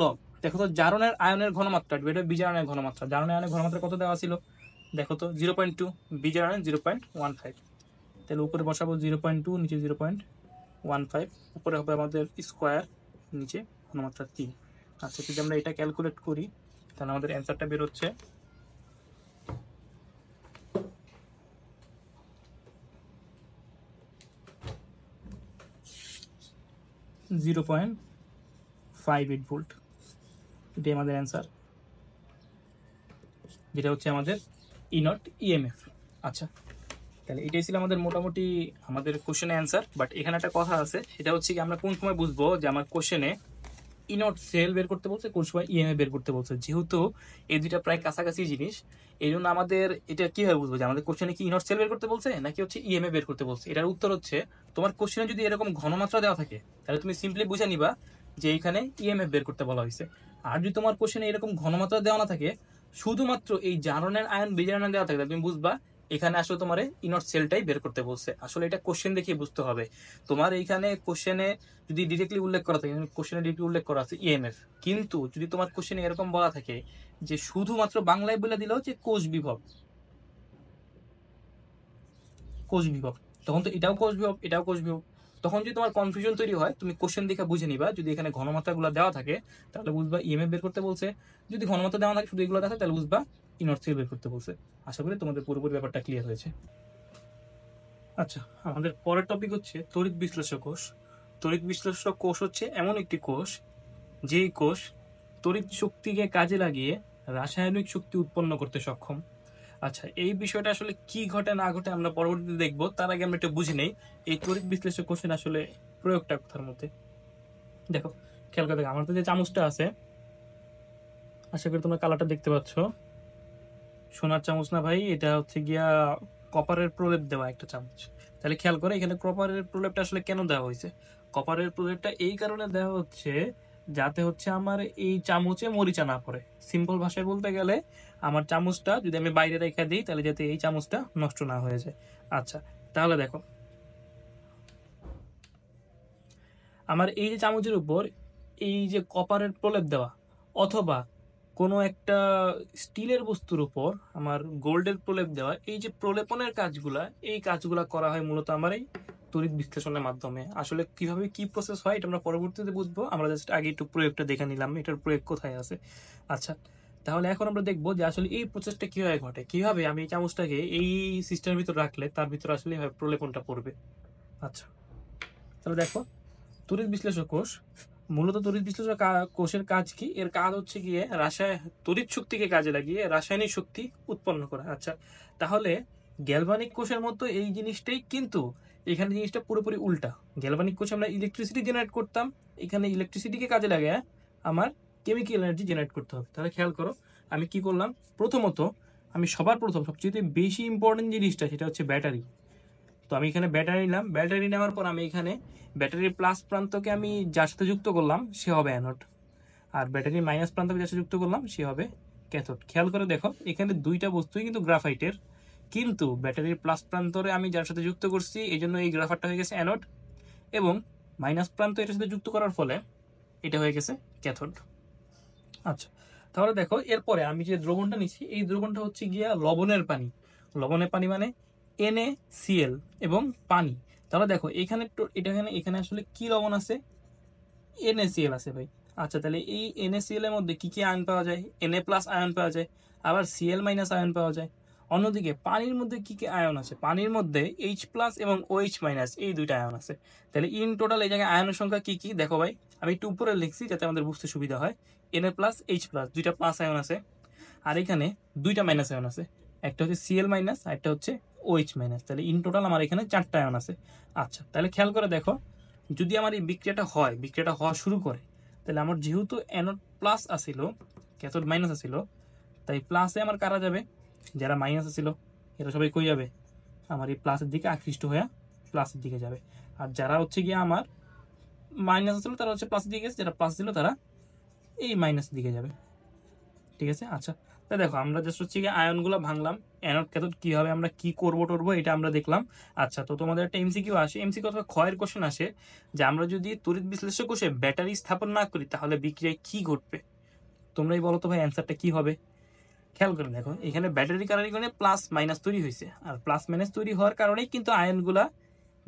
Speaker 1: লগ। দেখো তো জারণের আয়নের ঘনমাত্রা, এটা বিজারণের ঘনমাত্রা। জারণের আয়নের ঘনমাত্রা কত দেওয়া ছিল দেখো তো? 0.2, বিজারণের 0.15। তাহলে উপরে বসাবো 0.2, নিচে 0.15, উপরে হবে আমাদের স্কোয়ার, নিচে ঘনমাত্রা 3। আচ্ছা, যদি আমরা এটা ক্যালকুলেট করি তাহলে আমাদের অ্যান্সারটা বের হচ্ছে 0.58 ভোল্ট। এটাই আমাদের অ্যান্সার, যেটা হচ্ছে আমাদের ইনট ইএমএফ। আচ্ছা, তাহলে এটাই ছিল আমাদের মোটামুটি আমাদের কোশ্চেনের অ্যান্সার। বাট এখানে একটা কথা আছে, সেটা হচ্ছে কি আমরা কোন সময় বুঝবো যে আমার কোশ্চেনে ইনট সেল বের করতে বলছে, কোন সময় ইএমএফ বের করতে বলছে। যেহেতু এই দুইটা প্রায় কাছাকাছি জিনিস, এই জন্য আমাদের এটা কিভাবে বুঝবো যে আমাদের কোশ্চেনে কি ইনট সেল বের করতে বলছে নাকি হচ্ছে ইএমএফ বের করতে বলছে। এটার উত্তর হচ্ছে, তোমার কোশ্চেনে যদি এরকম ঘনমাত্রা দেওয়া থাকে তাহলে তুমি সিম্পলি বুঝে নিবা যে এইখানে ইএমএফ বের করতে বলা হয়েছে। আর যদি তোমার কোশ্চেনে এরকম ঘনমাত্রা দেওয়া না থাকে, শুধুমাত্র এই জারণের আয়ন বিজারণের দেওয়া থাকে, তুমি বুঝবা এখানে আসলে তোমার ইনট সেলটাই বের করতে বলছে। আসলে এটা কোশ্চেন দেখিয়ে বুঝতে হবে। তোমার এইখানে কোশ্চেনে যদি ডিরেক্টলি উল্লেখ করা থাকে, কোশ্চেনে ডিরেক্টলি উল্লেখ করা আছে ইএমএফ, কিন্তু যদি তোমার কোশ্চেনে এরকম বলা থাকে যে শুধুমাত্র বাংলায় বলে দিলেও যে কোষ বিভব, কোষ বিভব, তখন তো এটাও কোষ বিভব, এটাও কোষ বিভব। তখন যদি তোমার কনফিউশন তৈরি হয়, তুমি কোশ্চেন দেখে বুঝে নিবা। যদি এখানে ঘনমাত্রাগুলো দেওয়া থাকে তাহলে বুঝবা ইএমএফ বের করতে বলছে, যদি ঘনমাত্রা দেওয়া থাকে শুধু এগুলো থাকে তাহলে বুঝবা ইনট সেল বের করতে বলছে। আশা করি তোমাদের পুরোপুরি ব্যাপারটা ক্লিয়ার হয়েছে। আচ্ছা, আমাদের পরের টপিক হচ্ছে তড়িৎ বিশ্লেষক কোষ। তড়িৎ বিশ্লেষক কোষ হচ্ছে এমন একটি কোষ, যেই কোষ তড়িৎ শক্তিকে কাজে লাগিয়ে রাসায়নিক শক্তি উৎপন্ন করতে সক্ষম। আচ্ছা, এই বিষয়টা আসলে কি ঘটে না ঘটে আমরা পরবর্তীতে দেখবো। তার আগে আমরা একটু বুঝে নেই এই তড়িৎ বিশ্লেষক কোষের আসলে প্রয়োগটা কোথার মধ্যে। দেখো, খেয়াল করে দেখো, আমার তো যে চামচটা আছে, আশা করি তোমরা কালারটা দেখতে পাচ্ছ। সোনার চামচ না ভাই, এটা হচ্ছে গিয়া কপারের প্রলেপ দেওয়া একটা চামচ। তাহলে খেয়াল করে এখানে কপারের প্রলেপটা আসলে কেন দেওয়া হয়েছে। কপারের প্রলেপটা এই কারণে দেওয়া হচ্ছে যাতে হচ্ছে আমার এই চামচে মরিচা না পড়ে। সিম্পল ভাষায় বলতে গেলে আমার চামচটা যদি আমি বাইরে রেখে দিই তাহলে যাতে এই চামচটা নষ্ট না হয়ে যায়। আচ্ছা, তাহলে দেখো, আমার এই যে চামচের উপর এই যে কপারের প্রলেপ দেওয়া, অথবা কোনো একটা স্টিলের বস্তুর উপর আমার গোল্ডের প্রলেপ দেওয়া, এই যে প্রলেপনের কাজগুলা, এই কাজগুলা করা হয় মূলত আমার এই তড়িৎ বিশ্লেষণের মাধ্যমে। আসলে কিভাবে কি প্রসেস হয় এটা আমরা পরবর্তীতে বুঝবো। আমরা জাস্ট আগে একটু প্রয়োগটা দেখে নিলাম, এটার প্রয়োগ কোথায় আছে। আচ্ছা, তাহলে এখন আমরা দেখবো যে আসলে এই প্রসেসটা কিভাবে ঘটে, কিভাবে আমি এই চামচটাকে এই সিস্টেমের ভিতর রাখলে তার ভিতর আসলে এইভাবে প্রলেপনটা পড়বে। আচ্ছা, তাহলে দেখো, তড়িৎ বিশ্লেষক কোষ, মূলত তড়িৎ বিশ্লেষক কোষের কাজ কি? এর কাজ হচ্ছে গিয়ে তড়িৎ শক্তিকে কাজে লাগিয়ে রাসায়নিক শক্তি উৎপন্ন করা। আচ্ছা, তাহলে গ্যালভানিক কোষের মতো এই জিনিসটাই, কিন্তু এখানে জিনিসটা পুরোপুরি উল্টা। গ্যালভানিক কোষে আমরা ইলেকট্রিসিটি জেনারেট করতাম, এখানে ইলেকট্রিসিটিকে কাজে লাগিয়ে আমার কেমিক্যাল এনার্জি জেনারেট করতে হবে। তাহলে খেয়াল করো আমি কি করলাম। প্রথমত আমি সবার প্রথম সবচেয়ে বেশি ইম্পর্টেন্ট জিনিসটা সেটা হচ্ছে ব্যাটারি। তো আমি এখানে ব্যাটারি নিলাম, ব্যাটারি নেওয়ার পর আমি এখানে ব্যাটারির প্লাস প্রান্তকে আমি যার সাথে যুক্ত করলাম সে হবে অ্যানোড, আর ব্যাটারির মাইনাস প্রান্তকে যার সাথে যুক্ত করলাম সে হবে ক্যাথোড। খেয়াল করে দেখো এখানে দুইটা বস্তুই কিন্তু গ্রাফাইটের, কিন্তু ব্যাটারির প্লাস প্রান্তরে আমি যার সাথে যুক্ত করছি এই জন্য এই গ্রাফারটা হয়ে গেছে অ্যানোড, এবং মাইনাস প্রান্ত এটার সাথে যুক্ত করার ফলে এটা হয়ে গেছে ক্যাথোড। আচ্ছা, তাহলে দেখো এরপরে আমি যে দ্রবণটা নিচ্ছি এই দ্রবণটা হচ্ছে গিয়া লবণের পানি। লবণের পানি মানে NaCl এবং পানি। তাহলে দেখো এখানে এখানে আসলে কি লবণ আছে, NaCl আছে ভাই। আচ্ছা, তাহলে এই NaCl এর মধ্যে কি কি আয়ন পাওয়া যায়? Na প্লাস আয়ন পাওয়া যায়, আবার Cl মাইনাস আয়ন পাওয়া যায়। অন্যদিকে পানির মধ্যে কি কি আয়ন আছে? পানির মধ্যে H প্লাস এবং OH মাইনাস এই দুইটা আয়ন আছে। তাহলে ইন টোটাল এই জায়গায় আয়নের সংখ্যা কি কি দেখো ভাই, আমি একটু উপরে লিখছি যাতে আমাদের বুঝতে সুবিধা হয়। Na প্লাস H প্লাস দুইটা প্লাস আয়ন আছে, আর এখানে দুইটা মাইনাস আয়ন আছে, একটা হচ্ছে Cl মাইনাস আর একটা হচ্ছে OH মাইনাস। তাহলে ইন টোটাল আমার এখানে চারটা আয়ন আছে। আচ্ছা, তাহলে খেয়াল করে দেখো, যদি আমার এই বিক্রিয়াটা হয়, বিক্রিয়াটা হওয়া শুরু করে, তাহলে আমার যেহেতু অ্যানোড প্লাস আসিল, ক্যাথোড মাইনাস আসিল, তাই প্লাসে আমার কারা যাবে? যারা মাইনাস আসিল এরা সবাই কই যাবে? আমার এই প্লাসের দিকে আকৃষ্ট হয়ে প্লাসের দিকে যাবে। আর যারা হচ্ছে গিয়ে আমার মাইনাস আসছিল তারা হচ্ছে প্লাসের দিকে গেছে, যারা প্লাস দিল তারা এই মাইনাসের দিকে যাবে। ঠিক আছে? আচ্ছা, তাই দেখো আমরা জাস্ট হচ্ছে গিয়ে আয়নগুলো ভাঙলাম, অ্যানোড ক্যাথোড কিভাবে আমরা কি করবো এটা আমরা দেখলাম। আচ্ছা, তো তোমাদের একটা এমসিকিউ আসে, এমসিকিউ অথবা ক্ষয়ের কোশ্চেন আসে যে আমরা যদি তড়িৎ বিশ্লেষক কোষে ব্যাটারি স্থাপন না করি তাহলে বিক্রিয়ায় কি ঘটবে? তোমরাই বলো তো ভাই অ্যান্সারটা কি হবে। খেয়াল করে দেখো এখানে ব্যাটারি কারণে প্লাস মাইনাস তৈরি হয়েছে, আর প্লাস মাইনাস তৈরি হওয়ার কারণেই কিন্তু আয়নগুলা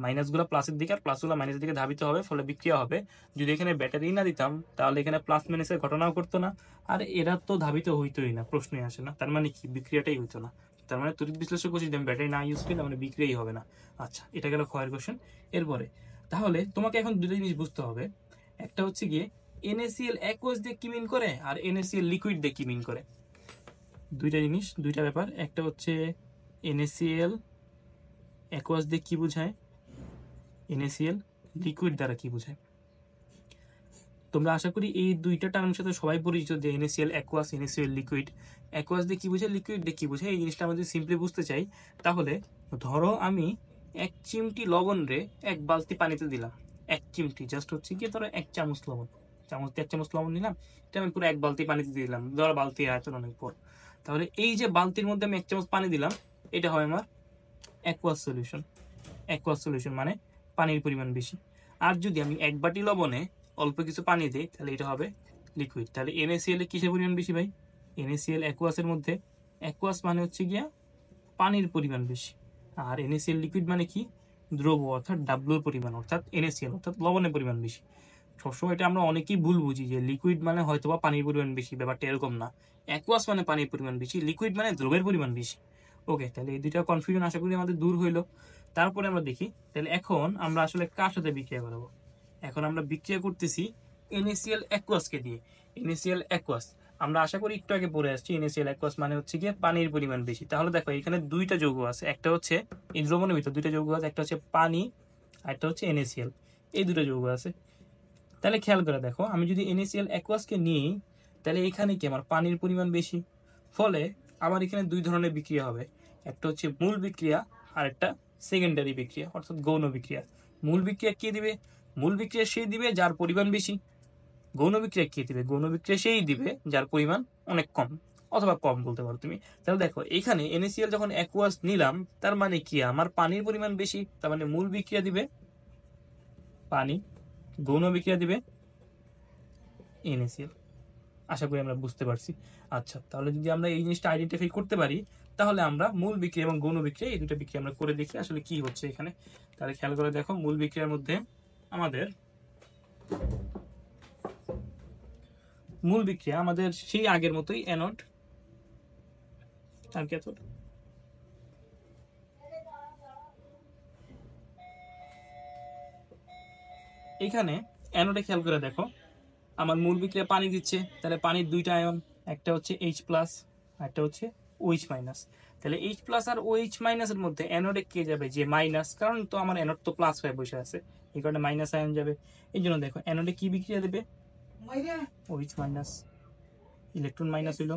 Speaker 1: মাইনাসগুলো প্লাসের দিকে আর প্লাসগুলো মাইনাসের দিকে ধাবিত হবে, ফলে বিক্রিয়া হবে। যদি এখানে ব্যাটারি না দিতাম তাহলে এখানে প্লাস মাইনাসের ঘটনাও করতো না, আর এরা তো ধাবিত হইতোই না, প্রশ্নই আসে না। তার মানে কি? বিক্রিয়াটাই হইতো না। তার মানে তড়িৎ বিশ্লেষক কোষে যদি আমি ব্যাটারি না ইউজ করি তার মানে বিক্রিয়াই হবে না। আচ্ছা, এটা গেল ক্ষয়ের কোশ্চেন। এরপরে তাহলে তোমাকে এখন দুটো জিনিস বুঝতে হবে। একটা হচ্ছে গিয়ে NaCl অ্যাকুয়াস দিয়ে কি মিন করে, আর NaCl লিকুইড দিয়ে কি মিন করে। দুইটা জিনিস, দুইটা ব্যাপার। একটা হচ্ছে NaCl অ্যাকুয়াস দিয়ে কি বোঝায়, NaCl লিকুইড দ্বারা কি বোঝায়। তোমরা আশা করি এই দুইটা টার্মের সাথে সবাই পরিচিত, যে NaCl aqueous, NaCl liquid. Aqueous দিয়ে কি বোঝায়, লিকুইড দিয়ে কি বোঝায়, এই জিনিসটা আমরা যদি সিম্পলি বুঝতে চাই তাহলে ধরো আমি এক চিমটি লবণ রে এক বালতি পানিতে দিলাম। এক চিমটি জাস্ট হচ্ছে কি ধরো এক চামচ লবণ, চামচ দিয়ে এক চামচ লবণ নিলাম, এটা আমি পুরো এক বালতি পানিতে দিলাম। ধরো বালতির আয়তন অনেক বড়, তাহলে এই যে বালতির মধ্যে আমি এক চামচ পানি দিলাম, এটা হবে আমার অ্যাকুয়াস সলিউশন। অ্যাকুয়াস সলিউশন মানে পানির পরিমাণ বেশি। আর যদি আমি 1 বাটি লবণে অল্প কিছু পানি দিই তাহলে এটা হবে লিকুইড। তাহলে NaCl এর কিসের পরিমাণ বেশি ভাই? NaCl অ্যাকুয়াসের মধ্যে, অ্যাকুয়াস মানে হচ্ছে গিয়া পানির পরিমাণ বেশি, আর NaCl লিকুইড মানে কি? দ্রব, অর্থাৎ ডাব্লুর পরিমাণ, অর্থাৎ NaCl অর্থাৎ লবণের পরিমাণ বেশি। সবসময় এটা আমরা অনেকেই ভুল বুঝি যে লিকুইড মানে হয়তোবা পানির পরিমাণ বেশি, ব্যাপারটা এরকম না। অ্যাকুয়াস মানে পানির পরিমাণ বেশি, লিকুইড মানে দ্রবের পরিমাণ বেশি। ওকে, তাহলে এই দুইটা কনফিউশন আশা করি আমাদের দূর হইলো। তারপরে আমরা দেখি তাহলে এখন আমরা আসলে কার সাথে বিক্রিয়া করাবো। এখন আমরা বিক্রিয়া করতেছি NaCl অ্যাকুয়াসকে দিয়ে। NaCl অ্যাকুয়াস আমরা আশা করি একটু আগে পড়ে আসছি। NaCl অ্যাকুয়াস মানে হচ্ছে গিয়ে পানির পরিমাণ বেশি। তাহলে দেখো এখানে দুইটা যৌগ আছে, একটা হচ্ছে এই দ্রবণের ভিতর দুইটা যৌগ আছে, একটা হচ্ছে পানি আর একটা হচ্ছে NaCl, এই দুটো যৌগ আছে। তাহলে খেয়াল করে দেখো, আমি যদি NaCl অ্যাকুয়াসকে নিই তাহলে এখানে কি আমার পানির পরিমাণ বেশি, ফলে আমার এখানে দুই ধরনের বিক্রিয়া হবে। একটা হচ্ছে মূল বিক্রিয়া আর একটা সেকেন্ডারি বিক্রিয়া অর্থাৎ গৌণ বিক্রিয়া। মূল বিক্রিয়া কে দিবে? মূল বিক্রিয়া সেই দিবে যার পরিমাণ বেশি। গৌণ বিক্রিয়া কে দিবে? গৌণ বিক্রিয়া সেই দিবে যার পরিমাণ অনেক কম অথবা কম বলতে পারো তুমি। তাহলে দেখো এখানে NaCl যখন অ্যাকুয়াস নিলাম তার মানে কি আমার পানির পরিমাণ বেশি, তার মানে মূল বিক্রিয়া দিবে পানি, গৌণ বিক্রিয়া দিবে NaCl। আশা করি আমরা বুঝতে পারছি। আচ্ছা, তাহলে যদি আমরা এই জিনিসটা আইডেন্টিফাই করতে পারি তাহলে আমরা মূল বিক্রিয়া এবং গৌণ বিক্রিয়া এই দুটো বিক্রিয়া আমরা করে দেখি আসলে কি হচ্ছে এখানে। তাহলে খেয়াল করে দেখো, মূল বিক্রিয়ার মধ্যে আমাদের মূল বিক্রিয়া আমাদের সেই আগের মতোই অ্যানোড আর ক্যাথোড। এখানে অ্যানোডে খেয়াল করে দেখো আমার মূল বিক্রিয়া পানি দিচ্ছে, তাহলে পানির দুইটা আয়ন, একটা হচ্ছে H প্লাস একটা হচ্ছে OH মাইনাস। তাহলে H প্লাস আর OH মাইনাসের মধ্যে অ্যানোডে কে যাবে? যে মাইনাস, কারণ তো আমার অ্যানোড তো প্লাস হয়ে বসে আছে, এই কারণে মাইনাস আয়ন যাবে। এই জন্য দেখো অ্যানোডে কি বিক্রিয়া দেবে? OH মাইনাস, ইলেকট্রন মাইনাস হইল।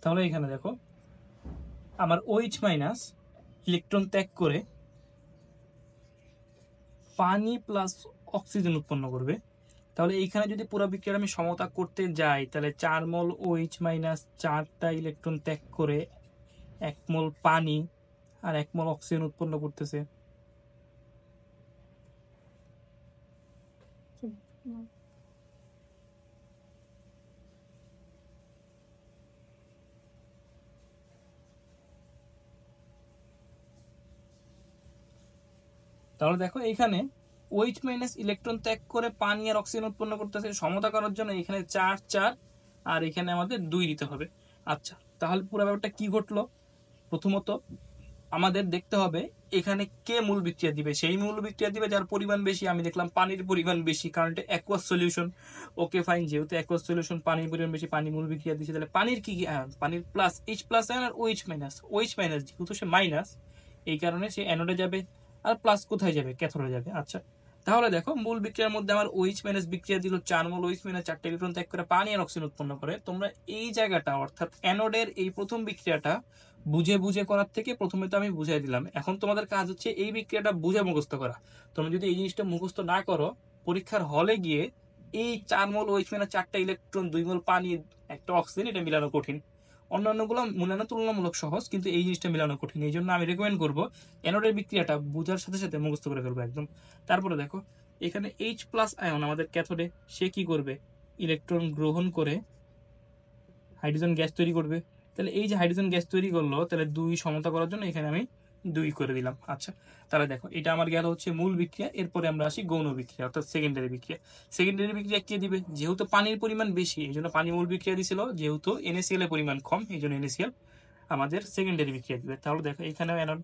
Speaker 1: তাহলে এখানে দেখো আমার OH মাইনাস ইলেকট্রন ত্যাগ করে পানি প্লাস অক্সিজেন উৎপন্ন করবে। তাহলে এইখানে যদি পুরো বিক্রিয়া আমি সমতা করতে যাই তাহলে 4 মোল OH মাইনাস 4টা ইলেকট্রন ত্যাগ করে 1 মোল পানি আর 1 মোল অক্সিজেন উৎপন্ন করতেছে। তাহলে দেখো এইখানে OH মাইনাস ইলেকট্রন ত্যাগ করে পানি আর অক্সিজেন উৎপন্ন করতেছে। সমতা করার জন্য এখানে 4 4 আর এখানে আমাদের 2 দিতে হবে। আচ্ছা, তাহলে পুরো ব্যাপারটা কি ঘটলো? প্রথমত আমাদের দেখতে হবে এখানে কে মূল বিক্রিয়া দিবে। সেই মূল বিক্রিয়া দিবে যার পরিমাণ বেশি। আমি দেখলাম পানির পরিমাণ বেশি, কারণ এটা অ্যাকুয়াস সলিউশন। ওকে ফাইন, যেহেতু অ্যাকুয়াস সলিউশন পানির পরিমাণ বেশি, পানি মূল বিক্রিয়া দিচ্ছে। তাহলে পানির কি কি আয়ন? পানির প্লাস H প্লাস আয়ন আর OH মাইনাস। OH মাইনাস যেহেতু সে মাইনাস, এই কারণে সে অ্যানোডে যাবে, আর প্লাস কোথায় যাবে? ক্যাথোডে যাবে। আচ্ছা, তাহলে দেখো মূল বিক্রিয়ার মধ্যে আমার OH মাইনাস বিক্রিয়া দিল 4 মোল OH মাইনাস 4টা ইলেকট্রন ত্যাগ করে পানি আর অক্সিজেন উৎপন্ন করে। তোমরা এই জায়গাটা অর্থাৎ অ্যানোডের এই প্রথম বিক্রিয়াটা বুঝে বুঝে করার থেকে প্রথমে তো আমি বুঝাই দিলাম, এখন তোমাদের কাজ হচ্ছে এই বিক্রিয়াটা বুঝে মুখস্থ করা। তোমরা যদি এই জিনিসটা মুখস্থ না করো, পরীক্ষার হলে গিয়ে এই 4 মোল OH মাইনাস 4টা ইলেকট্রন 2 মোল পানি একটা অক্সিজেন, এটা মিলানো কঠিন। অন্যান্যগুলো মিলানো তুলনামূলক সহজ, কিন্তু এই জিনিসটা মিলানো কঠিন। এই জন্য আমি রেকমেন্ড করবো অ্যানোডের বিক্রিয়াটা বোঝার সাথে সাথে মুখস্থ করে ফেলবো একদম। তারপরে দেখো এখানে H প্লাস আয়ন আমাদের ক্যাথোডে, সে কি করবে? ইলেকট্রন গ্রহণ করে হাইড্রোজেন গ্যাস তৈরি করবে। তাহলে এই যে হাইড্রোজেন গ্যাস তৈরি করলো, তাহলে 2 সমতা করার জন্য এখানে আমি 2 করে দিলাম। আচ্ছা, তাহলে দেখো এটা আমার গেল হচ্ছে মূল বিক্রিয়া। এরপরে আমরা আসি গৌণ বিক্রিয়া অর্থাৎ সেকেন্ডারি বিক্রিয়া। সেকেন্ডারি বিক্রিয়া কে দিবে? যেহেতু পানির পরিমাণ বেশি এই জন্য পানি মূল বিক্রিয়া দিছিল, যেহেতু NaCl এর পরিমাণ কম এই জন্য NaCl আমাদের সেকেন্ডারি বিক্রিয়া দিবে। তাহলে দেখো এখানেও অ্যানোড,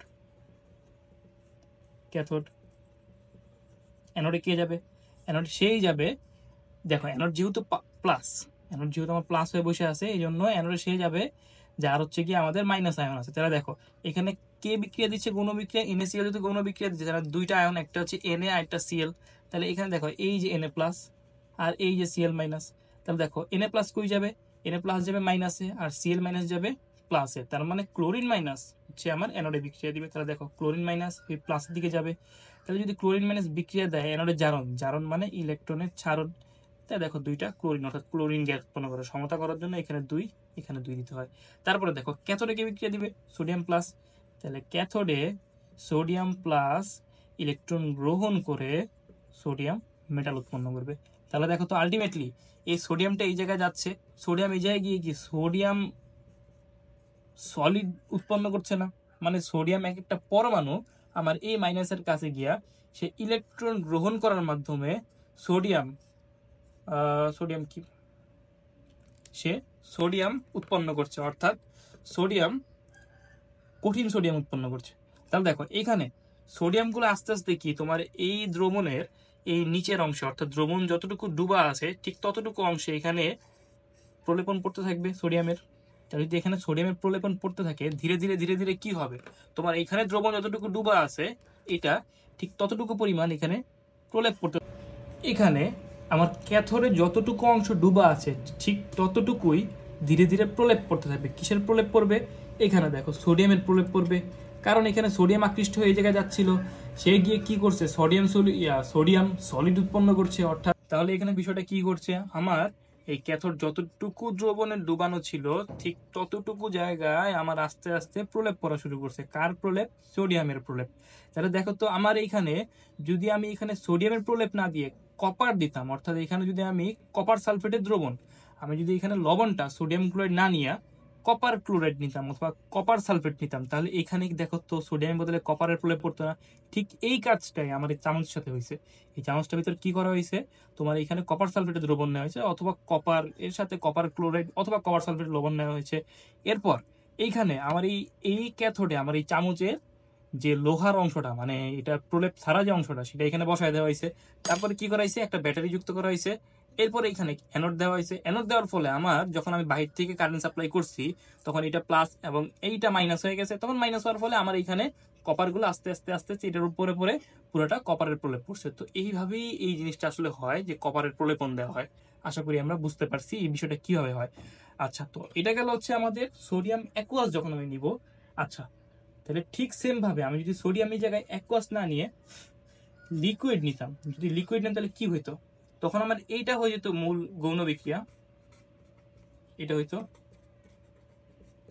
Speaker 1: ক্যাথোড। অ্যানোডে কে যাবে? অ্যানোড সেই যাবে, দেখো অ্যানোড যেহেতু প্লাস অ্যানোড যেহেতু আমার প্লাস হয়ে বসে আছে, এই জন্য অ্যানোডে সে যাবে যার হচ্ছে কি আমাদের মাইনাস আয়ন আছে। তাহলে দেখো এখানে কে বিক্রিয়া দিচ্ছে, গৌণ বিক্রিয়া, NaCl যদি গৌণ বিক্রিয়া দিচ্ছে, তাহলে দুইটা আয়ন, একটা হচ্ছে Na আর একটা Cl। তাহলে এখানে দেখো এই যে Na প্লাস আর এই যে Cl মাইনাস, তাহলে দেখো Na প্লাস কই যাবে, Na প্লাস যাবে মাইনাসে আর Cl মাইনাস যাবে প্লাসে, তার মানে ক্লোরিন মাইনাস হচ্ছে আমার অ্যানোডে বিক্রিয়া দিবে। তাহলে দেখো ক্লোরিন মাইনাস এই প্লাসের দিকে যাবে। তাহলে যদি ক্লোরিন মাইনাস বিক্রিয়া দেয় অ্যানোডে জারণ, জারণ মানে ইলেকট্রনের ছাড়ন, তাই দেখো দুইটা ক্লোরিন অর্থাৎ ক্লোরিন গ্যাস উৎপন্ন করে, সমতা করার জন্য এখানে 2 এখানে 2 দিতে হয়। তারপরে দেখো ক্যাথোডে কে বিক্রিয়া দিবে, সোডিয়াম প্লাস। তাহলে ক্যাথোডে সোডিয়াম প্লাস ইলেকট্রন গ্রহণ করে সোডিয়াম মেটাল উৎপন্ন করবে। তাহলে দেখো তো আলটিমেটলি এই সোডিয়ামটা এই জায়গায় যাচ্ছে, সোডিয়াম এই জায়গায় গিয়ে কি সোডিয়াম সলিড উৎপন্ন করছে না, মানে সোডিয়াম এক একটা পরমাণু আমার এই মাইনাসের কাছে গিয়া সে ইলেকট্রন গ্রহণ করার মাধ্যমে সোডিয়াম সোডিয়াম কি সে সোডিয়াম উৎপন্ন করছে, অর্থাৎ সোডিয়াম কঠিন সোডিয়াম উৎপন্ন করছে। তাহলে দেখো এখানে সোডিয়ামগুলো আস্তে আস্তে কি তোমার এই দ্রবণের এই নিচের অংশে, অর্থাৎ দ্রবণ যতটুকু ডুবা আছে ঠিক ততটুকু অংশে এখানে প্রলেপন পড়তে থাকবে সোডিয়ামের। তাহলে যদি এখানে সোডিয়ামের প্রলেপন পড়তে থাকে, ধীরে ধীরে ধীরে ধীরে কি হবে, তোমার এখানে দ্রবণ যতটুকু ডুবা আছে এটা ঠিক ততটুকু পরিমাণ এখানে প্রলেপ পড়তে, এখানে আমার ক্যাথোডে যতটুকু অংশ ডুবা আছে ঠিক ততটুকুই ধীরে ধীরে প্রলেপ পড়তে থাকবে। কিসের প্রলেপ পড়বে, এখানে দেখো সোডিয়ামের প্রলেপ পড়বে, কারণ এখানে সোডিয়াম আকৃষ্ট হয়ে এই জায়গায় যাচ্ছিল, সে গিয়ে কি করছে সোডিয়াম সলিড উৎপন্ন করছে। অর্থাৎ তাহলে এখানে বিষয়টা কি করছে, আমার এই ক্যাথোড যতটুকু দ্রবণে ডুবানো ছিল ঠিক ততটুকু জায়গায় আমার আস্তে আস্তে প্রলেপ পড়া শুরু করছে। কার প্রলেপ, সোডিয়ামের প্রলেপ। তাহলে দেখো তো আমার এইখানে যদি আমি এখানে সোডিয়ামের প্রলেপ না দিয়ে কপার দিতাম, অর্থাৎ এখানে যদি আমি কপার সালফেটের দ্রবণ, আমি যদি এখানে লবণটা সোডিয়াম ক্লোরাইড না নিয়ে কপার ক্লোরাইড নিতাম অথবা কপার সালফেট নিতাম, তাহলে এখানে দেখো তো সোডিয়ামের বদলে কপারের প্রলেপ পড়তো না। ঠিক এই কাজটাই আমার এই চামচের সাথে হয়েছে। এই চামচটার ভিতর কি করা হয়েছে, তোমার এখানে কপার সালফেটের দ্রবণ নেওয়া হয়েছে অথবা কপার এর সাথে কপার ক্লোরাইড অথবা কপার সালফেটের লবণ নেওয়া হয়েছে। এরপর এইখানে আমার এই ক্যাথোডে আমার এই চামচের যে লোহার অংশটা, মানে এটা প্রলেপ ছাড়া যে অংশটা, সেটা এখানে বসায় দেওয়া হয়েছে। তারপরে কি করা হয়েছে, একটা ব্যাটারি যুক্ত করা হয়েছে। এরপরে এখানে অ্যানোড দেওয়া হয়েছে। অ্যানোড দেওয়ার ফলে আমার যখন আমি বাহির থেকে কারেন্ট সাপ্লাই করছি তখন এটা প্লাস এবং এইটা মাইনাস হয়ে গেছে। তখন মাইনাস হওয়ার ফলে আমার এখানে কপারগুলো আস্তে আস্তে আস্তে আস্তে এটার উপরে পরে পুরোটা কপারের প্রলেপ পড়ছে। তো এইভাবেই এই জিনিসটা আসলে হয় যে কপারের প্রলেপন দেওয়া হয়। আশা করি আমরা বুঝতে পারছি এই বিষয়টা কিভাবে হয়। আচ্ছা, তো এটা গেল হচ্ছে আমাদের সোডিয়াম অ্যাকুয়াস যখন আমি নিব। আচ্ছা, তাহলে ঠিক সেম ভাবে আমি যদি সোডিয়াম এই জায়গায় অ্যাকুয়াস না নিয়ে লিকুইড নিতাম, যদি লিকুইড নিতাম তাহলে কি হইতো, তখন আমার এইটা হয়ে যেত মূল গৌণ বিক্রিয়া, এটা হইতো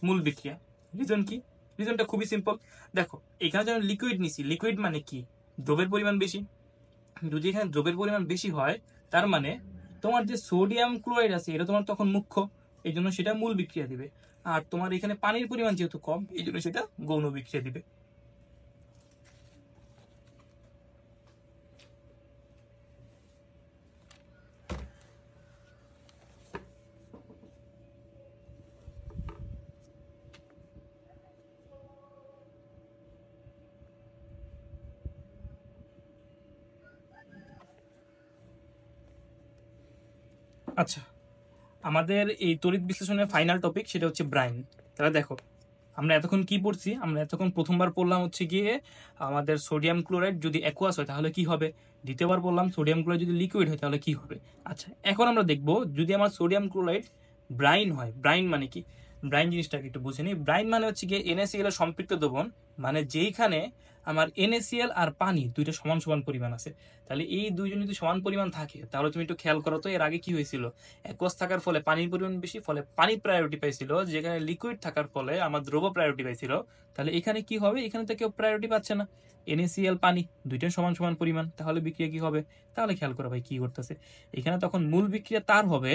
Speaker 1: মূল বিক্রিয়া। রিজন কি, রিজনটা খুবই সিম্পল। দেখো এখানে যখন লিকুইড নিছি, লিকুইড মানে কি, দ্রবের পরিমাণ বেশি। যদি এখানে দ্রবের পরিমাণ বেশি হয় তার মানে তোমার যে সোডিয়াম ক্লোরাইড আছে এটা তোমার তখন মুখ্য, এই জন্য সেটা মূল বিক্রিয়া দিবে। আর তোমার এখানে পানির পরিমাণ যেহেতু কম, এই জন্য সেটা গৌণ বিক্রিয়া দিবে। আচ্ছা, আমাদের এই তড়িৎ বিশ্লেষণের ফাইনাল টপিক সেটা হচ্ছে ব্রাইন। তাহলে দেখো আমরা এতক্ষণ কি পড়ছি, আমরা এতক্ষণ প্রথমবার পড়লাম হচ্ছে গিয়ে আমাদের সোডিয়াম ক্লোরাইড যদি অ্যাকুয়াস হয় তাহলে কি হবে, দ্বিতীয়বার বললাম সোডিয়াম ক্লোরাইড যদি লিকুইড হয় তাহলে কি হবে। আচ্ছা, এখন আমরা দেখব যদি আমার সোডিয়াম ক্লোরাইড ব্রাইন হয়। ব্রাইন মানে কি, ব্রাইন জিনিসটাকে একটু বুঝে নিই। ব্রাইন মানে হচ্ছে গিয়ে NaCl এর সম্পৃক্ত দ্রবণ, মানে যেইখানে আমার NaCl আর পানি দুইটা সমান সমান পরিমাণ আছে। তাহলে এই দুইজন যদি সমান পরিমাণ থাকে তাহলে তুমি একটু খেয়াল করো তো এর আগে কি হয়েছিল, অ্যাকুয়াস থাকার ফলে পানির পরিমাণ বেশি, ফলে পানি প্রায়োরিটি পাইছিল, যেখানে লিকুইড থাকার ফলে আমার দ্রব প্রায়োরিটি পাইছিল। তাহলে এখানে কি হবে, এখানে তো কেউ প্রায়োরিটি পাচ্ছে না, NaCl পানি দুইটাই সমান সমান পরিমাণ, তাহলে বিক্রিয়া কি হবে, তাহলে খেয়াল করো ভাই কি করতেছে। এখানে তখন মূল বিক্রিয়া তার হবে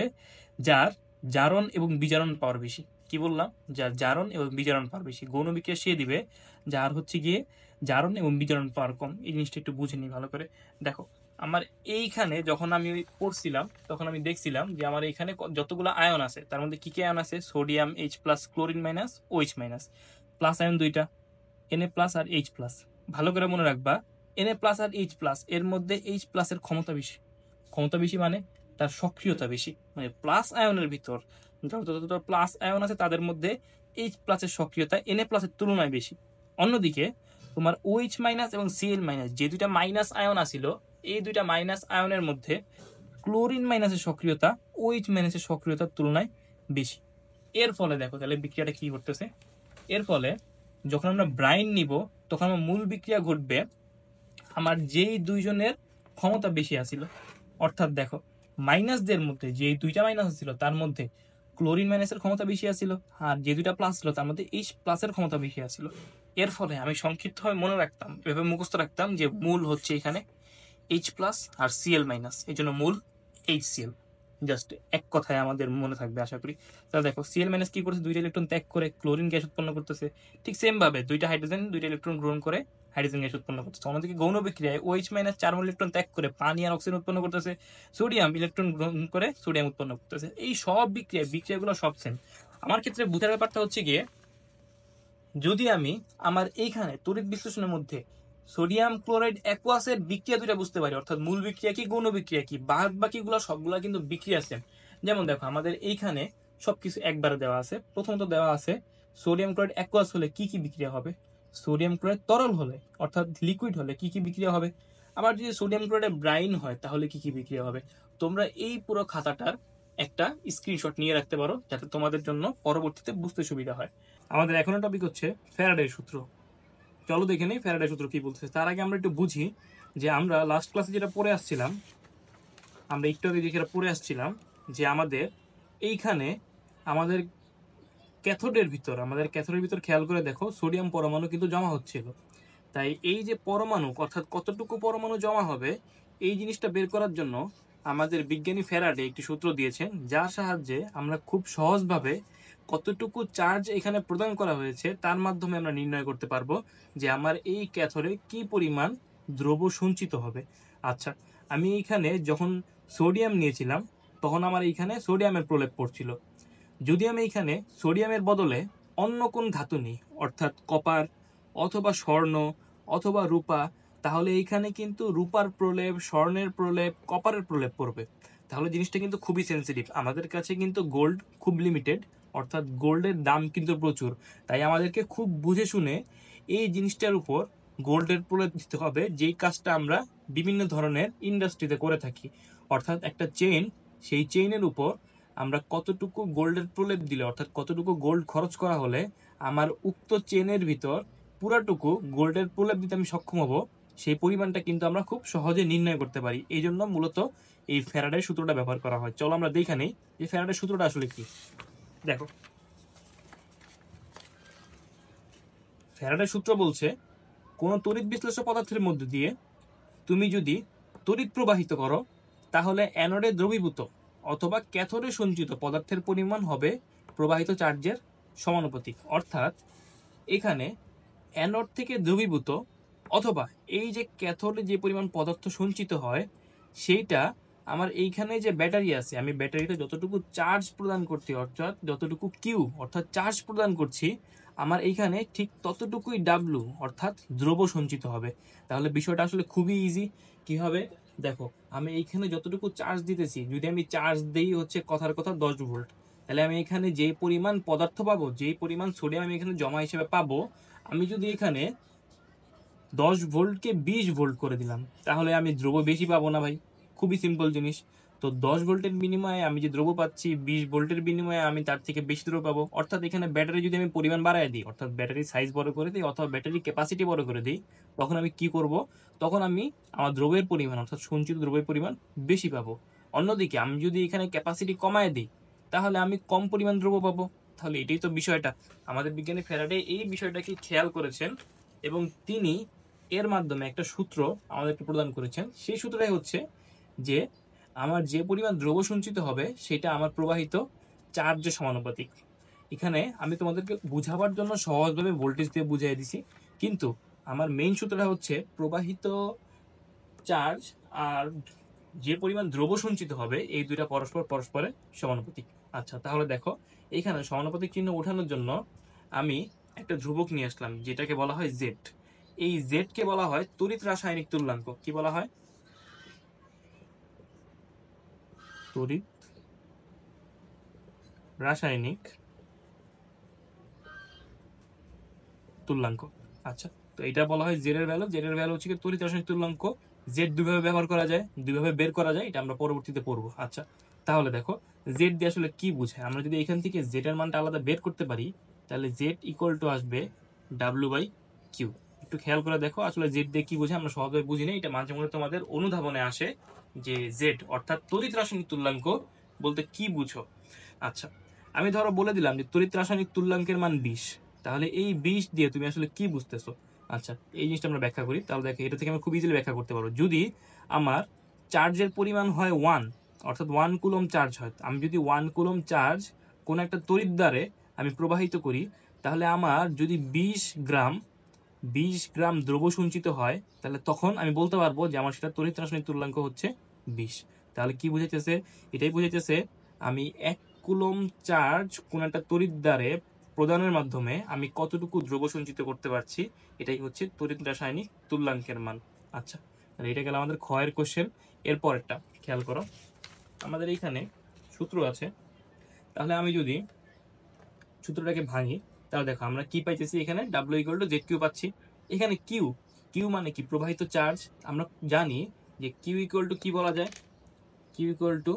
Speaker 1: যার জারণ এবং বিজারণ পাওয়ার বেশি। কি বললাম, যার জারণ এবং বিজারণ পাওয়ার বেশি। গৌণ বিক্রিয়া সে দিবে যার হচ্ছে গিয়ে জারণ এবং বিজারণ পাওয়ার কম। এই জিনিসটা একটু বুঝে নিই ভালো করে। দেখো আমার এইখানে যখন আমি পড়ছিলাম তখন আমি দেখছিলাম যে আমার এখানে যতগুলো আয়ন আছে তার মধ্যে কি কি আয়ন আছে, sodium H plus, chlorine minus, OH minus, plus ion দুইটা Na প্লাস আর H প্লাস। ভালো করে মনে রাখবা Na প্লাস আর H প্লাস এর মধ্যে H প্লাস এর ক্ষমতা বেশি। ক্ষমতা বেশি মানে তার সক্রিয়তা বেশি, মানে প্লাস আয়নের ভিতর যত প্লাস আয়ন আছে তাদের মধ্যে এইচ প্লাসের সক্রিয়তা এন এ প্লাসের তুলনায় বেশি। অন্যদিকে তোমার OH মাইনাস এবং Cl মাইনাস যে দুইটা মাইনাস আয়ন আছিল, এই দুইটা মাইনাস আয়নের মধ্যে ক্লোরিন মাইনাসের সক্রিয়তা OH মাইনাসের সক্রিয়তার তুলনায় বেশি। এর ফলে দেখো তাহলে বিক্রিয়াটা কি ঘটতেছে, এর ফলে যখন আমরা ব্রাইন নিব তখন আমার মূল বিক্রিয়া ঘটবে আমার যেই দুইজনের ক্ষমতা বেশি আছিল, অর্থাৎ দেখো মাইনাসদের মধ্যে যে দুইটা মাইনাস ছিল তার মধ্যে ক্লোরিন মাইনাসের ক্ষমতা বেশি আছিল, আর যে দুইটা প্লাস ছিল তার মধ্যে এইচ প্লাসের ক্ষমতা বেশি আছিল। এর ফলে আমি সংক্ষিপ্তভাবে মনে রাখতাম, এভাবে মুখস্থ রাখতাম যে মূল হচ্ছে এখানে এইচ প্লাস আর Cl মাইনাস, এই জন্য মূল HCl। জাস্ট এক কথায় আমাদের মনে থাকবে আশা করি। তাহলে দেখো Cl মাইনাস কি করছে, দুইটা ইলেকট্রন ত্যাগ করে ক্লোরিন গ্যাস উৎপন্ন করতেছে। ঠিক সেম ভাবে দুইটা হাইড্রোজেন দুইটা ইলেকট্রন গ্রহণ করে হাইড্রোজেন গ্যাস উৎপন্ন করতেছে। অন্যদিকে গৌণ বিক্রিয়ায় OH মাইনাস 4 মোল ইলেকট্রন ত্যাগ করে পানি আর অক্সিজেন উৎপন্ন করতেছে, সোডিয়াম ইলেকট্রন গ্রহণ করে সোডিয়াম উৎপন্ন করতেছে। এই সব বিক্রিয়াগুলো সব সেম। আমার ক্ষেত্রে বুঝার ব্যাপারটা হচ্ছে গিয়ে, যদি আমি আমার এইখানে তড়িৎ বিশ্লেষণের মধ্যে সোডিয়াম ক্লোরাইড অ্যাকুয়াসের বিক্রিয়া দুইটা বুঝতে পারি, অর্থাৎ মূল বিক্রিয়া কি গৌণ বিক্রিয়া কি, বাদ বাকিগুলো সবগুলা কিন্তু বিক্রিয়া সেম। যেমন দেখো আমাদের এইখানে সবকিছু একবারে দেওয়া আছে। প্রথমত দেওয়া আছে সোডিয়াম ক্লোরাইড অ্যাকুয়াস হলে কি কি বিক্রিয়া হবে, সোডিয়াম ক্লোরাইড তরল হলে অর্থাৎ লিকুইড হলে কি কি বিক্রিয়া হবে, আবার যদি সোডিয়াম ক্লোরাইড ব্রাইন হয় তাহলে কি কি বিক্রিয়া হবে। তোমরা এই পুরো খাতাটার একটা স্ক্রিনশট নিয়ে রাখতে পারো যাতে তোমাদের জন্য পরবর্তীতে বুঝতে সুবিধা হয়। আমাদের এখনো টপিক হচ্ছে ফ্যারাডের সূত্র। চলো দেখে নেই ফ্যারাডের সূত্র কি বলছে। তার আগে আমরা একটু বুঝি যে আমরা লাস্ট ক্লাসে যেটা পড়ে আসছিলাম, আমরা একটু আগে যেটা পড়ে আসছিলাম যে আমাদের এইখানে আমাদের ক্যাথোডের ভিতর খেয়াল করে দেখো সোডিয়াম পরমাণু কিন্তু জমা হচ্ছিল। তাই এই যে পরমাণু অর্থাৎ কতটুকু পরমাণু জমা হবে এই জিনিসটা বের করার জন্য আমাদের বিজ্ঞানী ফ্যারাডে একটি সূত্র দিয়েছেন, যার সাহায্যে আমরা খুব সহজভাবে কতটুকু চার্জ এখানে প্রদান করা হয়েছে তার মাধ্যমে আমরা নির্ণয় করতে পারবো যে আমার এই ক্যাথোডে কি পরিমাণ দ্রব্য সঞ্চিত হবে। আচ্ছা, আমি এইখানে যখন সোডিয়াম নিয়েছিলাম তখন আমার এইখানে সোডিয়ামের প্রলেপ পড়ছিল। যদি আমি এইখানে সোডিয়ামের বদলে অন্য কোন ধাতু নিই, অর্থাৎ কপার অথবা স্বর্ণ অথবা রূপা, তাহলে এইখানে কিন্তু রূপার প্রলেপ, স্বর্ণের প্রলেপ, কপারের প্রলেপ পড়বে। তাহলে জিনিসটা কিন্তু খুবই সেন্সিটিভ। আমাদের কাছে কিন্তু গোল্ড খুব লিমিটেড, অর্থাৎ গোল্ডের দাম কিন্তু প্রচুর। তাই আমাদেরকে খুব বুঝে শুনে এই জিনিসটার উপর গোল্ডের প্রলেপ দিতে হবে, যেই কাজটা আমরা বিভিন্ন ধরনের ইন্ডাস্ট্রিতে করে থাকি। অর্থাৎ একটা চেইন, সেই চেইনের উপর আমরা কতটুকু গোল্ডের প্রলেপ দিলে, অর্থাৎ কতটুকু গোল্ড খরচ করা হলে আমার উক্ত চেনের ভিতর পুরাটুকু গোল্ডের প্রলেপ দিতে আমি সক্ষম হব, সেই পরিমাণটা কিন্তু আমরা খুব সহজে নির্ণয় করতে পারি। এই জন্য মূলত এই ফ্যারাডের সূত্রটা ব্যবহার করা হয়। চলো আমরা দেখে নেই যে ফ্যারাডের সূত্রটা আসলে কি। দেখো ফ্যারাডের সূত্র বলছে কোন তড়িৎ বিশ্লেষ্য পদার্থের মধ্য দিয়ে তুমি যদি তড়িৎ প্রবাহিত করো তাহলে অ্যানোডে দ্রবীভূত অথবা ক্যাথোডে সঞ্চিত পদার্থের পরিমাণ হবে প্রবাহিত চার্জের সমানুপাতিক। অর্থাৎ এখানে অ্যানোড থেকে দ্রবীভূত অথবা এই যে ক্যাথোডে যে পরিমাণ পদার্থ সঞ্চিত হয় সেইটা আমার এইখানে যে ব্যাটারি আছে, আমি ব্যাটারিতে যতটুকু চার্জ প্রদান করছি অর্থাৎ যতটুকু কিউ অর্থাৎ চার্জ প্রদান করছি, আমার এইখানে ঠিক ততটুকুই ডাব্লু অর্থাৎ দ্রব্য সঞ্চিত হবে। তাহলে বিষয়টা আসলে খুবই ইজি। কি হবে দেখো, আমি এইখানে যতটুকু চার্জ দিতেছি, যদি আমি চার্জ দিই হচ্ছে কথার কথা 10 ভোল্ট, তাহলে আমি এখানে যেই পরিমাণ পদার্থ পাবো, যেই পরিমাণ সোডিয়াম আমি এখানে জমা হিসেবে পাবো, আমি যদি এখানে 10 ভোল্টকে 20 ভোল্ট করে দিলাম তাহলে আমি দ্রব্য বেশি পাবো না ভাই? খুবই সিম্পল জিনিস। তো 10 ভোল্টের বিনিময়ে আমি যে দ্রব্য পাচ্ছি 20 ভোল্টের বিনিময়ে আমি তার থেকে বেশি দ্রব্য পাবো। অর্থাৎ এখানে ব্যাটারি যদি আমি পরিমাণ বাড়ায় দিই, অর্থাৎ ব্যাটারির সাইজ বড় করে দিই অথবা ব্যাটারির ক্যাপাসিটি বড় করে দিই, তখন আমি কি করব, তখন আমি আমার দ্রব্যের পরিমাণ অর্থাৎ সঞ্চিত দ্রব্যের পরিমাণ বেশি পাবো। অন্যদিকে আমি যদি এখানে ক্যাপাসিটি কমায় দিই তাহলে আমি কম পরিমাণ দ্রব্য পাবো। তাহলে এটাই তো বিষয়টা। আমাদের বিজ্ঞানী ফ্যারাডে এই বিষয়টাকে খেয়াল করেছেন এবং তিনি এর মাধ্যমে একটা সূত্র আমাদেরকে প্রদান করেছেন। সেই সূত্রটাই হচ্ছে যে আমার যে পরিমাণ দ্রব্য সঞ্চিত হবে সেটা আমার প্রবাহিত চার্জের সমানুপাতিক। এখানে আমি তোমাদেরকে বুঝাবার জন্য সহজভাবে ভোল্টেজ দিয়ে বুঝিয়ে দিছি, কিন্তু আমার মেইন সূত্রটা হচ্ছে প্রবাহিত চার্জ আর যে পরিমাণ দ্রব্য সঞ্চিত হবে এই দুইটা পরস্পরের সমানুপাতিক। আচ্ছা, তাহলে দেখো এখানে সমানুপাতিক চিহ্ন ওঠানোর জন্য আমি একটা ধ্রুবক নিয়ে আসলাম যেটাকে বলা হয় জেড। এই জেড কে বলা হয় তড়িৎ রাসায়নিক তুল্যাঙ্ক। কি বলা হয়? তড়িৎ রাসায়নিক তুল্যাঙ্ক। আচ্ছা, তো এটা বলা হয় জেড এর ভ্যালু। জেড এর ভ্যালু হচ্ছে তড়িৎ রাসায়নিক তুল্যাঙ্ক। জেড দুইভাবে ব্যবহার করা যায়, দুইভাবে বের করা যায়, এটা আমরা পরবর্তীতে পড়বো। আচ্ছা, তাহলে দেখো জেড দিয়ে আসলে কি বোঝায়। আমরা যদি এখান থেকে জেড এর মানটা আলাদা বের করতে পারি, তাহলে জেড ইকুয়াল টু আসবে ডাব্লিউ বাই কিউ। একটু খেয়াল করে দেখো আসলে জেড দিয়ে কি বোঝায়, আমরা সহজে বুঝি না, এটা মাঝে মধ্যে তোমাদের অনুধাবনে আসে যে জেড অর্থাৎ তড়িৎ রাসায়নিক তুল্যাঙ্ক বলতে কি বুঝো। আচ্ছা, আমি ধরো বলে দিলাম যে তড়িৎ রাসায়নিক তুল্যাঙ্কের মান 20, তাহলে এই 20 দিয়ে তুমি আসলে কি বুঝতেছো। আচ্ছা, এই জিনিসটা আমরা ব্যাখ্যা করি। তাহলে দেখো এটা থেকে আমি খুব ইজিলি ব্যাখ্যা করতে পারবো। যদি আমার চার্জের পরিমাণ হয় 1, অর্থাৎ 1 কুলম চার্জ হয়, আমি যদি 1 কুলম চার্জ কোন একটা তড়িৎ দ্বারে আমি প্রবাহিত করি, তাহলে আমার যদি 20 গ্রাম দ্রব্য সঞ্চিত হয়, তাহলে তখন আমি বলতে পারবো যে আমার সেটা তড়িৎ রাসায়নিক তুল্যাঙ্ক হচ্ছে 20। তাহলে কি বুঝাইতেছে, এটাই বুঝাইতেছে আমি 1 কুলম চার্জ কোন একটা তড়িৎ দ্বারে প্রদানের মাধ্যমে আমি কতটুকু দ্রব্য সঞ্চিত করতে পারছি, এটাই হচ্ছে তড়িৎ রাসায়নিক তুল্যাঙ্কের মান। আচ্ছা, তাহলে এটা গেল আমাদের ক্ষয়ের কোশ্চেন। এরপরেরটা খেয়াল করো, আমাদের এইখানে সূত্র আছে। তাহলে আমি যদি সূত্রটাকে ভাঙি, তাহলে দেখো আমরা কি পাইতেছি, এখানে W equal to Z Q পাচ্ছি। এখানে কিউ, কিউ মানে কি, প্রবাহিত চার্জ। আমরা জানি যে কিউ ইকুয়াল টু কি বলা যায়, কিউ ইকুয়াল টু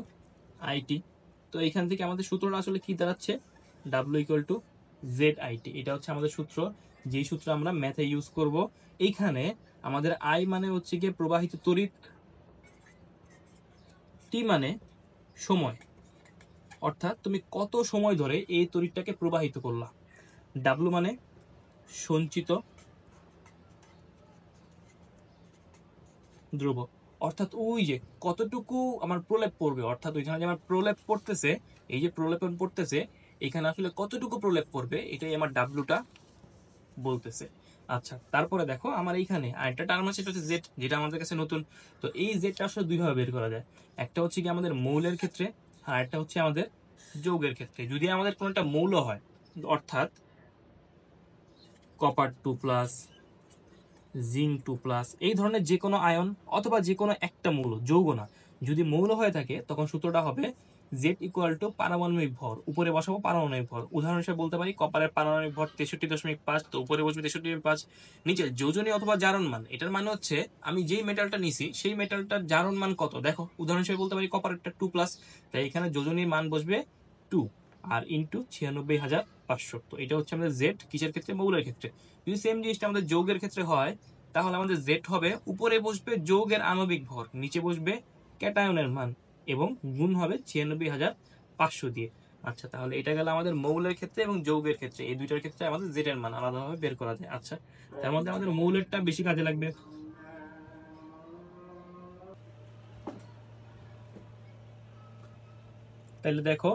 Speaker 1: আইটি। তো এখান থেকে আমাদের সূত্রটা আসলে কি দাঁড়াচ্ছে, W equal to Z IT. এটা হচ্ছে আমাদের সূত্র, যেই সূত্র আমরা ম্যাথে ইউজ করব। এইখানে আমাদের আই মানে হচ্ছে গিয়ে প্রবাহিত তড়িৎ, টি মানে সময়, অর্থাৎ তুমি কত সময় ধরে এই তড়িৎটাকে প্রবাহিত করলা। ডাব্লু মানে সঞ্চিত ধ্রুব, অর্থাৎ ওই যে কতটুকু আমার প্রলেপ পড়বে, অর্থাৎ ওইখানে যে আমার প্রলেপ পড়তেছে, এই যে প্রলেপ পড়তেছে, এখানে আসলে কতটুকু প্রলেপ পড়বে, এটাই আমার ডাব্লুটা বলতেছে। আচ্ছা, তারপরে দেখো আমার এইখানে আরেকটা টার্ম আছে, সেটা হচ্ছে জেড, যেটা আমাদের কাছে নতুন। তো এই জেডটা আসলে দুইভাবে বের করা যায়। একটা হচ্ছে কি আমাদের মৌলের ক্ষেত্রে, আর একটা হচ্ছে আমাদের যৌগের ক্ষেত্রে। যদি আমাদের কোনো একটা মৌল হয়, অর্থাৎ কপার 2+, জিঙ্ক 2+, এই ধরনের যে কোনো আয়ন অথবা যে কোনো একটা মৌল, যৌগ না, যদি মৌল হয়ে থাকে, তখন সূত্রটা হবে জেড ইকুয়াল টু পারমাণবিক ভর। উপরে বসাবো পারমাণবিক ভর। উদাহরণ হিসেবে বলতে পারি কপারের পারমাণবিক ভর 63.5, তো উপরে বসবে 63.5। নিচে যোজনী অথবা জারণ মান, এটার মানে হচ্ছে আমি যেই মেটালটা নিছি সেই মেটালটার জারণ মান কত। দেখো উদাহরণ হিসেবে বলতে পারি কপারেরটা 2+, তাই এখানে যোজনীর মান বসবে 2 আর ইন্টু 96,500। তো এটা হচ্ছে আমাদের জেড কিসের ক্ষেত্রে, মৌলের ক্ষেত্রে। যদি সেম জিনিসটা আমাদের যৌগের ক্ষেত্রে হয়, তাহলে আমাদের জেড হবে উপরে বসবে যৌগের আণবিক ভর, নিচে বসবে ক্যাটায়নের মান, এবং গুণ হবে 96,500 দিয়ে। আচ্ছা, তাহলে এটা গেল আমাদের মৌলের ক্ষেত্রে এবং যৌগের ক্ষেত্রে, এই দুইটার ক্ষেত্রে আমাদের জেড এর মান আলাদাভাবে বের করা যায়। আচ্ছা, তার মধ্যে আমাদের মৌলেরটা বেশি কাজে লাগবে। তাহলে দেখো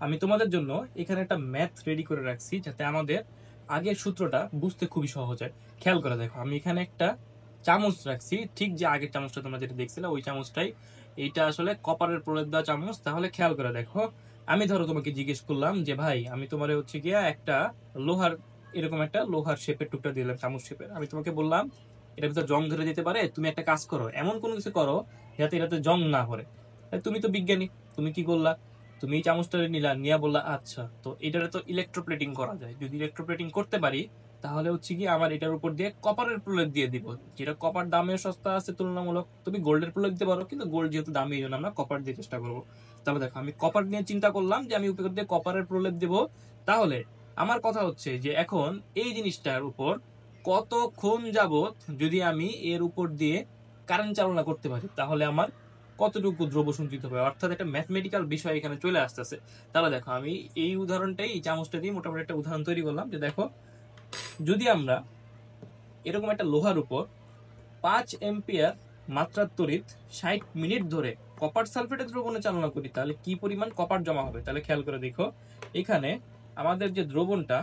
Speaker 1: আমি তোমাদের জন্য এখানে একটা ম্যাথ রেডি করে রাখছি, যাতে আমাদের আগের সূত্রটা বুঝতে খুবই সহজ হয়। খেয়াল করে দেখো, আমি এখানে একটা চামচ রাখছি, ঠিক যে আগের চামচটা তোমরা যেটা দেখছিলে ওই চামচটাই। এইটা আসলে কপারের প্রলেপ দেওয়া চামচ। তাহলে খেয়াল করে দেখো, আমি ধরো তোমাকে জিজ্ঞেস করলাম যে ভাই, আমি তোমার হচ্ছে গিয়া একটা লোহার, এরকম একটা লোহার শেপের টুকটা দিলাম, চামচ শেপের। আমি তোমাকে বললাম এটার ভিতর জং ধরে যেতে পারে, তুমি একটা কাজ করো, এমন কোনো কিছু করো যাতে এটাতে জং না পড়ে। তুমি তো বিজ্ঞানী, তুমি কি করলা, তুমি এই চামচটা নিলা, নিয়ে বললা আচ্ছা, তো এটারে তো ইলেকট্রোপ্লেটিং করা যায়। যদি ইলেকট্রোপ্লেটিং করতে পারি, তাহলে হচ্ছে কি আমার এটার উপর দিয়ে কপারের প্রলেপ দিয়ে দিব, যেটা কপার দামেও সস্তা আছে তুলনামূলক। তুমি গোল্ডের প্রলেপ দিতে পারো, কিন্তু গোল্ড যেহেতু দামি, এই জন্য আমরা কপার দিয়ে চেষ্টা করবো। তাহলে দেখো আমি কপার নিয়ে চিন্তা করলাম যে আমি উপর দিয়ে কপারের প্রলেপ দেব। তাহলে আমার কথা হচ্ছে যে এখন এই জিনিসটার উপর কতক্ষণ যাবত যদি আমি এর উপর দিয়ে কারেন্ট চালনা করতে পারি, তাহলে আমার কতটুকু দ্রব্য সঞ্চিত হবে, অর্থাৎ একটা ম্যাথমেটিক্যাল বিষয় এখানে চলে আসতেছে। তাহলে দেখো আমি এই উদাহরণটাই, এই চামচটা দিয়ে মোটামুটি একটা উদাহরণ তৈরি করলাম, যে দেখো যদি আমরা এরকম একটা লোহার উপর 5 এম্পিয়ার মাত্রার তড়িৎ 60 মিনিট ধরে কপার সালফেটের দ্রবণে চালনা করি, তাহলে কি পরিমাণ কপার জমা হবে। তাহলে খেয়াল করে দেখো, এখানে আমাদের যে দ্রবণটা,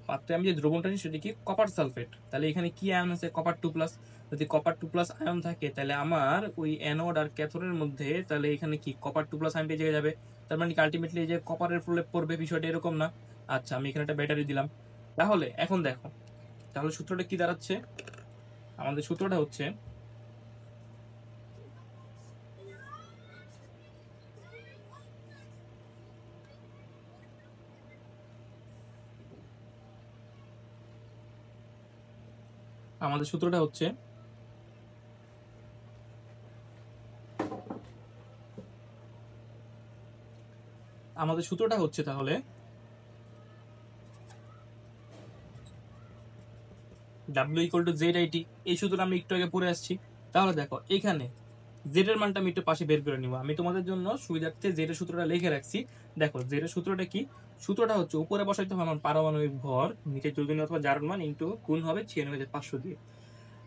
Speaker 1: পাত্রে আমি যে দ্রবণটা নিই সেটা কি, কপার সালফেট। তাহলে এখানে কি আয়ন আছে, কপার 2+। যদি কপার 2+ আয়ন থাকে, তাহলে আমার ওই অ্যানোড আর ক্যাথোডের মধ্যে, তাহলে এখানে কি কপার 2+ আয়ন পেয়ে যাবে। তার মানে কি আলটিমেটলি যে কপারের প্রলেপ পড়বে, বিষয়টা এরকম না। আচ্ছা, আমি এখানে একটা ব্যাটারি দিলাম। তাহলে এখন দেখো, তাহলে সূত্রটা কি দাঁড়াচ্ছে, আমাদের সূত্রটা হচ্ছে আমাদের সূত্রটা হচ্ছে তাহলে W = ZIT। এই সূত্রটা আমরা একটু আগে পড়ে আসছি। তাহলে দেখো এখানে জেড এর মানটা আমি একটু পাশে বের করে নিব। আমি তোমাদের জন্য সুবিধার্থে জেড এর সূত্রটা লিখে রাখছি। দেখো জেড এর সূত্রটা কি? সূত্রটা হচ্ছে উপরে বসাইতে হবে আমার পারমাণবিক ভর, নিচে যোজনী অথবা জারণ মান ইনটু গুণ হবে 96,500 দিয়ে।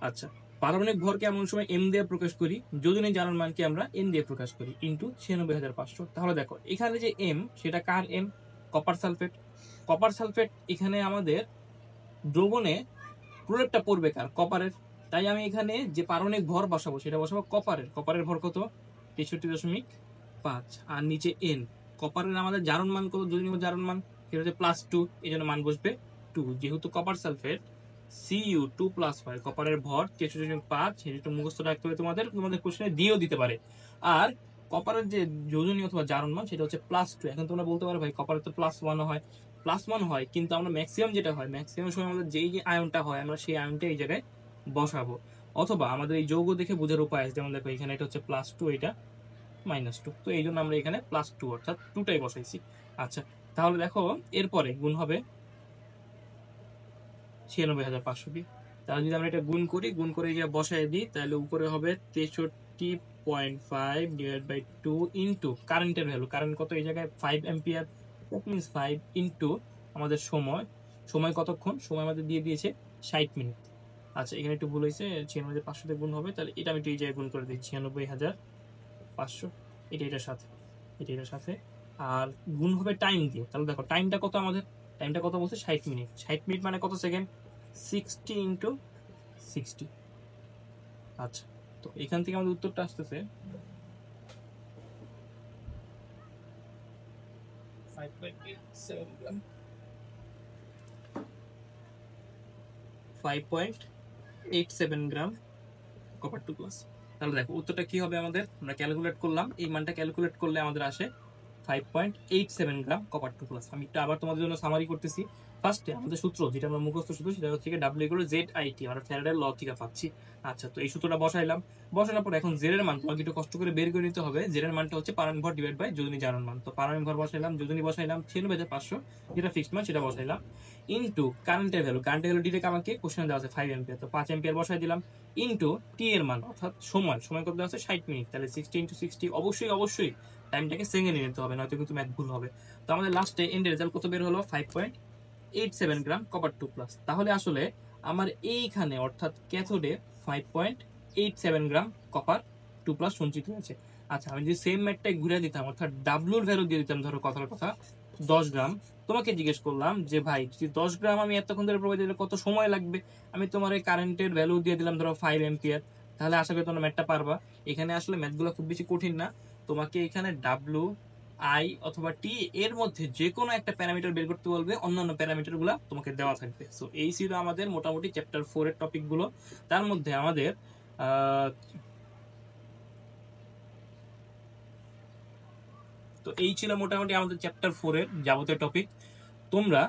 Speaker 1: আচ্ছা, পারমাণবিক ভরকে এমন সময় এম দিয়ে প্রকাশ করি, যোজনী জারণ মানকে আমরা এন দিয়ে প্রকাশ করি ইনটু 96,500। তাহলে দেখো এখানে যে এম, সেটা কার M? Copper sulphate. Copper sulphate এখানে আমাদের দ্রবণে প্রলেপটা পড়বে কার? কপারের। তাই আমি এখানে যে পারমাণবিক ভর বসাবো সেটা বসাবো কপারের। কপারের ভর কত? 63.5। আর নিচে এন। কপারের আমাদের জারণ মান কত? যোজনী জারণ মান সেটা হচ্ছে +2, এই জন্য মান বসবে 2। যেহেতু কপার সালফেট Cu2+ হয়, কপারের ভর 63.5, সেটা একটু মুখস্থ রাখতে হবে তোমাদের কোশ্চেনে দিয়েও দিতে পারে। আর কপারের যে যোজনী অথবা জারণ মান সেটা হচ্ছে +2। এখন তোমরা বলতে পারো ভাই কপারের তো +1 হয়। +1 হয়, কিন্তু আমরা ম্যাক্সিমাম যেটা হয়, ম্যাক্সিমাম সময় আমাদের যেই আয়নটা হয় আমরা সেই আয়নটা এই জায়গায় বসাবো। অথবা আমাদের এই যৌগ দেখে বোঝার উপায় আছে, যেমন দেখো এখানে এটা হচ্ছে +2, এটা -2, তো এই জন্য আমরা এখানে +2 অর্থাৎ 2টাই বসাইছি। আচ্ছা, তাহলে দেখো এরপরে গুণ হবে 96,500 দিয়ে। তাহলে যদি আমরা এটা গুণ করে এই যে বসায় দিই, তাহলে উপরে হবে 63.5 / 2 ইন্টু কারেন্টের ভ্যালু। কারেন্ট কত এই জায়গায়? 5 অ্যাম্পিয়ার। দ্যাট মিনস 5 ইন্টু আমাদের সময় কতক্ষণ? সময় আমাদের দিয়ে দিয়েছে 60 মিনিট। আচ্ছা, এখানে একটু ভুল হয়েছে, 96,500 দিয়ে গুণ হবে, তাহলে এটা আমি একটু এই জায়গায় গুণ করে দিই 96,500, এটার সাথে। আর গুণ হবে টাইম দিয়ে। তাহলে দেখো টাইমটা কত আমাদের? টাইমটা কত বলছে? 60 মিনিট। 60 মিনিট মানে কত সেকেন্ড? 60 × 60। আচ্ছা, তো এখান থেকে আমাদের উত্তরটা আসতেছে 5.87 গ্রাম কপার 2+। তাহলে দেখো উত্তরটা কি হবে আমাদের? আমরা ক্যালকুলেট করলাম, এই মানটা ক্যালকুলেট করলে আমাদের আসে 5.87 গ্রাম কপার 2+। আমি একটু আবার তোমাদের জন্য সামারি করতেছি। ফার্স্টে আমাদের সূত্র, যেটা আমরা মুখস্থ সূত্র, সেটা হচ্ছে W = ZIT, আমরা ফ্যারাডের ল থেকে পাচ্ছি। আচ্ছা, তো এই সূত্রটা বসানোর পর এখন জেড এর মান তোমাকে একটু কষ্ট করে বের করে নিতে হবে। জেড এর মানটা হচ্ছে পারমাণবিক ভর ডিভাইড বাই যোজনী জারণ মান। তো পারমাণবিক ভর বসাইলাম, যোজনী বসাইলাম 96,500, যেটা ফিক্সড মান সেটা বসাইলাম, ইনটু কারেন্টের ভ্যালু ডিরেক্ট আমাকে কোশ্চেনে দেওয়া আছে 5 অ্যাম্পিয়ার, তো 5 অ্যাম্পিয়ার বসাই দিলাম, ইনটু টি এর মান অর্থাৎ সময় কত দেওয়া আছে? 60 মিনিট। তাহলে 60 × 60, অবশ্যই টাইমটাকে সেকেন্ডে নিতে হবে, নয়তো কিন্তু ম্যাথ ভুল হবে। তো আমাদের লাস্টে এন্ড রেজাল্ট কত বের হলো? 5.87 গ্রাম কপার 2+। তাহলে আসলে আমার এইখানে অর্থাৎ ক্যাথোডে 5.87 গ্রাম কপার 2+ সঞ্চিত হয়েছে। আচ্ছা, আমি যদি সেম ম্যাথটাই ঘুরে দিতাম, অর্থাৎ ডাব্লুর ভ্যালু দিয়ে দিতাম, ধরো কথার কথা 10 গ্রাম, তোমাকে জিজ্ঞেস করলাম যে ভাই যদি 10 গ্রাম আমি এতক্ষণ ধরে প্রবাহিত দিলে কত সময় লাগবে, আমি তোমার এই কারেন্টের ভ্যালু দিয়ে দিলাম ধরো 5 অ্যাম্পিয়ার, তাহলে আশা করি তোমরা ম্যাথটা পারবা। এখানে আসলে ম্যাথগুলো খুব বেশি কঠিন না, তোমাকে এখানে ডাব্লু, আই অথবা টি এর মধ্যে যে কোনো একটা প্যারামিটার বের করতে বলবে, অন্যান্য প্যারামিটারগুলো তোমাকে দেওয়া থাকবে। সো এই ছিল আমাদের মোটামুটি চ্যাপ্টার 4 এর টপিকগুলো। তার মধ্যে আমাদের তো এই ছিল মোটামুটি আমাদের চ্যাপ্টার 4 এর যাবতীয় টপিক। তোমরা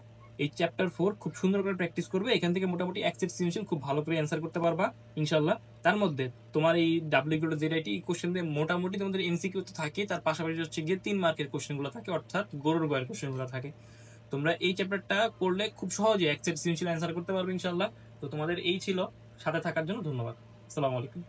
Speaker 1: এই চ্যাপ্টার 4 খুব সুন্দর করে প্র্যাকটিস করবে, এখান থেকে মোটামুটি এক সেট সৃজনশীল খুব ভালো করে অ্যান্সার করতে পারবা ইনশাল্লাহ। তার মধ্যে তোমার এই W = ZIT কোশ্চেন দিয়ে মোটামুটি তোমাদের এমসিকিউ তো থাকে, তার পাশাপাশি হচ্ছে গিয়ে 3 মার্কের কোশ্চেনগুলো থাকে, অর্থাৎ গরুর গয়ের কোশ্চেনগুলো থাকে। তোমরা এই চ্যাপ্টারটা করলে খুব সহজে এক সেট সৃজনশীল অ্যান্সার করতে পারবে ইনশাল্লাহ। তো তোমাদের এই ছিল, সাথে থাকার জন্য ধন্যবাদ। আসসালামু আলাইকুম।